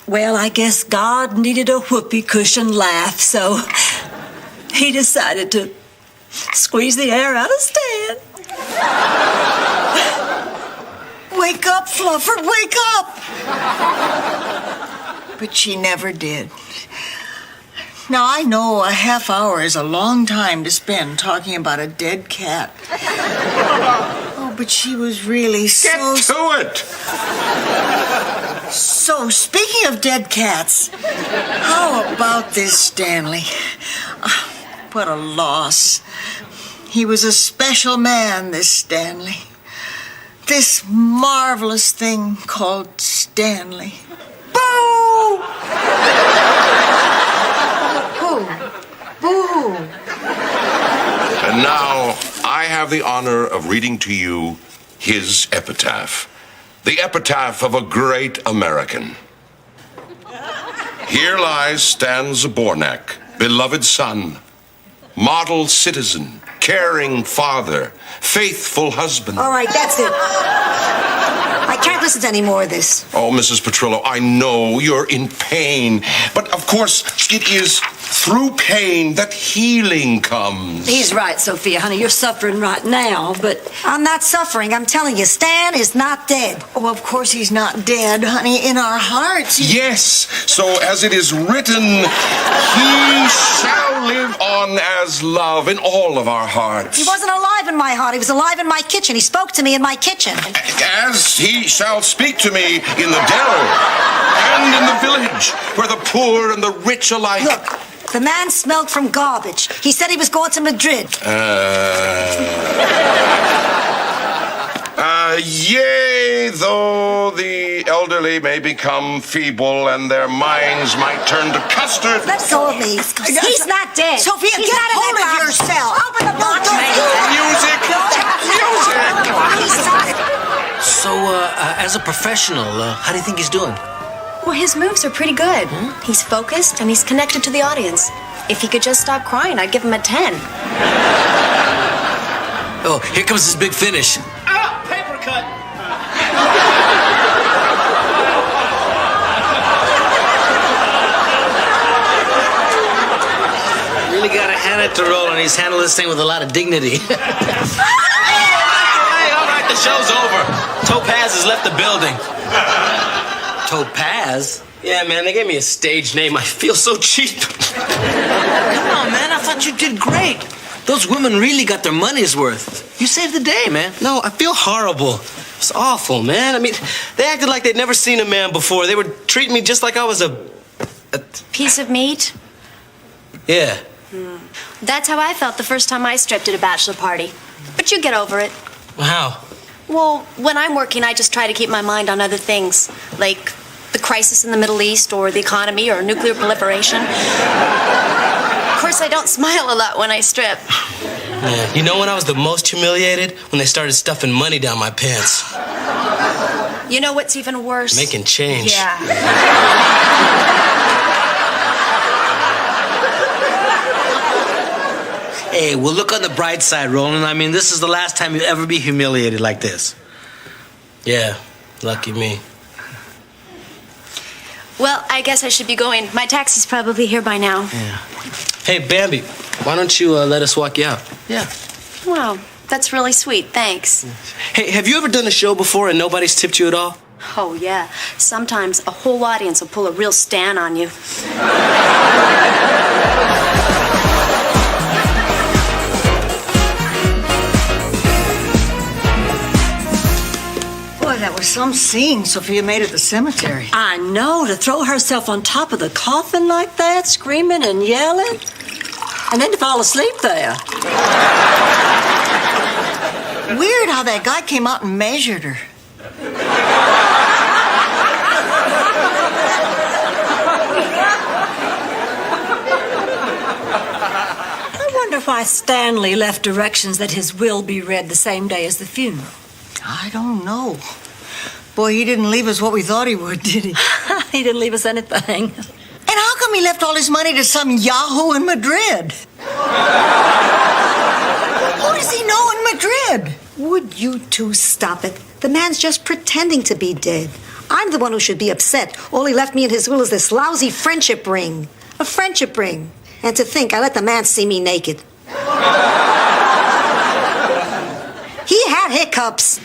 well, I guess God needed a whoopee cushion laugh, so he decided to squeeze the air out of Stan. Wake up, Flufford, wake up! But she never did. Now, I know a half hour is a long time to spend talking about a dead cat. Oh, but she was really so... Get to it! So, speaking of dead cats, how about this Stanley? What a loss. He was a special man, this Stanley. This marvelous thing called Stanley. Boo! Boo! And now, I have the honor of reading to you his epitaph. The epitaph of a great American. Here lies Stan Zbornak, beloved son, model citizen, caring father, faithful husband. All right, that's it. I can't listen to any more of this. Oh, Mrs. Petrillo, I know you're in pain, but of course it is through pain that healing comes. He's right, Sophia, honey. You're suffering right now, but... I'm not suffering. I'm telling you, Stan is not dead. Oh, of course he's not dead, honey. In our hearts. Yes, so as it is written, he shall live on as love in all of our hearts. He wasn't alive in my heart. He was alive in my kitchen. He spoke to me in my kitchen. As he shall speak to me in the dell and in the village, where the poor and the rich alike. Look, the man smelled from garbage. He said he was going to Madrid. Yea, though the elderly may become feeble and their minds might turn to custard. Let go of me. He's not dead. Sophia, He's get not in hold that of box. yourself. Open the box. Music! So, as a professional, how do you think he's doing? Well, his moves are pretty good. He's focused and he's connected to the audience. If he could just stop crying, I'd give him a 10. Oh, here comes his big finish. Ah, paper cut. Really gotta hand it to Roland. He's handled this thing with a lot of dignity. Hey, all right, the show's over. Topaz has left the building. Topaz? Yeah, man, they gave me a stage name. I feel so cheap. Come on, man. I thought you did great. Those women really got their money's worth. You saved the day, man. No, I feel horrible. It's awful, man. I mean, they acted like they'd never seen a man before. They were treating me just like I was a Piece of meat? Yeah. That's how I felt the first time I stripped at a bachelor party. But you get over it. How? Well, when I'm working, I just try to keep my mind on other things, like the crisis in the Middle East or the economy or nuclear proliferation. Of course, I don't smile a lot when I strip. Yeah. You know when I was the most humiliated? When they started stuffing money down my pants. You know what's even worse? Making change. Yeah. Hey, well, look on the bright side, Roland. I mean, this is the last time you'll ever be humiliated like this. Yeah, lucky me. Well, I guess I should be going. My taxi's probably here by now. Yeah. Hey, Bambi, why don't you let us walk you out? Yeah. Wow, that's really sweet. Thanks. Hey, have you ever done a show before and nobody's tipped you at all? Oh, yeah. Sometimes a whole audience will pull a real Stan on you. Boy, that was some scene Sophia made at the cemetery. I know, to throw herself on top of the coffin like that, screaming and yelling, and then to fall asleep there. Weird how that guy came out and measured her. I wonder why Stanley left directions that his will be read the same day as the funeral. I don't know. Boy, he didn't leave us what we thought he would, did he? He didn't leave us anything. And how come he left all his money to some yahoo in Madrid? Who does he know in Madrid? Would you two stop it? The man's just pretending to be dead. I'm the one who should be upset. All he left me in his will is this lousy friendship ring. A friendship ring. And to think I let the man see me naked. He had hiccups.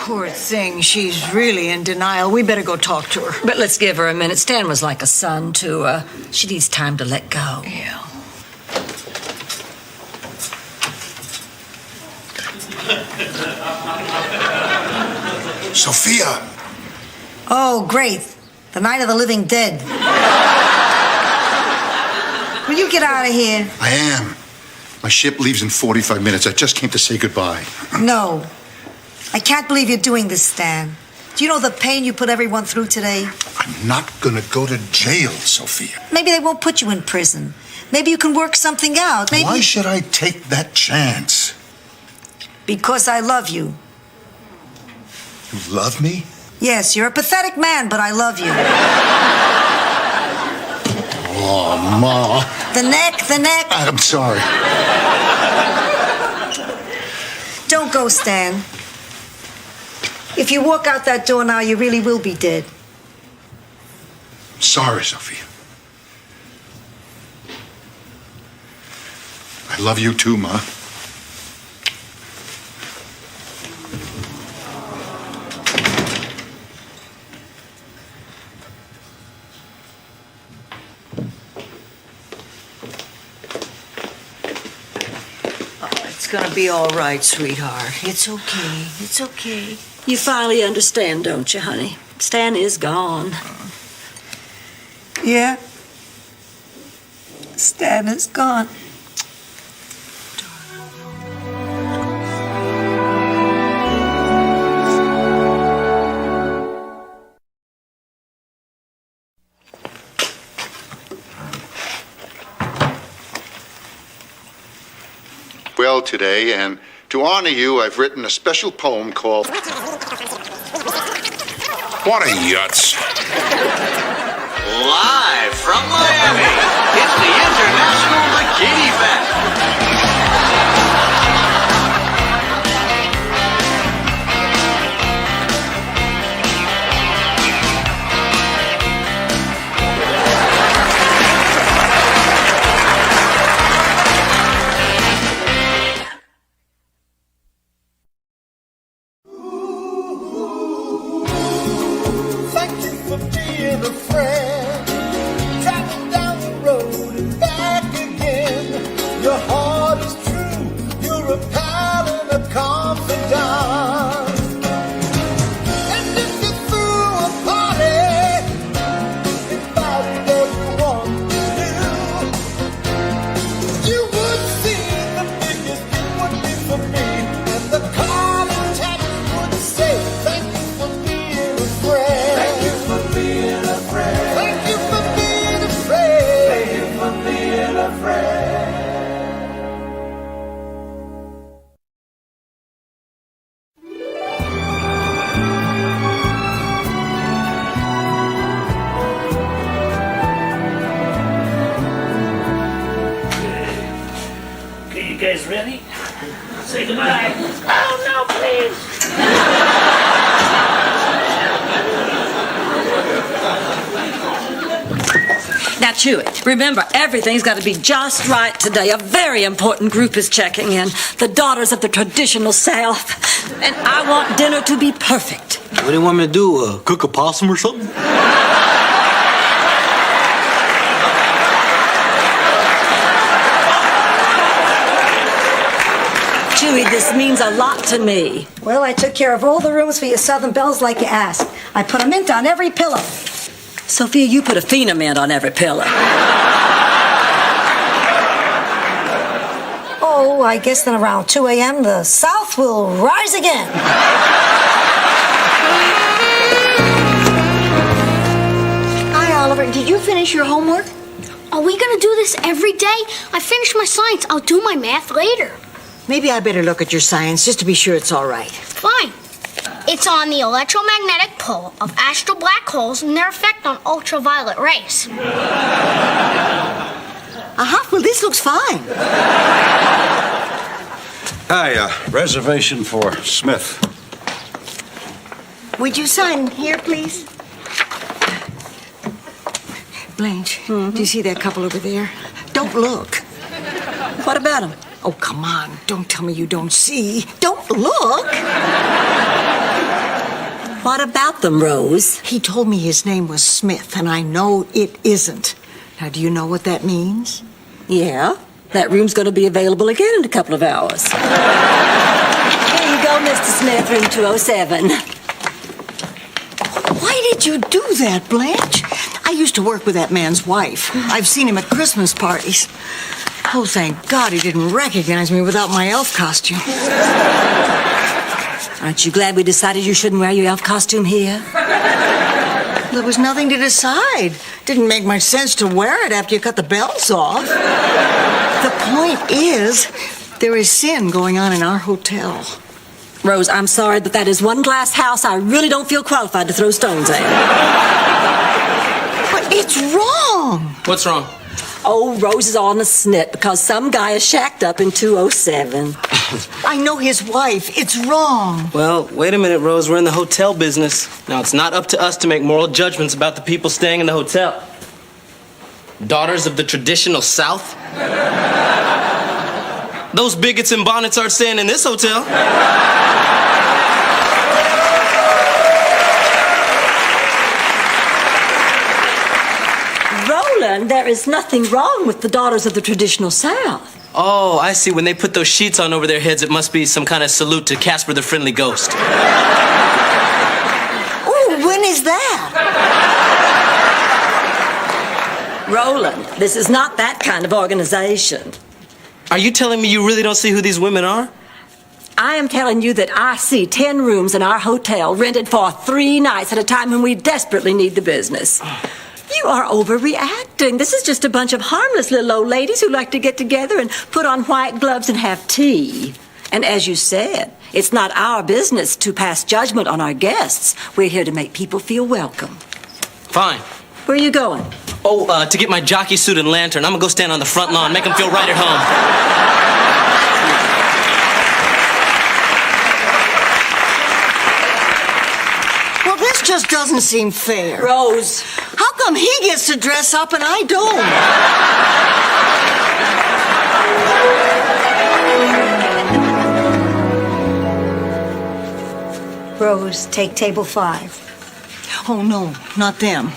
Poor thing, she's really in denial. We better go talk to her. But let's give her a minute. Stan was like a son to her. She needs time to let go. Yeah. Sophia! Oh, great. The night of the living dead. Will you get out of here? I am. My ship leaves in 45 minutes. I just came to say goodbye. No. I can't believe you're doing this, Stan. Do you know the pain you put everyone through today? I'm not gonna go to jail, Sophia. Maybe they won't put you in prison. Maybe you can work something out. Maybe... Why should I take that chance? Because I love you. You love me? Yes, you're a pathetic man, but I love you. Oh, Ma. The neck. I'm sorry. Don't go, Stan. If you walk out that door now, you really will be dead. Sorry, Sophia. I love you too, Ma. It's gonna be all right, sweetheart. It's okay. It's okay. You finally understand, don't you, honey? Stan is gone. Yeah. Stan is gone. Well today, and to honor you, I've written a special poem called What a yutz. Live from Miami, it's the International Bikini Fest. Thank you for being a friend. Traveling down the road and back again. Your heart is true. You're a pal and a confidant. And if you threw a party, invited everyone you knew, you would see the biggest it would be for me. And the card and text would say, thank you for being a friend. Thank you for being a friend. Thank you for being a friend. Thank you for being a friend. Okay, you guys ready? Say goodbye. Oh, no, please. Now chew it. Remember, everything's got to be just right today. A very important group is checking in. The daughters of the traditional South. And I want dinner to be perfect. What do you want me to do? Cook a possum or something? Chewy, this means a lot to me. Well, I took care of all the rooms for your Southern Belles like you asked. I put a mint on every pillow. Sophia, you put a phenoment on every pillow. Oh, I guess then around 2 a.m. the South will rise again. Hi, Oliver. Did you finish your homework? Are we gonna do this every day? I finished my science. I'll do my math later. Maybe I better look at your science just to be sure it's all right. Fine. It's on the electromagnetic pull of astral black holes and their effect on ultraviolet rays. Well, this looks fine. Hi, reservation for Smith. Would you sign here, please? Blanche, do you see that couple over there? Don't look. What about them? Oh, come on. Don't tell me you don't see. Don't look. What about them, Rose? He told me his name was Smith, and I know it isn't. Now, do you know what that means? Yeah, that room's going to be available again in a couple of hours. Here you go, Mr. Smith, room 207. Why did you do that, Blanche? I used to work with that man's wife. I've seen him at Christmas parties. Oh, thank God he didn't recognize me without my elf costume. Aren't you glad we decided you shouldn't wear your elf costume here? There was nothing to decide. Didn't make much sense to wear it after you cut the bells off. The point is, there is sin going on in our hotel. Rose, I'm sorry, but that is one glass house I really don't feel qualified to throw stones at. But it's wrong. What's wrong? Oh, Rose is on a snit because some guy is shacked up in 207. I know his wife. It's wrong. Well, wait a minute, Rose. We're in the hotel business. Now, it's not up to us to make moral judgments about the people staying in the hotel. Daughters of the traditional South? Those bigots in bonnets aren't staying in this hotel. Roland, there is nothing wrong with the daughters of the traditional South. Oh, I see. When they put those sheets on over their heads, it must be some kind of salute to Casper the Friendly Ghost. Oh, when is that? Roland, this is not that kind of organization. Are you telling me you really don't see who these women are? I am telling you that I see 10 rooms in our hotel rented for 3 nights at a time when we desperately need the business. You are overreacting. This is just a bunch of harmless little old ladies who like to get together and put on white gloves and have tea. And as you said, it's not our business to pass judgment on our guests. We're here to make people feel welcome. Fine. Where are you going? Oh, to get my jockey suit and lantern. I'm gonna go stand on the front lawn, make them feel right at home. Well, this just doesn't seem fair. Rose. How come he gets to dress up and I don't? Rose, take table 5. Oh, no, not them.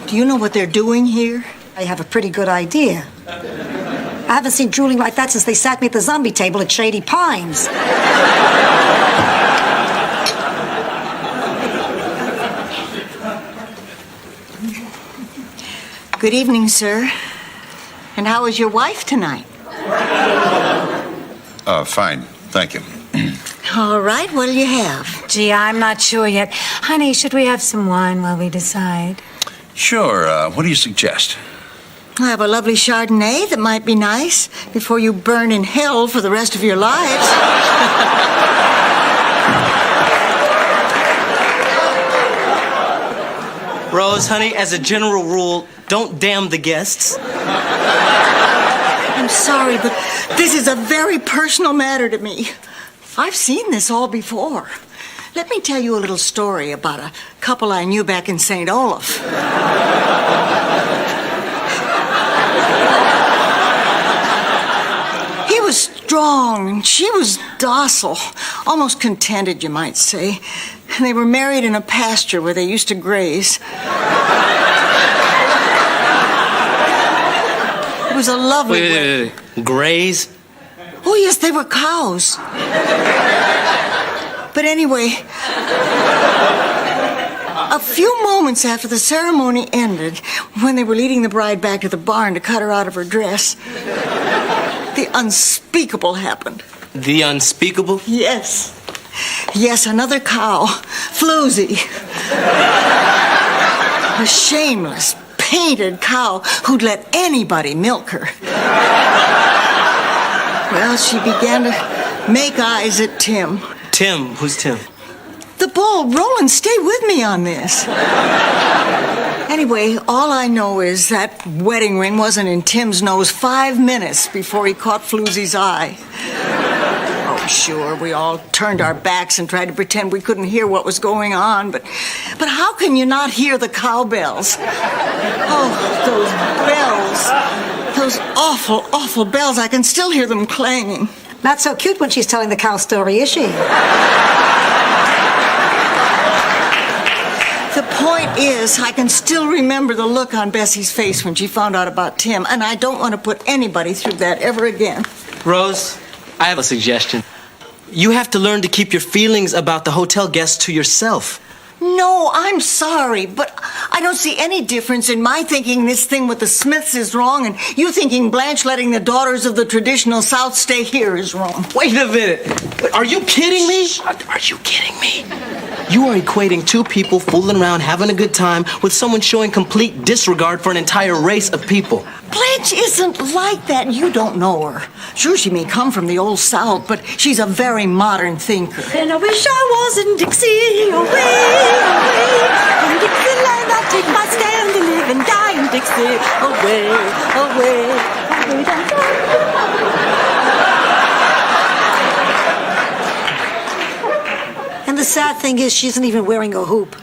Do you know what they're doing here? I have a pretty good idea. I haven't seen drooling like that since they sat me at the zombie table at Shady Pines. Good evening, sir. And how is your wife tonight? Fine. Thank you. All right, what'll you have? Gee, I'm not sure yet. Honey, should we have some wine while we decide? Sure. What do you suggest? I have a lovely Chardonnay that might be nice before you burn in hell for the rest of your lives. Rose, honey, as a general rule, don't damn the guests. I'm sorry, but this is a very personal matter to me. I've seen this all before. Let me tell you a little story about a couple I knew back in St. Olaf. He was strong and she was docile, almost contented, you might say. And they were married in a pasture where they used to graze. It was a lovely Wait. Graze? Oh, yes, they were cows. But anyway, a few moments after the ceremony ended, when they were leading the bride back to the barn to cut her out of her dress, the unspeakable happened. The unspeakable? Yes. Yes, another cow, Floozy. A shameless, painted cow who'd let anybody milk her. Well, she began to make eyes at Tim. Tim? Who's Tim? The bull. Roland, stay with me on this. Anyway, all I know is that wedding ring wasn't in Tim's nose 5 minutes before he caught Floozy's eye. Oh, sure, we all turned our backs and tried to pretend we couldn't hear what was going on, but how can you not hear the cowbells? Oh, those bells. Those awful, awful bells. I can still hear them clanging. Not so cute when she's telling the cow story, is she? The point is, I can still remember the look on Bessie's face when she found out about Tim, and I don't want to put anybody through that ever again. Rose, I have a suggestion. You have to learn to keep your feelings about the hotel guests to yourself. No, I'm sorry, but I don't see any difference in my thinking this thing with the Smiths is wrong and you thinking Blanche letting the daughters of the traditional South stay here is wrong. Wait a minute. Are you kidding me? Are you kidding me? You are equating two people fooling around, having a good time, with someone showing complete disregard for an entire race of people. Blanche isn't like that. You don't know her. Sure, she may come from the old South, but she's a very modern thinker. And I wish I was in Dixie, away, away. In Dixieland, I take my stand to live and die in Dixie, away, away, away, down, And the sad thing is, she isn't even wearing a hoop.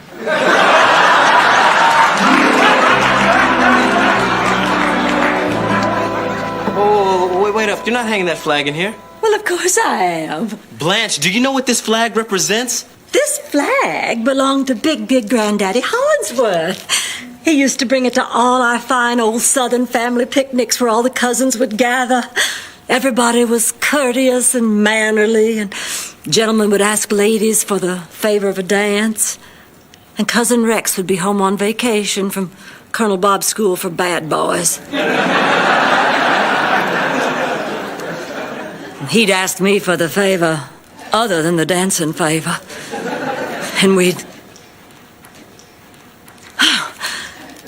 Oh, wait up. You're not hanging that flag in here. Well, of course I am. Blanche, do you know what this flag represents? This flag belonged to Big Granddaddy Hollingsworth. He used to bring it to all our fine old Southern family picnics where all the cousins would gather. Everybody was courteous and mannerly, and gentlemen would ask ladies for the favor of a dance. And Cousin Rex would be home on vacation from Colonel Bob's school for bad boys. He'd ask me for the favor other than the dancing favor. And we'd...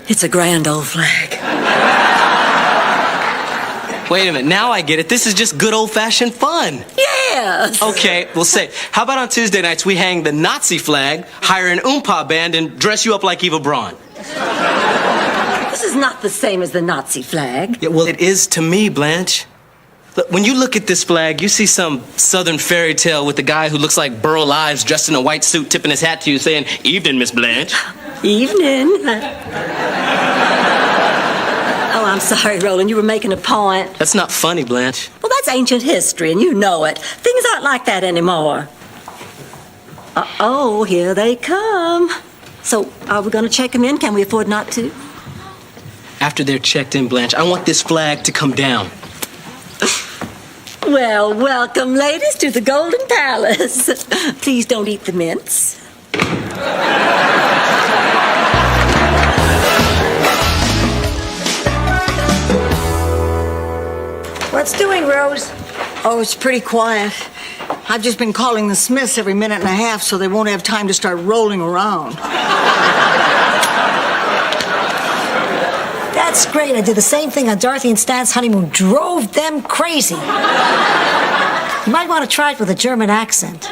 It's a grand old flag. Wait a minute, now I get it. This is just good old-fashioned fun. Yes! Okay, well say, how about on Tuesday nights we hang the Nazi flag, hire an oompa band, and dress you up like Eva Braun? This is not the same as the Nazi flag. Yeah, well, it is to me, Blanche. Look, when you look at this flag, you see some southern fairy tale with a guy who looks like Burl Ives dressed in a white suit tipping his hat to you saying, "Evening, Miss Blanche." Evening. Oh, I'm sorry, Roland. You were making a point. That's not funny, Blanche. Well, that's ancient history, and you know it. Things aren't like that anymore. Uh-oh, here they come. So, are we going to check them in? Can we afford not to? After they're checked in, Blanche, I want this flag to come down. Well, welcome, ladies, to the Golden Palace. Please don't eat the mince. What's doing, Rose? Oh, it's pretty quiet. I've just been calling the Smiths every minute and a half so they won't have time to start rolling around. That's great. I did the same thing on Dorothy and Stan's honeymoon. Drove them crazy. You might want to try it with a German accent.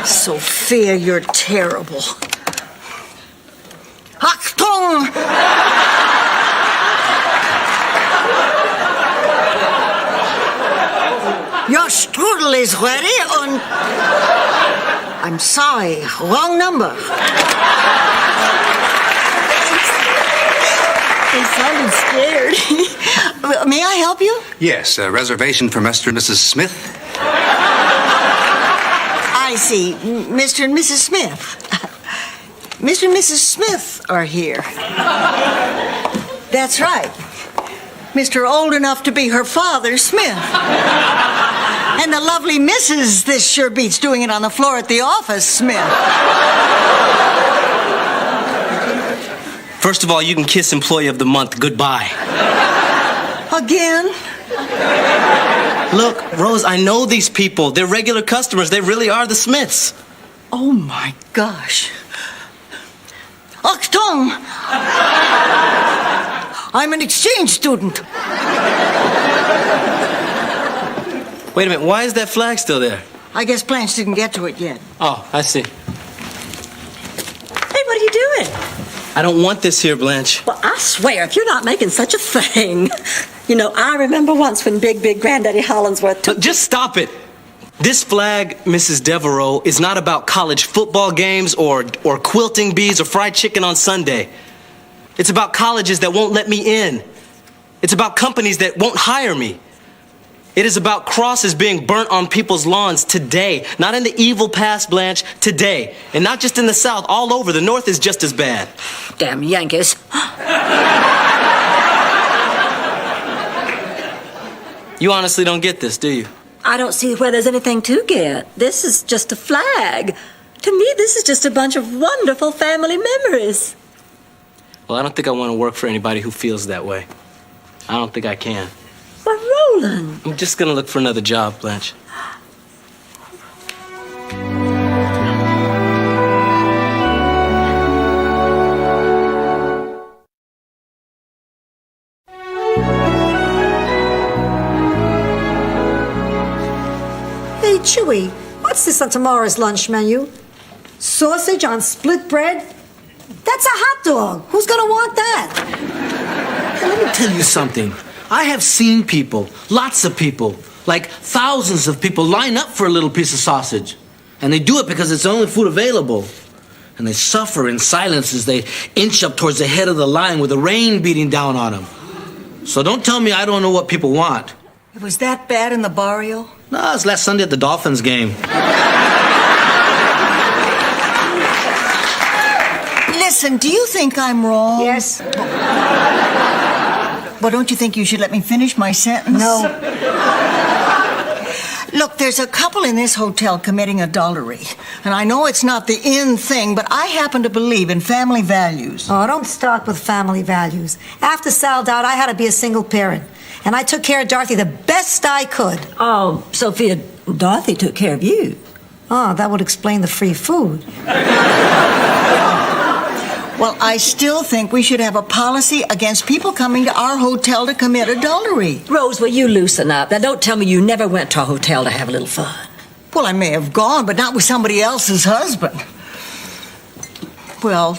Sophia, you're terrible. Achtung! Your strudel is ready and... I'm sorry, wrong number. They sounded scared. May I help you? Yes, a reservation for Mr. and Mrs. Smith. I see. Mr. and Mrs. Smith. Mr. and Mrs. Smith are here. That's right. Mr. Old enough to be her father, Smith. And the lovely Mrs. This sure beats doing it on the floor at the office, Smith. First of all, you can kiss Employee of the Month goodbye. Again? Look, Rose, I know these people. They're regular customers. They really are the Smiths. Oh, my gosh. Achtung! I'm an exchange student. Wait a minute, why is that flag still there? I guess Blanche didn't get to it yet. Oh, I see. Hey, what are you doing? I don't want this here, Blanche. Well, I swear, if you're not making such a thing. You know, I remember once when Big Granddaddy Hollingsworth took... Look, just stop it. This flag, Mrs. Devereaux, is not about college football games or quilting bees or fried chicken on Sunday. It's about colleges that won't let me in. It's about companies that won't hire me. It is about crosses being burnt on people's lawns today. Not in the evil past, Blanche, today. And not just in the South, all over. The North is just as bad. Damn Yankees. You honestly don't get this, do you? I don't see where there's anything to get. This is just a flag. To me, this is just a bunch of wonderful family memories. Well, I don't think I want to work for anybody who feels that way. I don't think I can. But Roland... I'm just going to look for another job, Blanche. Chewy, what's this on tomorrow's lunch menu? Sausage on split bread? That's a hot dog. Who's gonna want that? Hey, let me tell you something. I have seen people, lots of people, like thousands of people line up for a little piece of sausage. And they do it because it's the only food available. And they suffer in silence as they inch up towards the head of the line with the rain beating down on them. So don't tell me I don't know what people want. It was that bad in the barrio? No, it's last Sunday at the Dolphins game. Listen, do you think I'm wrong? Yes. Well, don't you think you should let me finish my sentence? No. Look, there's a couple in this hotel committing adultery. And I know it's not the in thing, but I happen to believe in family values. Oh, don't start with family values. After Sal died, I had to be a single parent. And I took care of Dorothy the best I could. Oh, Sophia, Dorothy took care of you. Oh, that would explain the free food. Well, I still think we should have a policy against people coming to our hotel to commit adultery. Rose, will you loosen up? Now, don't tell me you never went to a hotel to have a little fun. Well, I may have gone, but not with somebody else's husband. Well,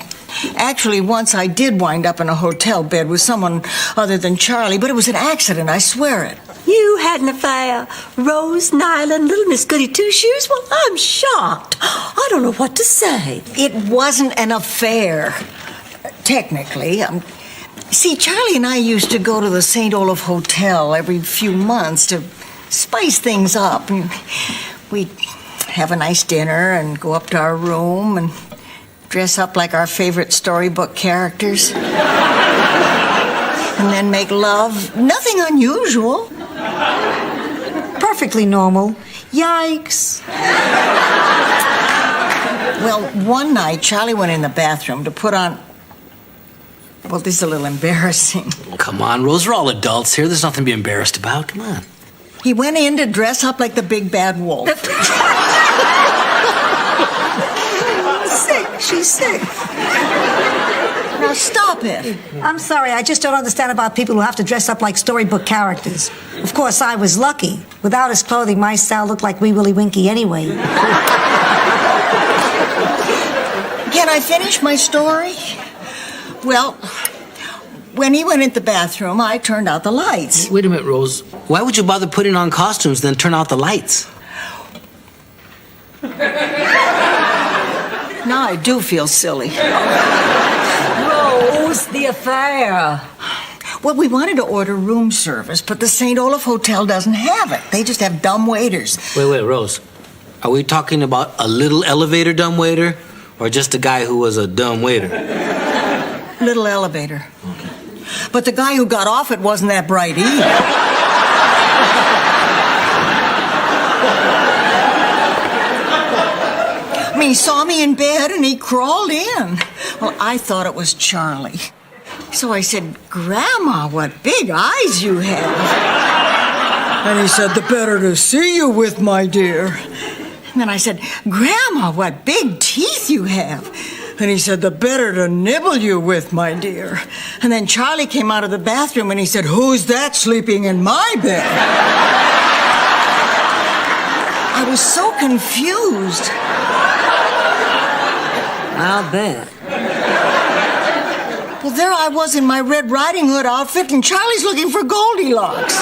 actually, once I did wind up in a hotel bed with someone other than Charlie, but it was an accident, I swear it. You had an affair. Rose, Nyland, little Miss Goody Two-Shoes? Well, I'm shocked. I don't know what to say. It wasn't an affair, technically. See, Charlie and I used to go to the St. Olaf Hotel every few months to spice things up. And we'd have a nice dinner and go up to our room and dress up like our favorite storybook characters. And then make love. Nothing unusual. Perfectly normal. Yikes. Well, one night, Charlie went in the bathroom to put on... Well, this is a little embarrassing. Come on, Rose, we're all adults here. There's nothing to be embarrassed about. Come on. He went in to dress up like the big bad wolf. Sick. She's sick. Now stop it. I'm sorry, I just don't understand about people who have to dress up like storybook characters. Of course, I was lucky. Without his clothing, my style looked like Wee Willie Winky anyway. Can I finish my story? Well, when he went into the bathroom, I turned out the lights. Wait a minute, Rose. Why would you bother putting on costumes, then turn out the lights? Now I do feel silly. Rose, the affair. Well, we wanted to order room service, but the St. Olaf Hotel doesn't have it. They just have dumb waiters. Wait, Rose. Are we talking about a little elevator dumbwaiter or just a guy who was a dumb waiter? Little elevator. Okay. But the guy who got off it wasn't that bright either. I mean, he saw me in bed and he crawled in. Well, I thought it was Charlie. So I said, "Grandma, what big eyes you have." And he said, "The better to see you with, my dear." And then I said, "Grandma, what big teeth you have." And he said, "The better to nibble you with, my dear." And then Charlie came out of the bathroom and he said, "Who's that sleeping in my bed?" I was so confused. I'll bet. Well, there I was in my Red Riding Hood outfit, and Charlie's looking for Goldilocks.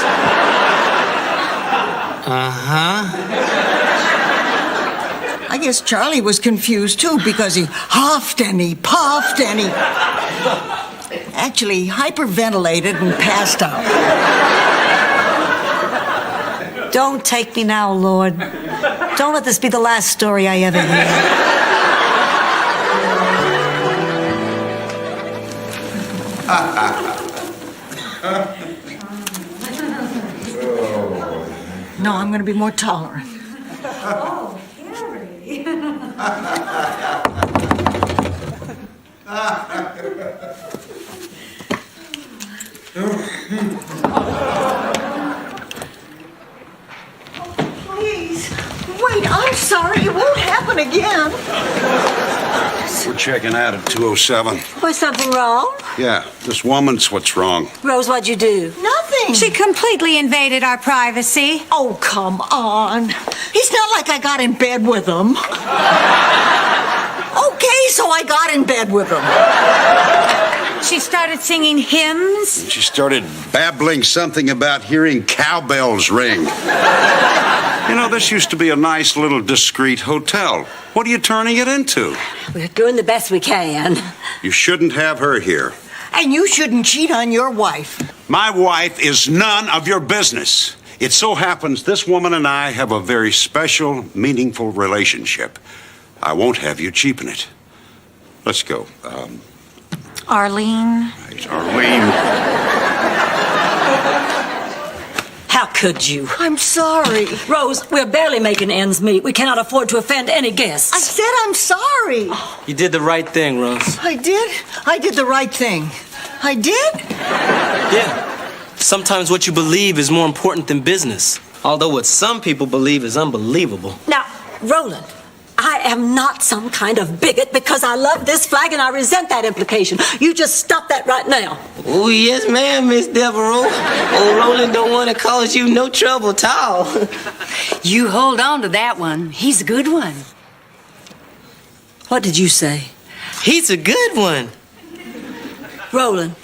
Uh-huh. I guess Charlie was confused, too, because he huffed and he puffed and he actually hyperventilated and passed out. Don't take me now, Lord. Don't let this be the last story I ever hear. No, I'm going to be more tolerant. Oh, Harry. Please, wait, I'm sorry. It won't happen again. We're checking out at 207. Was something wrong? Yeah, this woman's what's wrong. Rose, what'd you do? Nothing. She completely invaded our privacy. Oh, come on. It's not like I got in bed with him. Okay, so I got in bed with him. She started singing hymns. She started babbling something about hearing cowbells ring. You know, this used to be a nice little discreet hotel. What are you turning it into? We're doing the best we can. You shouldn't have her here. And you shouldn't cheat on your wife. My wife is none of your business. It so happens this woman and I have a very special, meaningful relationship. I won't have you cheapen it. Let's go. Arlene. Arlene. How could you? I'm sorry. Rose, we're barely making ends meet. We cannot afford to offend any guests. I said I'm sorry. You did the right thing, Rose. I did? I did the right thing. I did? Yeah. Sometimes what you believe is more important than business. Although what some people believe is unbelievable. Now, Roland, I am not some kind of bigot because I love this flag and I resent that implication. You just stop that right now. Oh, yes, ma'am, Miss Devereaux. Old Roland don't want to cause you no trouble at all. You hold on to that one. He's a good one. What did you say? He's a good one. Roland,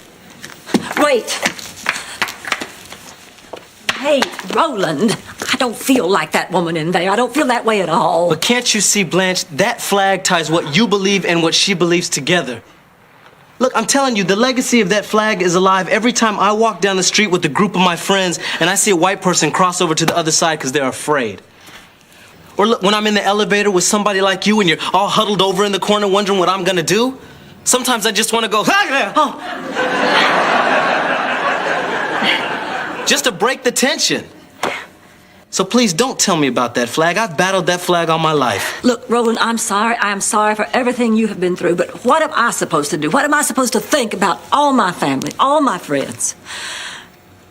wait. Hey, Roland, I don't feel like that woman in there. I don't feel that way at all. But can't you see, Blanche, that flag ties what you believe and what she believes together. Look, I'm telling you, the legacy of that flag is alive every time I walk down the street with a group of my friends and I see a white person cross over to the other side because they're afraid. Or look, when I'm in the elevator with somebody like you and you're all huddled over in the corner wondering what I'm gonna do, sometimes I just want to go, oh. Just to break the tension. So please don't tell me about that flag. I've battled that flag all my life. Look, Roland, I'm sorry. I am sorry for everything you have been through, but what am I supposed to do? What am I supposed to think about all my family, all my friends?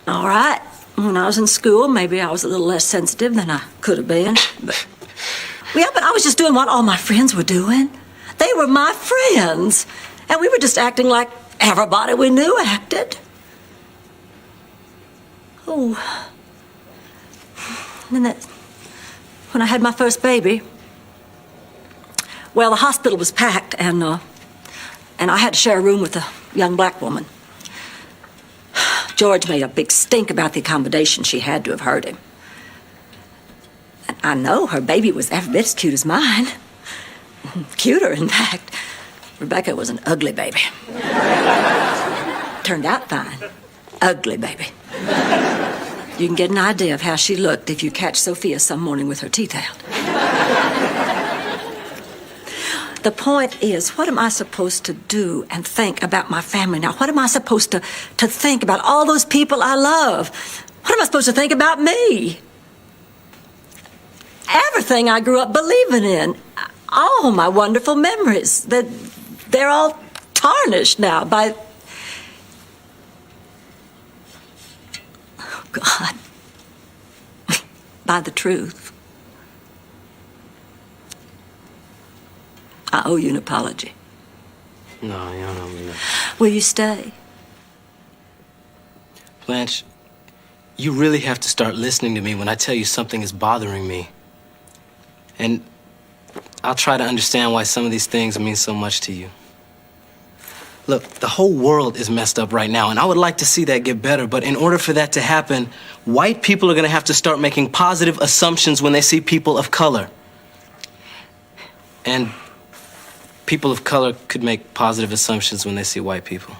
All right, when I was in school, maybe I was a little less sensitive than I could have been. But I was just doing what all my friends were doing. They were my friends, and we were just acting like everybody we knew acted. Oh. And then when I had my first baby, well, the hospital was packed, and I had to share a room with a young black woman. George made a big stink about the accommodation. She had to have heard him. And I know her baby was every bit as cute as mine. Cuter, in fact. Rebecca was an ugly baby. Turned out fine. Ugly baby. You can get an idea of how she looked if you catch Sophia some morning with her teeth out. The point is, what am I supposed to do and think about my family now? What am I supposed to think about all those people I love? What am I supposed to think about me? Everything I grew up believing in, all my wonderful memories, they're all tarnished now by... Oh, God. By the truth. I owe you an apology. No, you don't owe me that. Will you stay? Blanche, you really have to start listening to me when I tell you something is bothering me. And I'll try to understand why some of these things mean so much to you. Look, the whole world is messed up right now, and I would like to see that get better, but in order for that to happen, white people are gonna have to start making positive assumptions when they see people of color. And people of color could make positive assumptions when they see white people.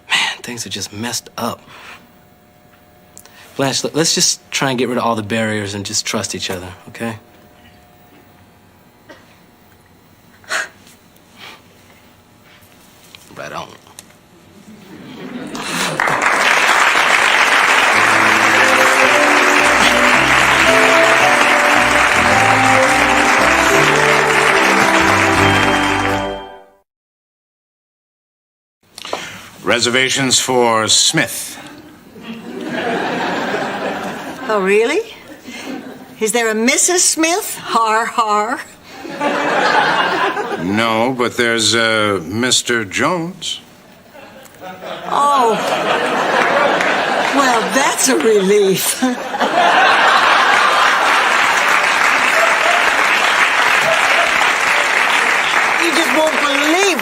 Man, things are just messed up. Blanche, look, let's just try and get rid of all the barriers and just trust each other, okay? Right on. Reservations for Smith. Oh, really? Is there a Mrs. Smith? Har, har. No, but there's Mr. Jones. Oh. Well, that's a relief.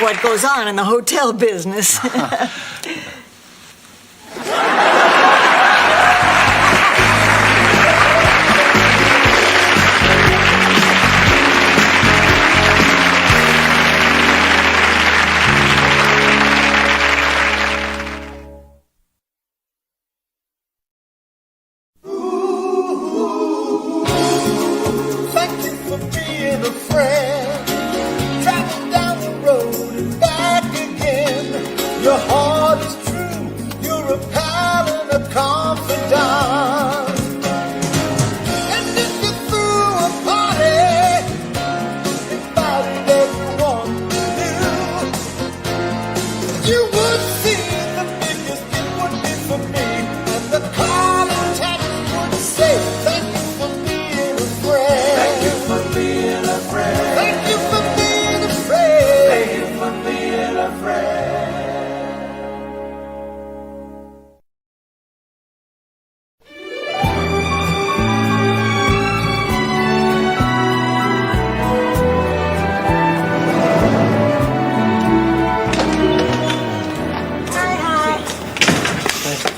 what goes on in the hotel business. Thank you for being a friend. Traveling down the road and back again. Your heart is true. You're a pal and a confidant. And if you threw a party, invited everyone you knew, you would see the biggest it would be for me. And the call and text would say, thank you for being a friend. Thank you for being a friend. Thank you for being a friend. Thank you for being a friend.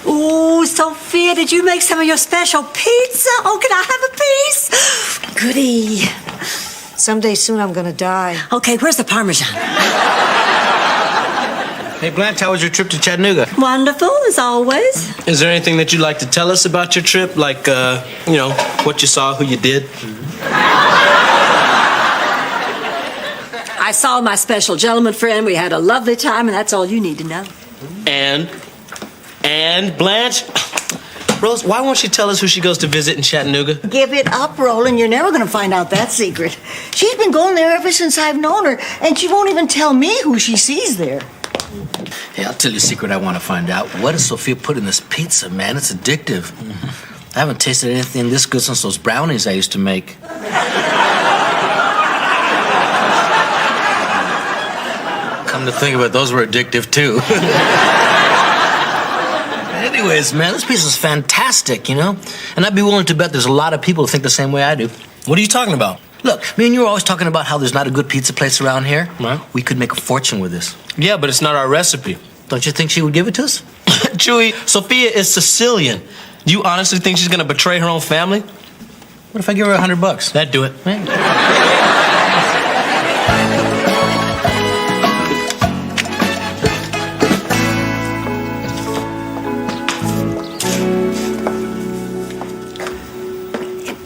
Ooh, Sophia, did you make some of your special pizza? Oh, can I have a piece? Goody. Someday soon I'm gonna die. Okay, where's the Parmesan? Hey, Blanche, how was your trip to Chattanooga? Wonderful, as always. Is there anything that you'd like to tell us about your trip? Like, what you saw, who you did? I saw my special gentleman friend. We had a lovely time, and that's all you need to know. And Blanche, Rose, why won't she tell us who she goes to visit in Chattanooga? Give it up, Roland. You're never going to find out that secret. She's been going there ever since I've known her, and she won't even tell me who she sees there. Hey, I'll tell you a secret I want to find out. What does Sophia put in this pizza, man? It's addictive. I haven't tasted anything this good since those brownies I used to make. Come to think of it, those were addictive, too. Anyways, man, this pizza's fantastic, you know? And I'd be willing to bet there's a lot of people who think the same way I do. What are you talking about? Look, me and you were always talking about how there's not a good pizza place around here. Well, we could make a fortune with this. Yeah, but it's not our recipe. Don't you think she would give it to us? Chewy, Sophia is Sicilian. Do you honestly think she's gonna betray her own family? What if I give her $100? That'd do it.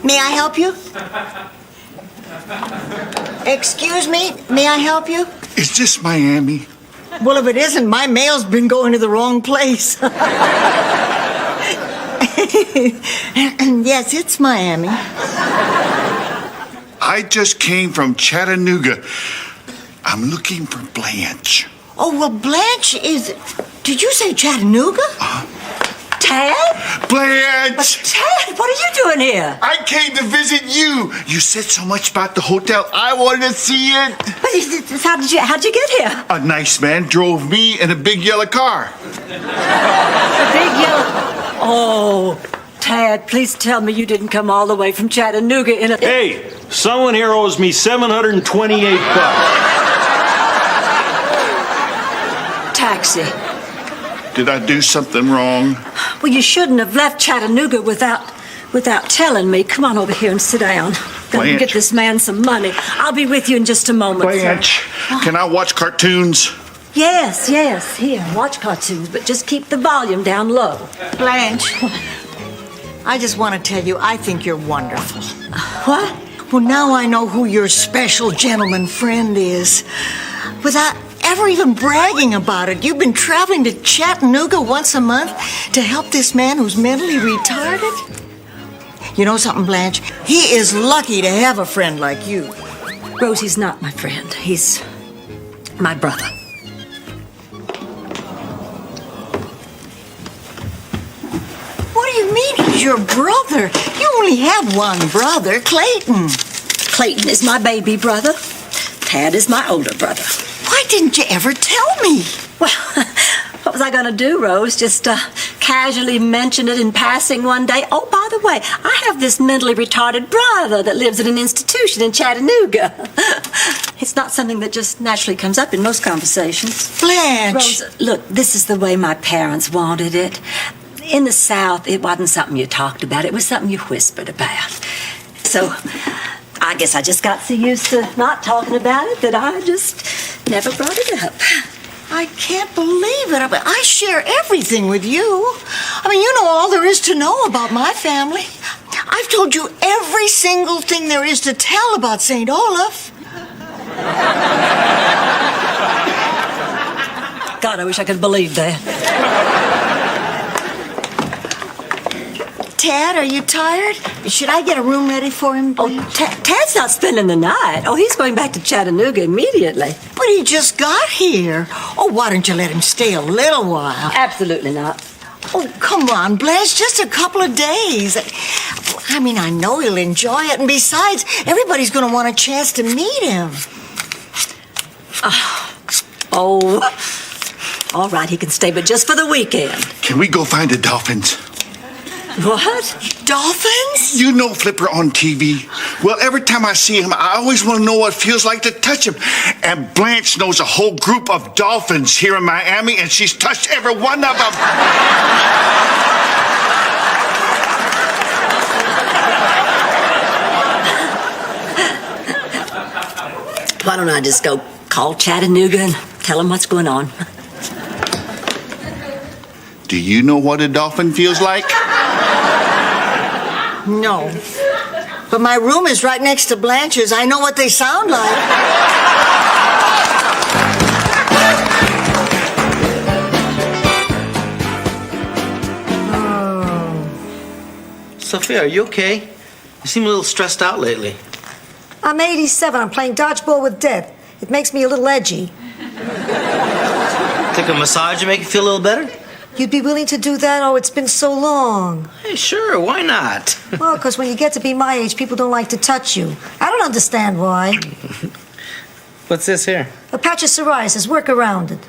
May I help you? Excuse me, may I help you? Is this Miami? Well, if it isn't, my mail's been going to the wrong place. Yes, it's Miami. I just came from Chattanooga. I'm looking for Blanche. Oh, well, Blanche is... Did you say Chattanooga? Tad? Blanche! Tad, what are you doing here? I came to visit you. You said so much about the hotel. I wanted to see it. How'd you get here? A nice man drove me in a big yellow car. A big yellow... Oh, Tad, please tell me you didn't come all the way from Chattanooga in a... Hey, someone here owes me $728. Taxi. Did I do something wrong? Well, you shouldn't have left Chattanooga without telling me. Come on over here and sit down. Gonna Blanche. get this man some money. I'll be with you in just a moment. Blanche, can I watch cartoons? Yes. Here, watch cartoons, but just keep the volume down low. Blanche, I just want to tell you, I think you're wonderful. What? Well, now I know who your special gentleman friend is. Without ever even bragging about it, you've been traveling to Chattanooga once a month to help this man who's mentally retarded? You know something, Blanche? He is lucky to have a friend like you. Rosie's not my friend. He's my brother. What do you mean he's your brother? You only have one brother, Clayton. Clayton is my baby brother. Tad is my older brother. Why didn't you ever tell me? Well, what was I going to do, Rose? Just casually mentioned it in passing one day. Oh, by the way, I have this mentally retarded brother that lives in an institution in Chattanooga. It's not something that just naturally comes up in most conversations. Blanche! Rosa, look, this is the way my parents wanted it. In the South, it wasn't something you talked about. It was something you whispered about. So, I guess I just got so used to not talking about it that I just never brought it up. I can't believe it. I share everything with you. I mean, you know all there is to know about my family. I've told you every single thing there is to tell about St. Olaf. God, I wish I could believe that. Tad, are you tired? Should I get a room ready for him, please? Oh, Tad's not spending the night. Oh, he's going back to Chattanooga immediately. But he just got here. Oh, why don't you let him stay a little while? Absolutely not. Oh, come on, Blanche, just a couple of days. I mean, I know he'll enjoy it, and besides, everybody's going to want a chance to meet him. Oh, all right, he can stay, but just for the weekend. Can we go find the dolphins? What? Dolphins? You know Flipper on TV. Well, every time I see him, I always want to know what it feels like to touch him. And Blanche knows a whole group of dolphins here in Miami, and she's touched every one of them. Why don't I just go call Chattanooga and tell him what's going on? Do you know what a dolphin feels like? No. But my room is right next to Blanche's. I know what they sound like. Sophia, are you okay? You seem a little stressed out lately. I'm 87. I'm playing dodgeball with death. It makes me a little edgy. Think a massage would make you feel a little better? You'd be willing to do that? Oh, it's been so long. Hey, sure, why not? Well, because when you get to be my age, people don't like to touch you. I don't understand why. What's this here? A patch of psoriasis. Work around it.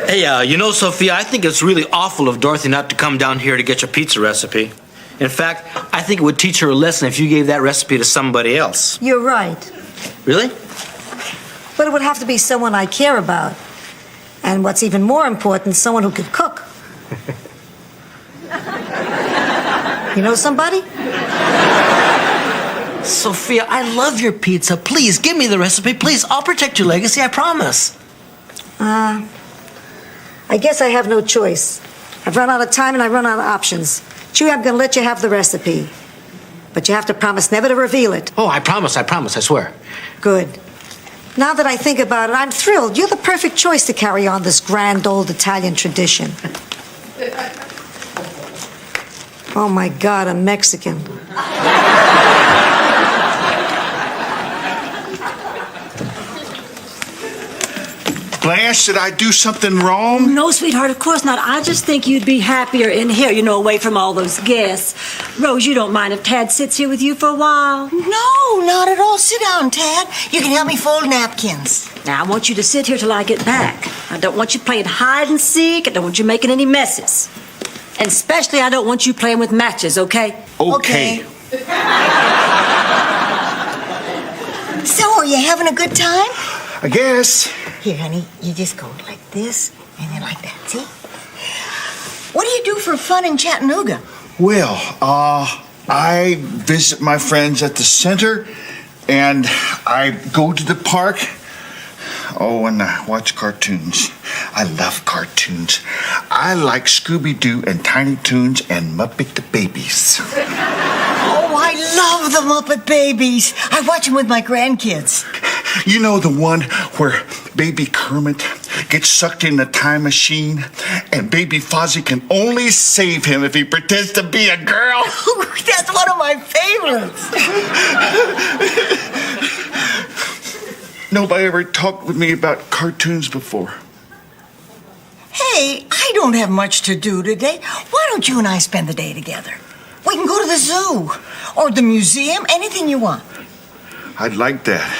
Hey, you know, Sophia, I think it's really awful of Dorothy not to come down here to get your pizza recipe. In fact, I think it would teach her a lesson if you gave that recipe to somebody else. You're right. Really? But it would have to be someone I care about. And what's even more important, someone who could cook. You know somebody? Sophia, I love your pizza. Please, give me the recipe. Please, I'll protect your legacy, I promise. I guess I have no choice. I've run out of time and I run out of options. Chewie, I'm going to let you have the recipe. But you have to promise never to reveal it. Oh, I promise, I swear. Good. Now that I think about it, I'm thrilled. You're the perfect choice to carry on this grand old Italian tradition. Oh, my God, a Mexican. Blanche, did I do something wrong? No, sweetheart, of course not. I just think you'd be happier in here, you know, away from all those guests. Rose, you don't mind if Tad sits here with you for a while? No, not at all. Sit down, Tad. You can help me fold napkins. Now, I want you to sit here till I get back. I don't want you playing hide and seek. I don't want you making any messes. And especially, I don't want you playing with matches, okay? Okay. So, are you having a good time? I guess. Here, honey, you just go like this and then like that, see? What do you do for fun in Chattanooga? Well, I visit my friends at the center, and I go to the park. Oh, and I watch cartoons. I love cartoons. I like Scooby-Doo and Tiny Toons and Muppet the Babies. Oh, I love the Muppet Babies. I watch them with my grandkids. You know the one where Baby Kermit gets sucked in the time machine and Baby Fozzie can only save him if he pretends to be a girl? That's one of my favorites. Nobody ever talked with me about cartoons before. Hey, I don't have much to do today. Why don't you and I spend the day together? We can go to the zoo or the museum, anything you want. I'd like that.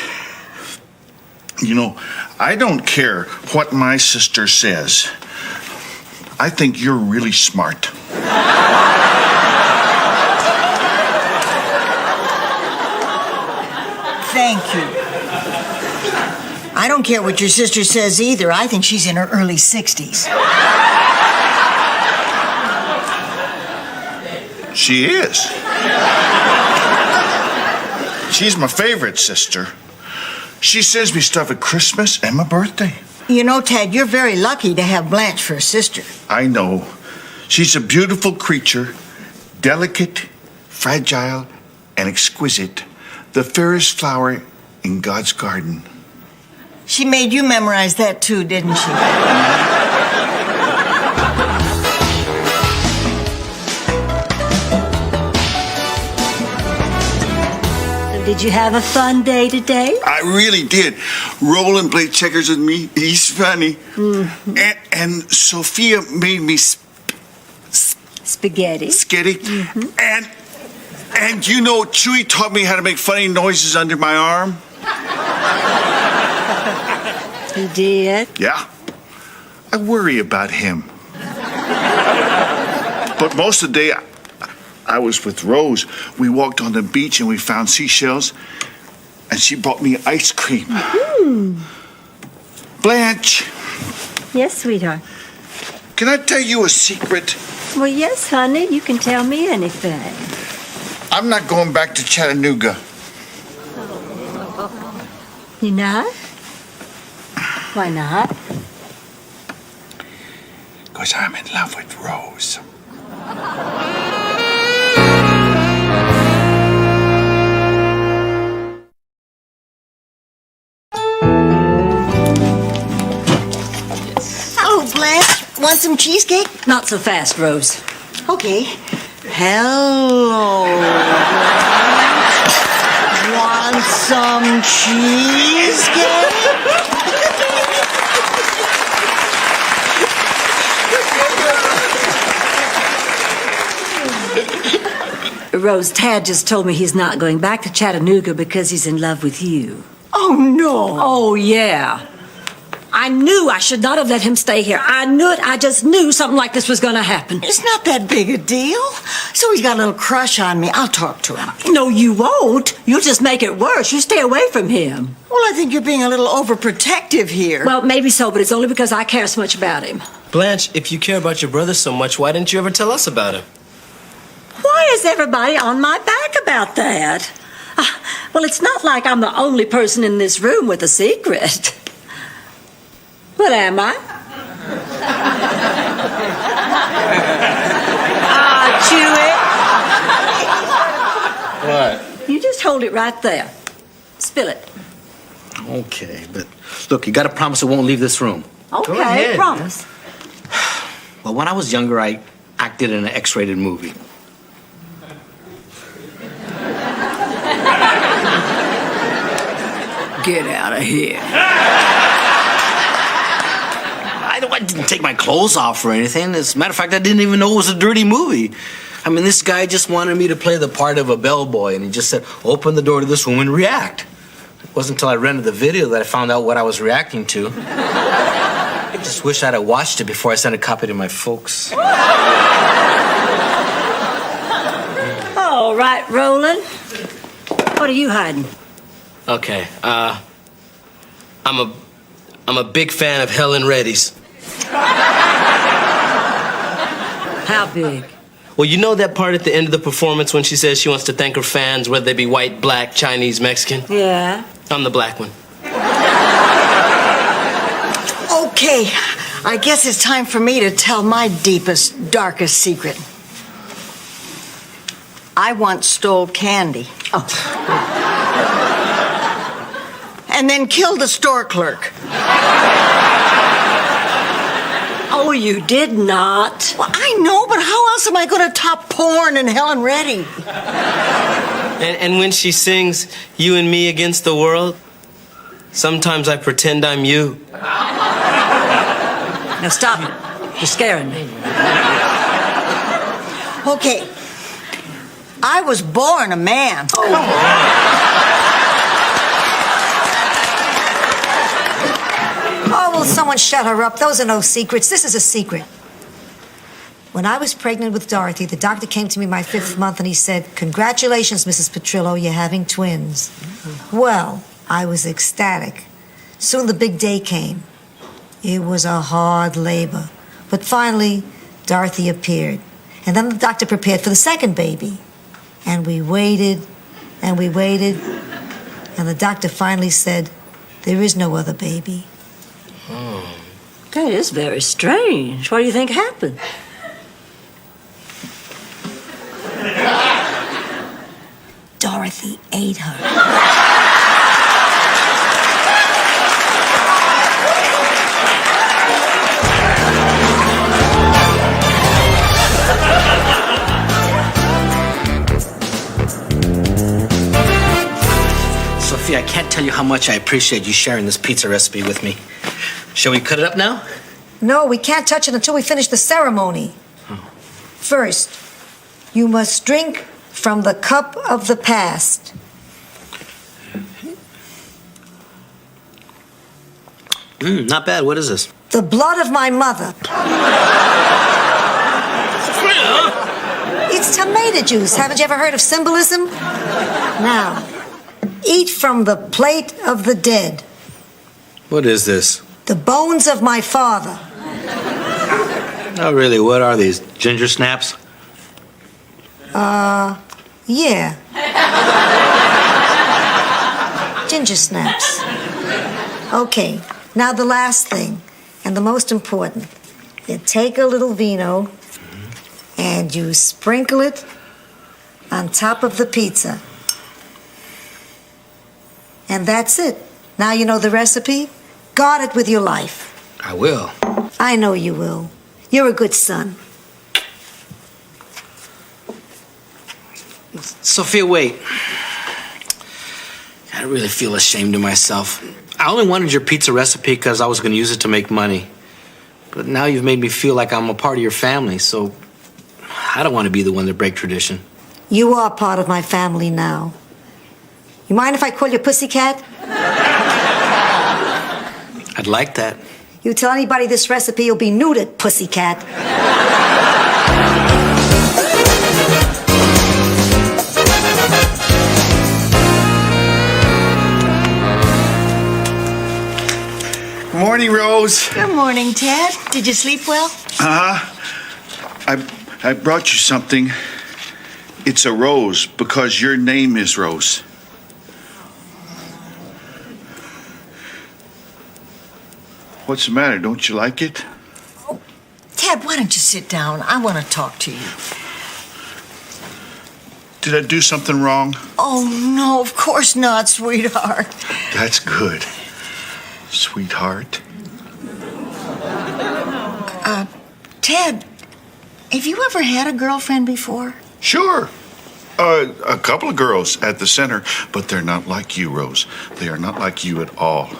You know, I don't care what my sister says. I think you're really smart. Thank you. I don't care what your sister says either. I think she's in her early 60s. She is. She's my favorite sister. She sends me stuff at Christmas and my birthday. You know, Ted, you're very lucky to have Blanche for a sister. I know. She's a beautiful creature, delicate, fragile, and exquisite. The fairest flower in God's garden. She made you memorize that too, didn't she? Did you have a fun day today? I really did. Roland played checkers with me. He's funny. Mm-hmm. And Sophia made me spaghetti. Mm-hmm. And you know, Chewy taught me how to make funny noises under my arm. He did? Yeah. I worry about him. But most of the day, I was with Rose. We walked on the beach and we found seashells, and she brought me ice cream. Mm-hmm. Blanche. Yes, sweetheart. Can I tell you a secret? Well, yes, honey. You can tell me anything. I'm not going back to Chattanooga. You not? Why not? Because I'm in love with Rose. Oh, Blanche, want some cheesecake? Not so fast, Rose. Okay. Hello, Blanche. Want some cheesecake? Rose, Tad just told me he's not going back to Chattanooga because he's in love with you. Oh, no. Oh, yeah. I knew I should not have let him stay here. I knew it. I just knew something like this was going to happen. It's not that big a deal. So he's got a little crush on me. I'll talk to him. No, you won't. You'll just make it worse. You stay away from him. Well, I think you're being a little overprotective here. Well, maybe so, but it's only because I care so much about him. Blanche, if you care about your brother so much, why didn't you ever tell us about him? Why is everybody on my back about that? Well, it's not like I'm the only person in this room with a secret. What am I? What? Chew it. You just hold it right there. Spill it. Okay, but look, you gotta promise it won't leave this room. Okay, Go ahead, promise. Well, when I was younger, I acted in an X-rated movie. Get out of here. I didn't take my clothes off or anything. As a matter of fact, I didn't even know it was a dirty movie. I mean, this guy just wanted me to play the part of a bellboy, and he just said, open the door to this room and react. It wasn't until I rented the video that I found out what I was reacting to. I just wish I'd have watched it before I sent a copy to my folks. All right, Roland. What are you hiding? Okay, I'm a big fan of Helen Reddy's. How big? Well, you know that part at the end of the performance when she says she wants to thank her fans, whether they be white, black, Chinese, Mexican? Yeah. I'm the black one. Okay, I guess it's time for me to tell my deepest, darkest secret. I once stole candy. Oh. And then killed a store clerk. Oh, you did not. Well, I know, but how else am I going to top porn and Helen Reddy? And when she sings You and Me Against the World, sometimes I pretend I'm you. Now stop it. You're scaring me. Okay. I was born a man. Oh. someone shut her up. Those are no secrets. This is a secret. When I was pregnant with Dorothy, the doctor came to me my 5th month and he said, "Congratulations, Mrs. Petrillo, you're having twins." Well, I was ecstatic. Soon the big day came. It was a hard labor. But finally, Dorothy appeared. And then the doctor prepared for the second baby. And we waited, and we waited. And the doctor finally said, "There is no other baby." That is very strange. What do you think happened? Dorothy ate her. Sophia, I can't tell you how much I appreciate you sharing this pizza recipe with me. Shall we cut it up now? No, we can't touch it until we finish the ceremony. First, you must drink from the cup of the past. Not bad. What is this? The blood of my mother. It's tomato juice. Haven't you ever heard of symbolism? Now, eat from the plate of the dead. What is this? The bones of my father. Oh, really? What are these? Ginger snaps? Yeah. Ginger snaps. Okay, now the last thing, and the most important. You take a little vino, and you sprinkle it on top of the pizza. And that's it. Now you know the recipe. Guard it with your life. I will. I know you will. You're a good son. Sophia, wait. I really feel ashamed of myself. I only wanted your pizza recipe because I was going to use it to make money. But now you've made me feel like I'm a part of your family, so I don't want to be the one to break tradition. You are part of my family now. You mind if I call you Pussycat? I'd like that. You tell anybody this recipe, you'll be neutered, Pussycat. Good morning, Rose. Good morning, Ted. Did you sleep well? I brought you something. It's a rose because your name is Rose. What's the matter? Don't you like it? Ted, why don't you sit down? I want to talk to you. Did I do something wrong? Oh, no, of course not, sweetheart. That's good. Sweetheart. Ted, have you ever had a girlfriend before? Sure. A couple of girls at the center, but they're not like you, Rose. They are not like you at all.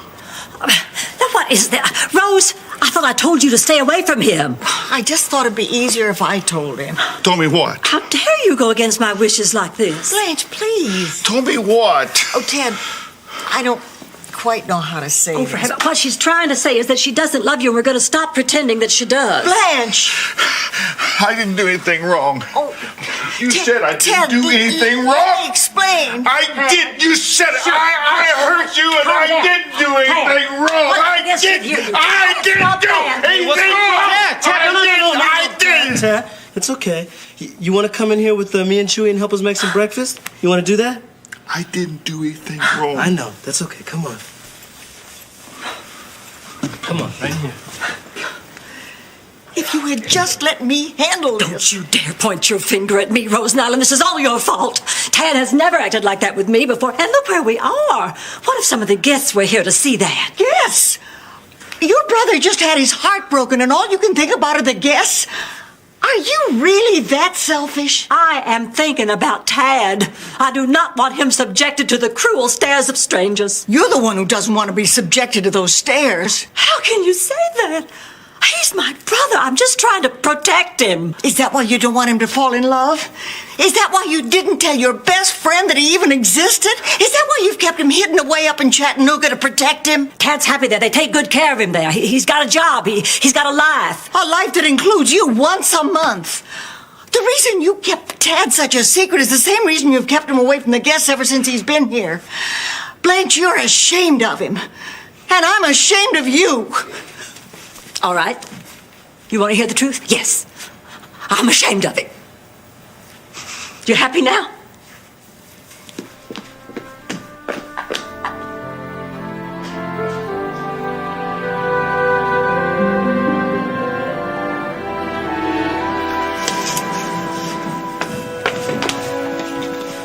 What is that? Rose, I thought I told you to stay away from him. I just thought it'd be easier if I told him. Told me what? How dare you go against my wishes like this? Blanche, please. Told me what? Oh, Ted, I don't quite know how to say for heaven. What she's trying to say is that she doesn't love you and we're going to stop pretending that she does. Blanche! I didn't do anything wrong. Oh, you said I didn't do anything wrong. Let me explain. I did. You said it. I heard you and I didn't do anything wrong. I didn't do anything wrong. I didn't. Ted, it's okay. You want to come in here with me and Chewie and help us make some breakfast? You want to do that? I didn't do anything wrong. I know. That's okay. Come on. Come on, right here. If you had just let me handle this. Don't you dare point your finger at me, Rose Nyland. This is all your fault. Tad has never acted like that with me before. And look where we are. What if some of the guests were here to see that? Yes. Your brother just had his heart broken and all you can think about are the guests? Are you really that selfish? I am thinking about Tad. I do not want him subjected to the cruel stares of strangers. You're the one who doesn't want to be subjected to those stares. How can you say that? He's my brother. I'm just trying to protect him. Is that why you don't want him to fall in love? Is that why you didn't tell your best friend that he even existed? Is that why you've kept him hidden away up in Chattanooga to protect him? Tad's happy there. They take good care of him there. He's got a job. He's got a life. A life that includes you once a month. The reason you kept Tad such a secret is the same reason you've kept him away from the guests ever since he's been here. Blanche, you're ashamed of him. And I'm ashamed of you. All right. You want to hear the truth? Yes. I'm ashamed of it. You happy now?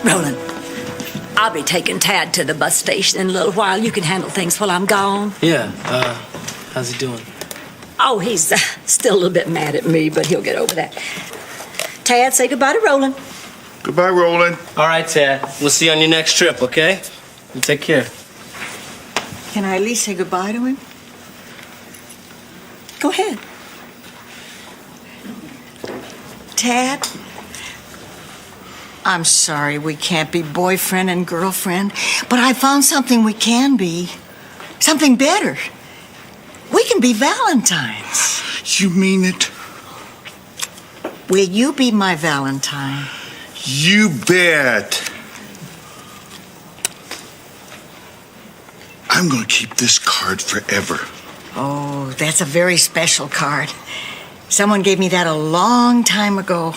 Roland, I'll be taking Tad to the bus station in a little while. You can handle things while I'm gone. Yeah, how's he doing? Oh, he's still a little bit mad at me, but he'll get over that. Tad, say goodbye to Roland. Goodbye, Roland. All right, Tad. We'll see you on your next trip, okay? You take care. Can I at least say goodbye to him? Go ahead. Tad, I'm sorry we can't be boyfriend and girlfriend, but I found something we can be. Something better. We can be Valentines. You mean it? Will you be my Valentine? You bet. I'm going to keep this card forever. Oh, that's a very special card. Someone gave me that a long time ago.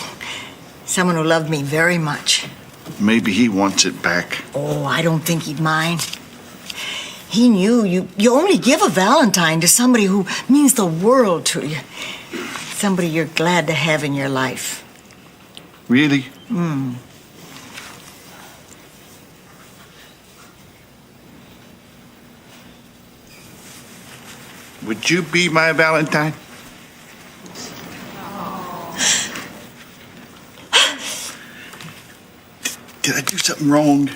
Someone who loved me very much. Maybe he wants it back. Oh, I don't think he'd mind. He knew you only give a Valentine to somebody who means the world to you. Somebody you're glad to have in your life. Really? Would you be my Valentine? Did I do something wrong?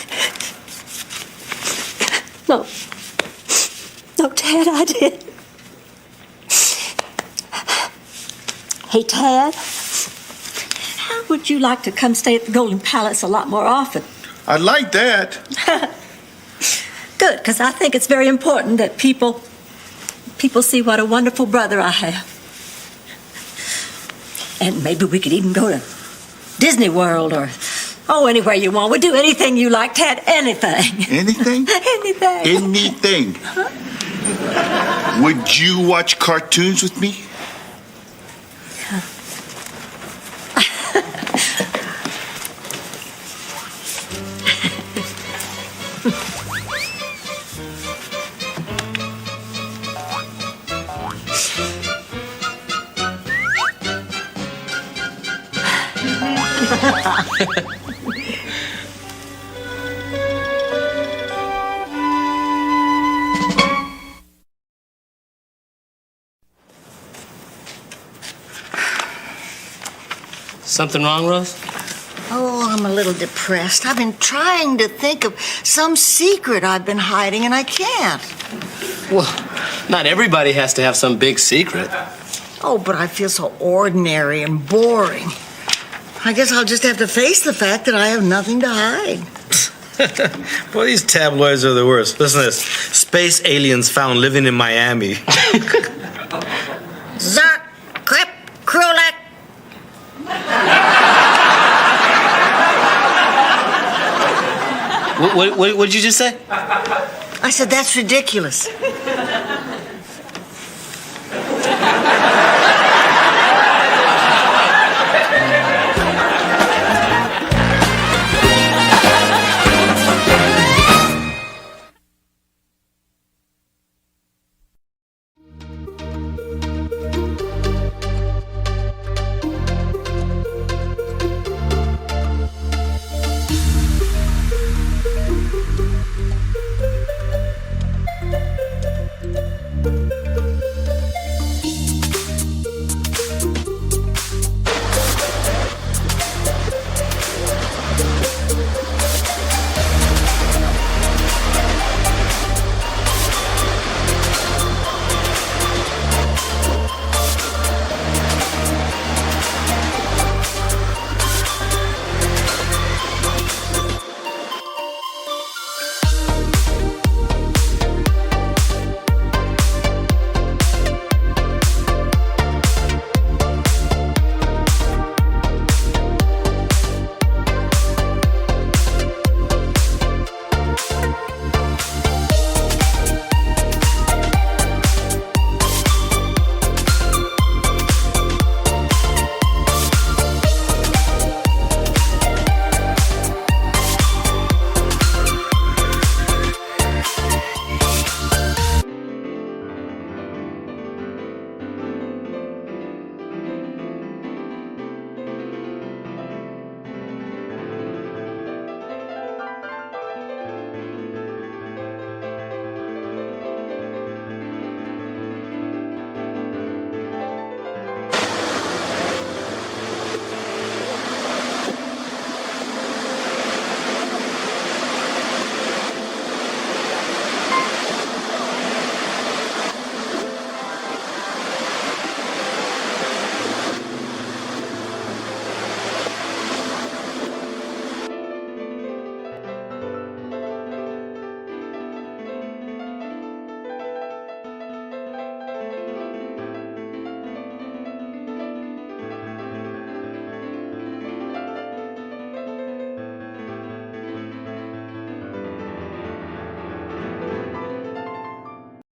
No. No, Tad, I did. Hey, Tad, how would you like to come stay at the Golden Palace a lot more often? I like that. Good, because I think it's very important that people see what a wonderful brother I have. And maybe we could even go to Disney World or, anywhere you want. We'd do anything you like, Tad, anything. Anything? Anything. Anything. Would you watch cartoons with me? Something wrong, Rose? Oh, I'm a little depressed. I've been trying to think of some secret I've been hiding, and I can't. Well, not everybody has to have some big secret. Oh, but I feel so ordinary and boring. I guess I'll just have to face the fact that I have nothing to hide. Boy, these tabloids are the worst. Listen to this. Space aliens found living in Miami. Zart, Crep, Krolak. What did you just say? I said, that's ridiculous.